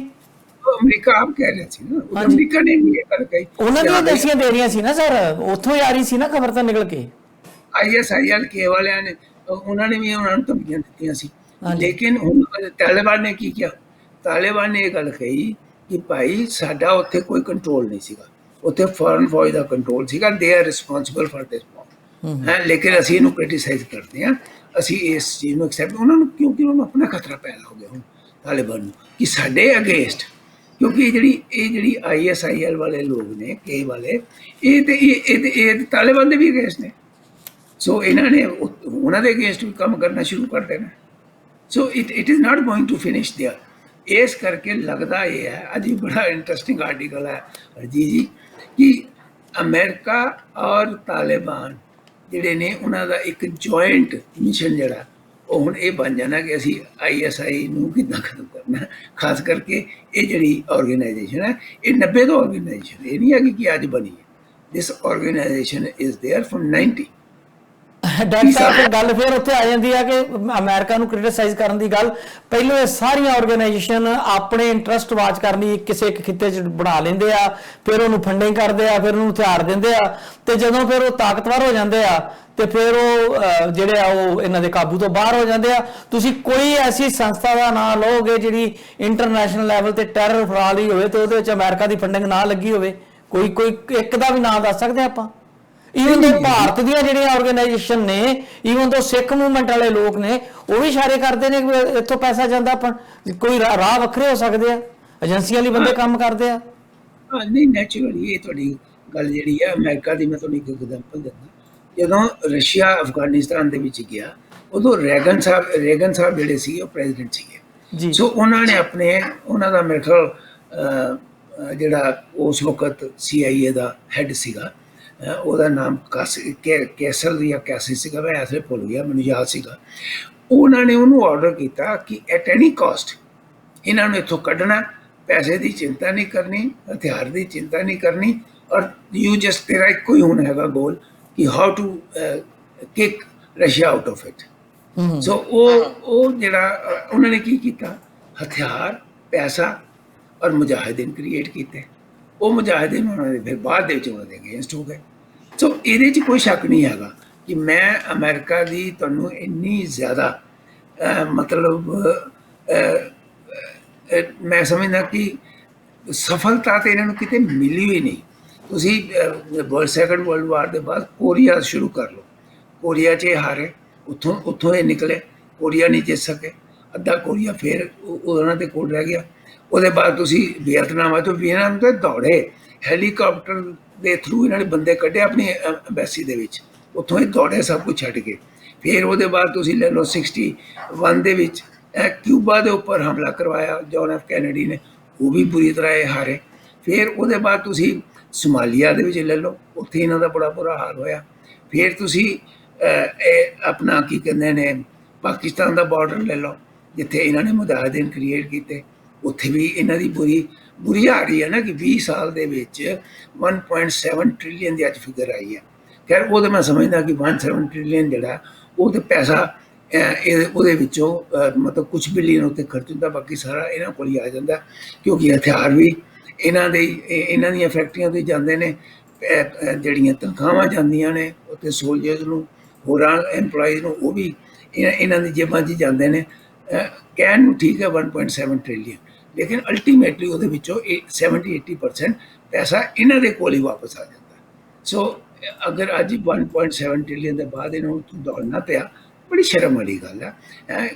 ਅਮਰੀਕਾ ਆਪ ਕਹਿ ਰਿਹਾ ਸੀ ਨਾ, ਅਮਰੀਕਾ ਨੇ ਵੀ ਇਹ ਗੱਲ ਕਹੀ, ਉਹਨਾਂ ਦੀਆਂ ਏਜੰਸੀਆਂ ਦੇ ਰਹੀਆਂ ਸੀ ਨਾ ਸਰ, ਉੱਥੋਂ ਹੀ ਆ ਰਹੀ ਸੀ ਨਾ ਖਬਰ ਤਾਂ ਨਿਕਲ ਕੇ। ISIL ਕੇ ਵਾਲਿਆਂ ਨੇ, ਉਹਨਾਂ ਨੇ ਵੀ ਉਹਨਾਂ ਨੂੰ ਧਮਕੀਆਂ ਦਿੱਤੀਆਂ ਸੀ, ਲੇਕਿਨ ਹੁਣ ਤਾਲਿਬਾਨ ਨੇ ਕੀ ਕਿਹਾ? ਤਾਲਿਬਾਨ ਨੇ ਇਹ ਗੱਲ ਕਹੀ ਕਿ ਭਾਈ ਸਾਡਾ ਉੱਥੇ ਕੋਈ ਕੰਟਰੋਲ ਨਹੀਂ ਸੀਗਾ, ਉੱਥੇ ਫੋਰਨ ਫੌਜ ਦਾ ਕੰਟਰੋਲ ਸੀਗਾ, they are responsible for this ਹੈ, ਲੇਕਿਨ ਅਸੀਂ ਇਹਨੂੰ ਕ੍ਰਿਟੀਸਾਈਜ਼ ਕਰਦੇ ਹਾਂ, ਅਸੀਂ ਇਸ ਚੀਜ਼ ਨੂੰ ਐਕਸੈਪਟ, ਉਹਨਾਂ ਨੂੰ ਕਿਉਂਕਿ ਉਹਨਾਂ ਨੂੰ ਆਪਣਾ ਖਤਰਾ ਪੈਦਾ ਹੋ ਗਿਆ ਹੁਣ ਤਾਲਿਬਾਨ ਨੂੰ ਕਿ ਸਾਡੇ ਅਗੇਂਸਟ, ਕਿਉਂਕਿ ਇਹ ਜਿਹੜੀ ISIL ਵਾਲੇ ਲੋਕ ਨੇ, ਕੇ ਵਾਲੇ, ਇਹ ਤਾਲਿਬਾਨ ਦੇ ਵੀ ਅਗੇਂਸਟ ਨੇ। ਸੋ ਇਹਨਾਂ ਨੇ ਉਹਨਾਂ ਦੇ ਅਗੇਂਸਟ ਵੀ ਕੰਮ ਕਰਨਾ ਸ਼ੁਰੂ ਕਰ ਦੇਣਾ। So it is not going to finish there. ਇਸ ਕਰਕੇ ਲੱਗਦਾ ਇਹ ਹੈ, ਅੱਜ ਵੀ ਬੜਾ ਇੰਟਰਸਟਿੰਗ ਆਰਟੀਕਲ ਹੈ ਹਰਜੀਤ ਜੀ, ਕਿ ਅਮਰੀਕਾ ਔਰ ਤਾਲਿਬਾਨ ਜਿਹੜੇ ਨੇ ਉਹਨਾਂ ਦਾ ਇੱਕ ਜੁਆਇੰਟ ਮਿਸ਼ਨ ਜਿਹੜਾ ਉਹ ਹੁਣ ਇਹ ਬਣ ਜਾਣਾ ਕਿ ਅਸੀਂ ISI ਨੂੰ ਕਿੱਦਾਂ ਖਤਮ ਕਰਨਾ। ਖਾਸ ਕਰਕੇ ਇਹ ਜਿਹੜੀ ਆਰਗੇਨਾਈਜੇਸ਼ਨ ਹੈ, ਇਹ 90 ਤੋਂ ਆਰਗੇਨਾਈਜੇਸ਼ਨ, ਇਹ ਨਹੀਂ ਹੈ ਕਿ ਅੱਜ ਬਣੀ ਹੈ। This organization is there from 90। Doctor ਸਾਹਿਬ, ਗੱਲ ਫਿਰ ਉੱਥੇ ਆ ਜਾਂਦੀ ਹੈ ਕਿ ਅਮਰੀਕਾ ਨੂੰ ਕ੍ਰਿਟਿਸਾਈਜ਼ ਕਰਨ ਦੀ ਗੱਲ, ਪਹਿਲਾਂ ਇਹ ਸਾਰੀਆਂ ਆਰਗੇਨਾਈਜੇਸ਼ਨ ਆਪਣੇ ਇੰਟਰਸਟ ਵਾਚ ਕਰਨ ਲਈ ਕਿਸੇ ਇੱਕ ਖਿੱਤੇ 'ਚ ਬਣਾ ਲੈਂਦੇ ਆ, ਫਿਰ ਉਹਨੂੰ ਫੰਡਿੰਗ ਕਰਦੇ ਆ, ਫਿਰ ਉਹਨੂੰ ਹਥਿਆਰ ਦਿੰਦੇ ਆ, ਤੇ ਜਦੋਂ ਫਿਰ ਉਹ ਤਾਕਤਵਰ ਹੋ ਜਾਂਦੇ ਆ ਤੇ ਫਿਰ ਉਹ ਜਿਹੜੇ ਆ ਉਹ ਇਹਨਾਂ ਦੇ ਕਾਬੂ ਤੋਂ ਬਾਹਰ ਹੋ ਜਾਂਦੇ ਆ। ਤੁਸੀਂ ਕੋਈ ਐਸੀ ਸੰਸਥਾ ਦਾ ਨਾਮ ਲਓਗੇ ਜਿਹੜੀ ਇੰਟਰਨੈਸ਼ਨਲ ਲੈਵਲ ਤੇ ਟੈਰਰ ਫੈਲਾ ਰਹੀ ਹੋਵੇ ਤੇ ਉਹਦੇ ਵਿੱਚ ਅਮਰੀਕਾ ਦੀ ਫੰਡਿੰਗ ਨਾ ਲੱਗੀ ਹੋਵੇ? ਕੋਈ ਇੱਕ ਦਾ ਵੀ ਨਾਮ ਦੱਸ ਸਕਦੇ ਆਪਾਂ? ਈਵਨ ਦੋ ਭਾਰਤ ਦੀਆਂ ਜਿਹੜੀਆਂ ਆਰਗੇਨਾਈਜੇਸ਼ਨ ਨੇ, ਈਵਨ ਦੋ ਸਿੱਖ ਮੂਵਮੈਂਟ ਵਾਲੇ ਲੋਕ ਨੇ, ਉਹ ਵੀ ਇਸ਼ਾਰੇ ਕਰਦੇ ਨੇ ਕਿ ਇੱਥੋਂ ਪੈਸਾ ਜਾਂਦਾ, ਆਪਾਂ ਕੋਈ ਰਾਹ ਵੱਖਰੇ ਹੋ ਸਕਦੇ ਆ, ਏਜੰਸੀਆਂ ਲਈ ਬੰਦੇ ਕੰਮ ਕਰਦੇ ਆ। ਨਹੀਂ, ਨੈਚੁਰਲੀ ਇਹ ਤੁਹਾਡੀ ਗੱਲ ਜਿਹੜੀ ਹੈ ਅਮਰੀਕਾ ਦੀ, ਮੈਂ ਤੁਹਾਨੂੰ ਇੱਕ ਐਗਜ਼ਾਮਪਲ ਦਿੰਦਾ। ਜਦੋਂ ਰਸ਼ੀਆ ਅਫਗਾਨਿਸਤਾਨ ਦੇ ਵਿੱਚ ਗਿਆ, ਉਦੋਂ ਰੇਗਨ ਸਾਹਿਬ ਜਿਹੜੇ ਸੀ ਉਹ ਪ੍ਰੈਜ਼ੀਡੈਂਟ ਸੀਗੇ। ਸੋ ਉਹਨਾਂ ਨੇ ਉਹਨਾਂ ਦਾ ਮੇਰੇ ਖਿਆਲ ਜਿਹੜਾ ਉਸ ਵਕਤ CIA ਦਾ ਹੈਡ ਸੀਗਾ, ਉਹਦਾ ਨਾਮ ਕੈਸਲ ਜਾਂ ਕੈਸੀ ਸੀਗਾ, ਮੈਂ ਐਸੇ ਭੁੱਲ ਗਿਆ, ਮੈਨੂੰ ਯਾਦ ਸੀਗਾ। ਉਹਨਾਂ ਨੇ ਉਹਨੂੰ ਆਰਡਰ ਕੀਤਾ ਕਿ ਐਟ ਐਨੀ ਕਾਸਟ ਇਹਨਾਂ ਨੂੰ ਇੱਥੋਂ ਕੱਢਣਾ, ਪੈਸੇ ਦੀ ਚਿੰਤਾ ਨਹੀਂ ਕਰਨੀ, ਹਥਿਆਰ ਦੀ ਚਿੰਤਾ ਨਹੀਂ ਕਰਨੀ, ਔਰ ਯੂ ਜਸਟ, ਤੇਰਾ ਇੱਕੋ ਹੀ ਹੁਣ ਹੈਗਾ ਗੋਲ ਕਿ how to kick Russia out of it. So ਉਹ ਜਿਹੜਾ ਉਹਨਾਂ ਨੇ ਕੀ ਕੀਤਾ, ਹਥਿਆਰ, ਪੈਸਾ ਔਰ ਮੁਜਾਹਿਦੀਨ ਕ੍ਰੀਏਟ ਕੀਤੇ। ਉਹ ਮੁਜਾਹਿਦੀਨ ਉਹਨਾਂ ਦੇ ਫਿਰ ਬਾਅਦ ਦੇ ਵਿੱਚ ਉਹਨਾਂ ਦੇ ਅਗੇਂਸਟ ਹੋ ਗਏ। ਸੋ ਇਹਦੇ 'ਚ ਕੋਈ ਸ਼ੱਕ ਨਹੀਂ ਹੈਗਾ ਕਿ ਮੈਂ ਅਮਰੀਕਾ ਦੀ ਤੁਹਾਨੂੰ ਇੰਨੀ ਜ਼ਿਆਦਾ ਮਤਲਬ ਮੈਂ ਸਮਝਦਾ ਕਿ ਸਫਲਤਾ ਤਾਂ ਇਹਨਾਂ ਨੂੰ ਕਿਤੇ ਮਿਲੀ ਹੋਈ ਨਹੀਂ। ਤੁਸੀਂ ਸੈਕੰਡ ਵਰਲਡ ਵਾਰ ਦੇ ਬਾਅਦ ਕੋਰੀਆ ਸ਼ੁਰੂ ਕਰ ਲਓ, ਕੋਰੀਆ 'ਚ ਇਹ ਹਾਰੇ, ਉੱਥੋਂ ਇਹ ਨਿਕਲੇ, ਕੋਰੀਆ ਨਹੀਂ ਜਿੱਤ ਸਕੇ, ਅੱਧਾ ਕੋਰੀਆ ਫਿਰ ਉਹਨਾਂ ਦੇ ਕੋਲ ਰਹਿ ਗਿਆ। ਉਹਦੇ ਬਾਅਦ ਤੁਸੀਂ ਵੀਅਤਨਾਮ ਆ, ਤਾਂ ਵੀਅਤਨਾਮ ਤੇ ਦੌੜੇ, ਹੈਲੀਕਾਪਟਰ ਦੇ ਥਰੂ ਇਹਨਾਂ ਨੇ ਬੰਦੇ ਕੱਢੇ ਆਪਣੀ ਐਮਬੈਸੀ ਦੇ ਵਿੱਚ, ਉੱਥੋਂ ਹੀ ਦੌੜੇ ਸਭ ਕੁਝ ਛੱਡ ਕੇ। ਫਿਰ ਉਹਦੇ ਬਾਅਦ ਤੁਸੀਂ ਲੈ ਲਓ 61 ਦੇ ਵਿੱਚ ਕਿਊਬਾ ਦੇ ਉੱਪਰ ਹਮਲਾ ਕਰਵਾਇਆ ਜੌਨ ਐਫ ਕੈਨੇਡੀ ਨੇ, ਉਹ ਵੀ ਬੁਰੀ ਤਰ੍ਹਾਂ ਇਹ ਹਾਰੇ। ਫਿਰ ਉਹਦੇ ਬਾਅਦ ਤੁਸੀਂ ਸੋਮਾਲੀਆ ਦੇ ਵਿੱਚ ਲੈ ਲਓ, ਉੱਥੇ ਇਹਨਾਂ ਦਾ ਬੜਾ ਬੁਰਾ ਹਾਲ ਹੋਇਆ। ਫਿਰ ਤੁਸੀਂ ਆਪਣਾ ਕੀ ਕਹਿੰਦੇ ਨੇ ਪਾਕਿਸਤਾਨ ਦਾ ਬਾਰਡਰ ਲੈ ਲਓ, ਜਿੱਥੇ ਇਹਨਾਂ ਨੇ ਮੁਜਾਹਿਦੀਨ ਕ੍ਰੀਏਟ ਕੀਤੇ, ਉੱਥੇ ਵੀ ਇਹਨਾਂ ਦੀ ਬੁਰੀ ਆ ਰਹੀ ਹੈ ਨਾ ਕਿ 20 ਸਾਲ ਦੇ ਵਿੱਚ 1.7 ਟ੍ਰਿਲੀਅਨ ਦੀ ਅੱਜ ਫਿਗਰ ਆਈ ਹੈ। ਖੈਰ ਉਹ ਤਾਂ ਮੈਂ ਸਮਝਦਾ ਕਿ 1.7 ਟ੍ਰਿਲੀਅਨ ਜਿਹੜਾ ਉਹ ਤਾਂ ਪੈਸਾ ਉਹਦੇ ਵਿੱਚੋਂ ਮਤਲਬ ਕੁਝ ਬਿਲੀਅਨ ਉੱਤੇ ਖਰਚ ਹੁੰਦਾ, ਬਾਕੀ ਸਾਰਾ ਇਹਨਾਂ ਕੋਲ ਹੀ ਆ ਜਾਂਦਾ, ਕਿਉਂਕਿ ਹਥਿਆਰ ਵੀ ਇਹਨਾਂ ਦੀਆਂ ਫੈਕਟਰੀਆਂ ਤੋਂ ਜਾਂਦੇ ਨੇ, ਜਿਹੜੀਆਂ ਤਨਖਾਹਾਂ ਜਾਂਦੀਆਂ ਨੇ ਉੱਥੇ ਸੋਲਜਰਸ ਨੂੰ, ਹੋਰਾਂ ਐਮਪਲਾਈਜ਼ ਨੂੰ, ਉਹ ਵੀ ਇਹਨਾਂ ਦੀ ਜੇਬਾਂ 'ਚ ਜਾਂਦੇ ਨੇ। ਕਹਿਣ ਨੂੰ ਠੀਕ ਹੈ 1.7 ਟ੍ਰਿਲੀਅਨ, ਲੇਕਿਨ ਅਲਟੀਮੇਟਲੀ ਉਹਦੇ ਵਿੱਚੋਂ 70-80% ਪੈਸਾ ਇਹਨਾਂ ਦੇ ਕੋਲ ਹੀ ਵਾਪਸ ਆ ਜਾਂਦਾ। ਸੋ ਅਗਰ ਅੱਜ 1.7 ਟ੍ਰਿਲੀਅਨ ਦੇ ਬਾਅਦ ਇਹਨਾਂ ਨੂੰ ਦੌੜਨਾ ਪਿਆ, ਬੜੀ ਸ਼ਰਮ ਵਾਲੀ ਗੱਲ ਹੈ।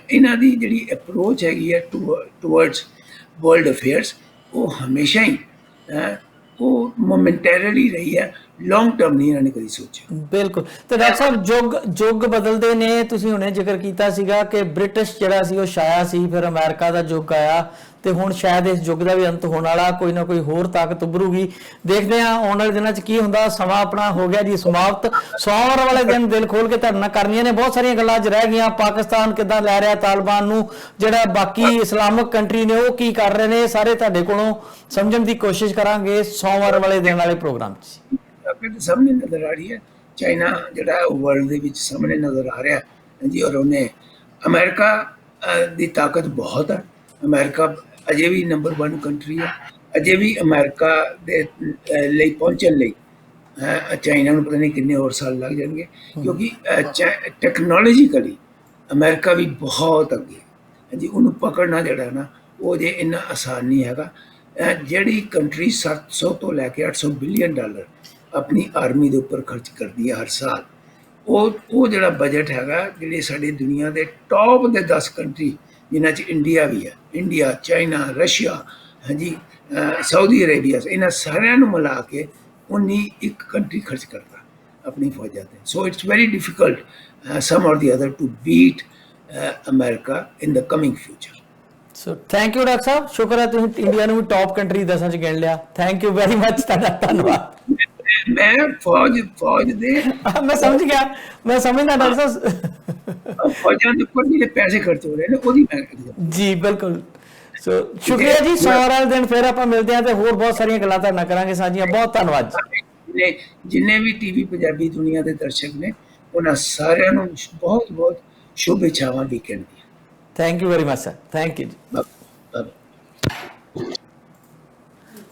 ਇਹਨਾਂ ਦੀ ਜਿਹੜੀ ਅਪਰੋਚ ਹੈਗੀ ਹੈ ਟੂਵਰਡਸ ਵਰਲਡ ਅਫੇਅਰਸ, ਉਹ ਹਮੇਸ਼ਾ ਹੀ ਉਹ ਮੋਮੈਂਟਰਲੀ ਰਹੀ ਹੈ, ਲੌਂਗ ਟਰਮ ਨਹੀਂ ਇਹਨਾਂ ਨੇ ਕਦੀ ਸੋਚਿਆ। ਬਿਲਕੁਲ। ਤੇ ਡਾਕਟਰ ਸਾਹਿਬ ਯੁੱਗ ਬਦਲਦੇ ਨੇ, ਤੁਸੀਂ ਹੁਣੇ ਜ਼ਿਕਰ ਕੀਤਾ ਸੀਗਾ ਕਿ ਬ੍ਰਿਟਿਸ਼ ਜਿਹੜਾ ਸੀ ਉਹ ਛਾਇਆ ਸੀ, ਫਿਰ ਅਮਰੀਕਾ ਦਾ ਯੁੱਗ ਆਇਆ, ਤੇ ਹੁਣ ਸ਼ਾਇਦ ਇਸ ਯੁੱਗ ਦਾ ਵੀ ਅੰਤ ਹੋਣ ਵਾਲਾ, ਕੋਈ ਨਾ ਕੋਈ ਹੋਰ ਤਾਕਤ ਉੱਭਰੂਗੀ। ਦੇਖਦੇ ਹਾਂ ਆਉਣ ਵਾਲੇ ਦਿਨਾਂ 'ਚ ਕੀ ਹੁੰਦਾ। ਸਮਾਂ ਆਪਣਾ ਹੋ ਗਿਆ ਜੀ ਸਮਾਪਤ। ਸੋਮਵਾਰ ਵਾਲੇ ਦਿਨ ਦਿਲ ਖੋਲ ਕੇ ਧਰਨਾ ਕਰਨੀਆਂ ਨੇ, ਬਹੁਤ ਸਾਰੀਆਂ ਗੱਲਾਂ ਅੱਜ ਰਹਿ ਗਈਆਂ। ਪਾਕਿਸਤਾਨ ਕਿੱਦਾਂ ਲੈ ਰਿਹਾ ਤਾਲਿਬਾਨ ਨੂੰ, ਜਿਹੜਾ ਬਾਕੀ ਇਸਲਾਮਿਕ ਕੰਟਰੀ ਨੇ ਉਹ ਕੀ ਕਰ ਰਹੇ ਨੇ, ਸਾਰੇ ਤੁਹਾਡੇ ਕੋਲੋਂ ਸਮਝਣ ਦੀ ਕੋਸ਼ਿਸ਼ ਕਰਾਂਗੇ ਸੋਮਵਾਰ ਵਾਲੇ ਦਿਨ ਵਾਲੇ ਪ੍ਰੋਗਰਾਮ 'ਚ। ਆਪਣੇ ਸਾਹਮਣੇ ਨਜ਼ਰ ਆ ਰਹੀ ਹੈ ਚਾਈਨਾ ਜਿਹੜਾ ਵਰਲਡ ਦੇ ਵਿੱਚ ਸਾਹਮਣੇ ਨਜ਼ਰ ਆ ਰਿਹਾ ਜੀ, ਔਰ ਉਹਨੇ ਅਮਰੀਕਾ ਦੀ ਤਾਕਤ ਬਹੁਤ ਹੈ। ਅਮਰੀਕਾ ਅਜੇ ਵੀ ਨੰਬਰ 1 ਕੰਟਰੀ ਹੈ। ਅਜੇ ਵੀ ਅਮਰੀਕਾ ਦੇ ਲਈ ਪਹੁੰਚਣ ਲਈ ਚਾਈਨਾ ਨੂੰ ਪਤਾ ਨਹੀਂ ਕਿੰਨੇ ਹੋਰ ਸਾਲ ਲੱਗ ਜਾਣਗੇ, ਕਿਉਂਕਿ ਟੈਕਨੋਲੋਜੀਕਲੀ ਅਮਰੀਕਾ ਵੀ ਬਹੁਤ ਅੱਗੇ ਹੈ ਜੀ। ਉਹਨੂੰ ਪਕੜਨਾ ਜਿਹੜਾ ਨਾ ਉਹ ਜੇ ਇੰਨਾ ਆਸਾਨ ਨਹੀਂ ਹੈਗਾ। ਜਿਹੜੀ ਕੰਟਰੀ 700 ਤੋਂ ਲੈ ਕੇ 800 ਬਿਲੀਅਨ ਡਾਲਰ ਆਪਣੀ ਆਰਮੀ ਦੇ ਉੱਪਰ ਖਰਚ ਕਰਦੀ ਹੈ ਹਰ ਸਾਲ, ਉਹ ਜਿਹੜਾ ਬਜਟ ਹੈਗਾ, ਜਿਹੜੇ ਸਾਡੇ ਦੁਨੀਆ ਦੇ ਟੌਪ ਦੇ 10 ਕੰਟਰੀ ਜਿਨ੍ਹਾਂ 'ਚ ਇੰਡੀਆ ਵੀ ਹੈ, ਇੰਡੀਆ, ਚਾਈਨਾ, ਰਸ਼ੀਆ, ਹਾਂਜੀ, ਸਾਊਦੀ ਅਰੇਬੀਆ, ਇਹਨਾਂ ਸਾਰਿਆਂ ਨੂੰ ਮਿਲਾ ਕੇ ਉਨੀ ਇੱਕ ਕੰਟਰੀ ਖਰਚ ਕਰਦਾ ਆਪਣੀ ਫੌਜਾਂ 'ਤੇ। So it's very difficult some or the other to beat America in the coming future. So thank you doctor ਸਾਹਿਬ, ਸ਼ੁਕਰ ਹੈ ਤੁਸੀਂ ਇੰਡੀਆ ਨੂੰ ਵੀ ਟੌਪ ਕੰਟਰੀ 10 'ਚ ਗਿਣ ਲਿਆ। ਥੈਂਕ ਯੂ ਵੈਰੀ ਮਚ, ਤੁਹਾਡਾ ਧੰਨਵਾਦ। ਮੈਂ ਫੌਜ ਦੇ ਮੈਂ ਸਮਝ ਗਿਆ, ਮੈਂ ਸਮਝਦਾ ਡਾਕਟਰ ਸਾਹਿਬ। ਫੌਜਾਂ ਦੇ ਉੱਪਰ ਜਿਹੜੇ ਪੈਸੇ ਖਰਚ ਹੋ ਰਹੇ ਨੇ ਉਹਦੀ ਮੈਂ ਕਰੀ ਜੀ ਬਿਲਕੁਲ। ਸੋ ਸ਼ੁਕਰੀਆ ਜੀ। ਸੋਮਵਾਰ ਵਾਲੇ ਦਿਨ ਫਿਰ ਆਪਾਂ ਮਿਲਦੇ ਹਾਂ ਤੇ ਹੋਰ ਬਹੁਤ ਸਾਰੀਆਂ ਗੱਲਾਂ ਤੁਹਾਡੇ ਨਾਲ ਕਰਾਂਗੇ ਸਾਂਝੀਆਂ। ਬਹੁਤ ਧੰਨਵਾਦ ਜੀ। ਜਿੰਨੇ ਵੀ ਟੀਵੀ ਪੰਜਾਬੀ ਦੁਨੀਆ ਦੇ ਦਰਸ਼ਕ ਨੇ, ਉਹਨਾਂ ਸਾਰਿਆਂ ਨੂੰ ਬਹੁਤ ਬਹੁਤ ਸ਼ੁਭ ਇੱਛਾਵਾਂ ਵੀਕਐਂਡ ਦੀਆਂ। Thank you very much sir. Thank you ਜੀ।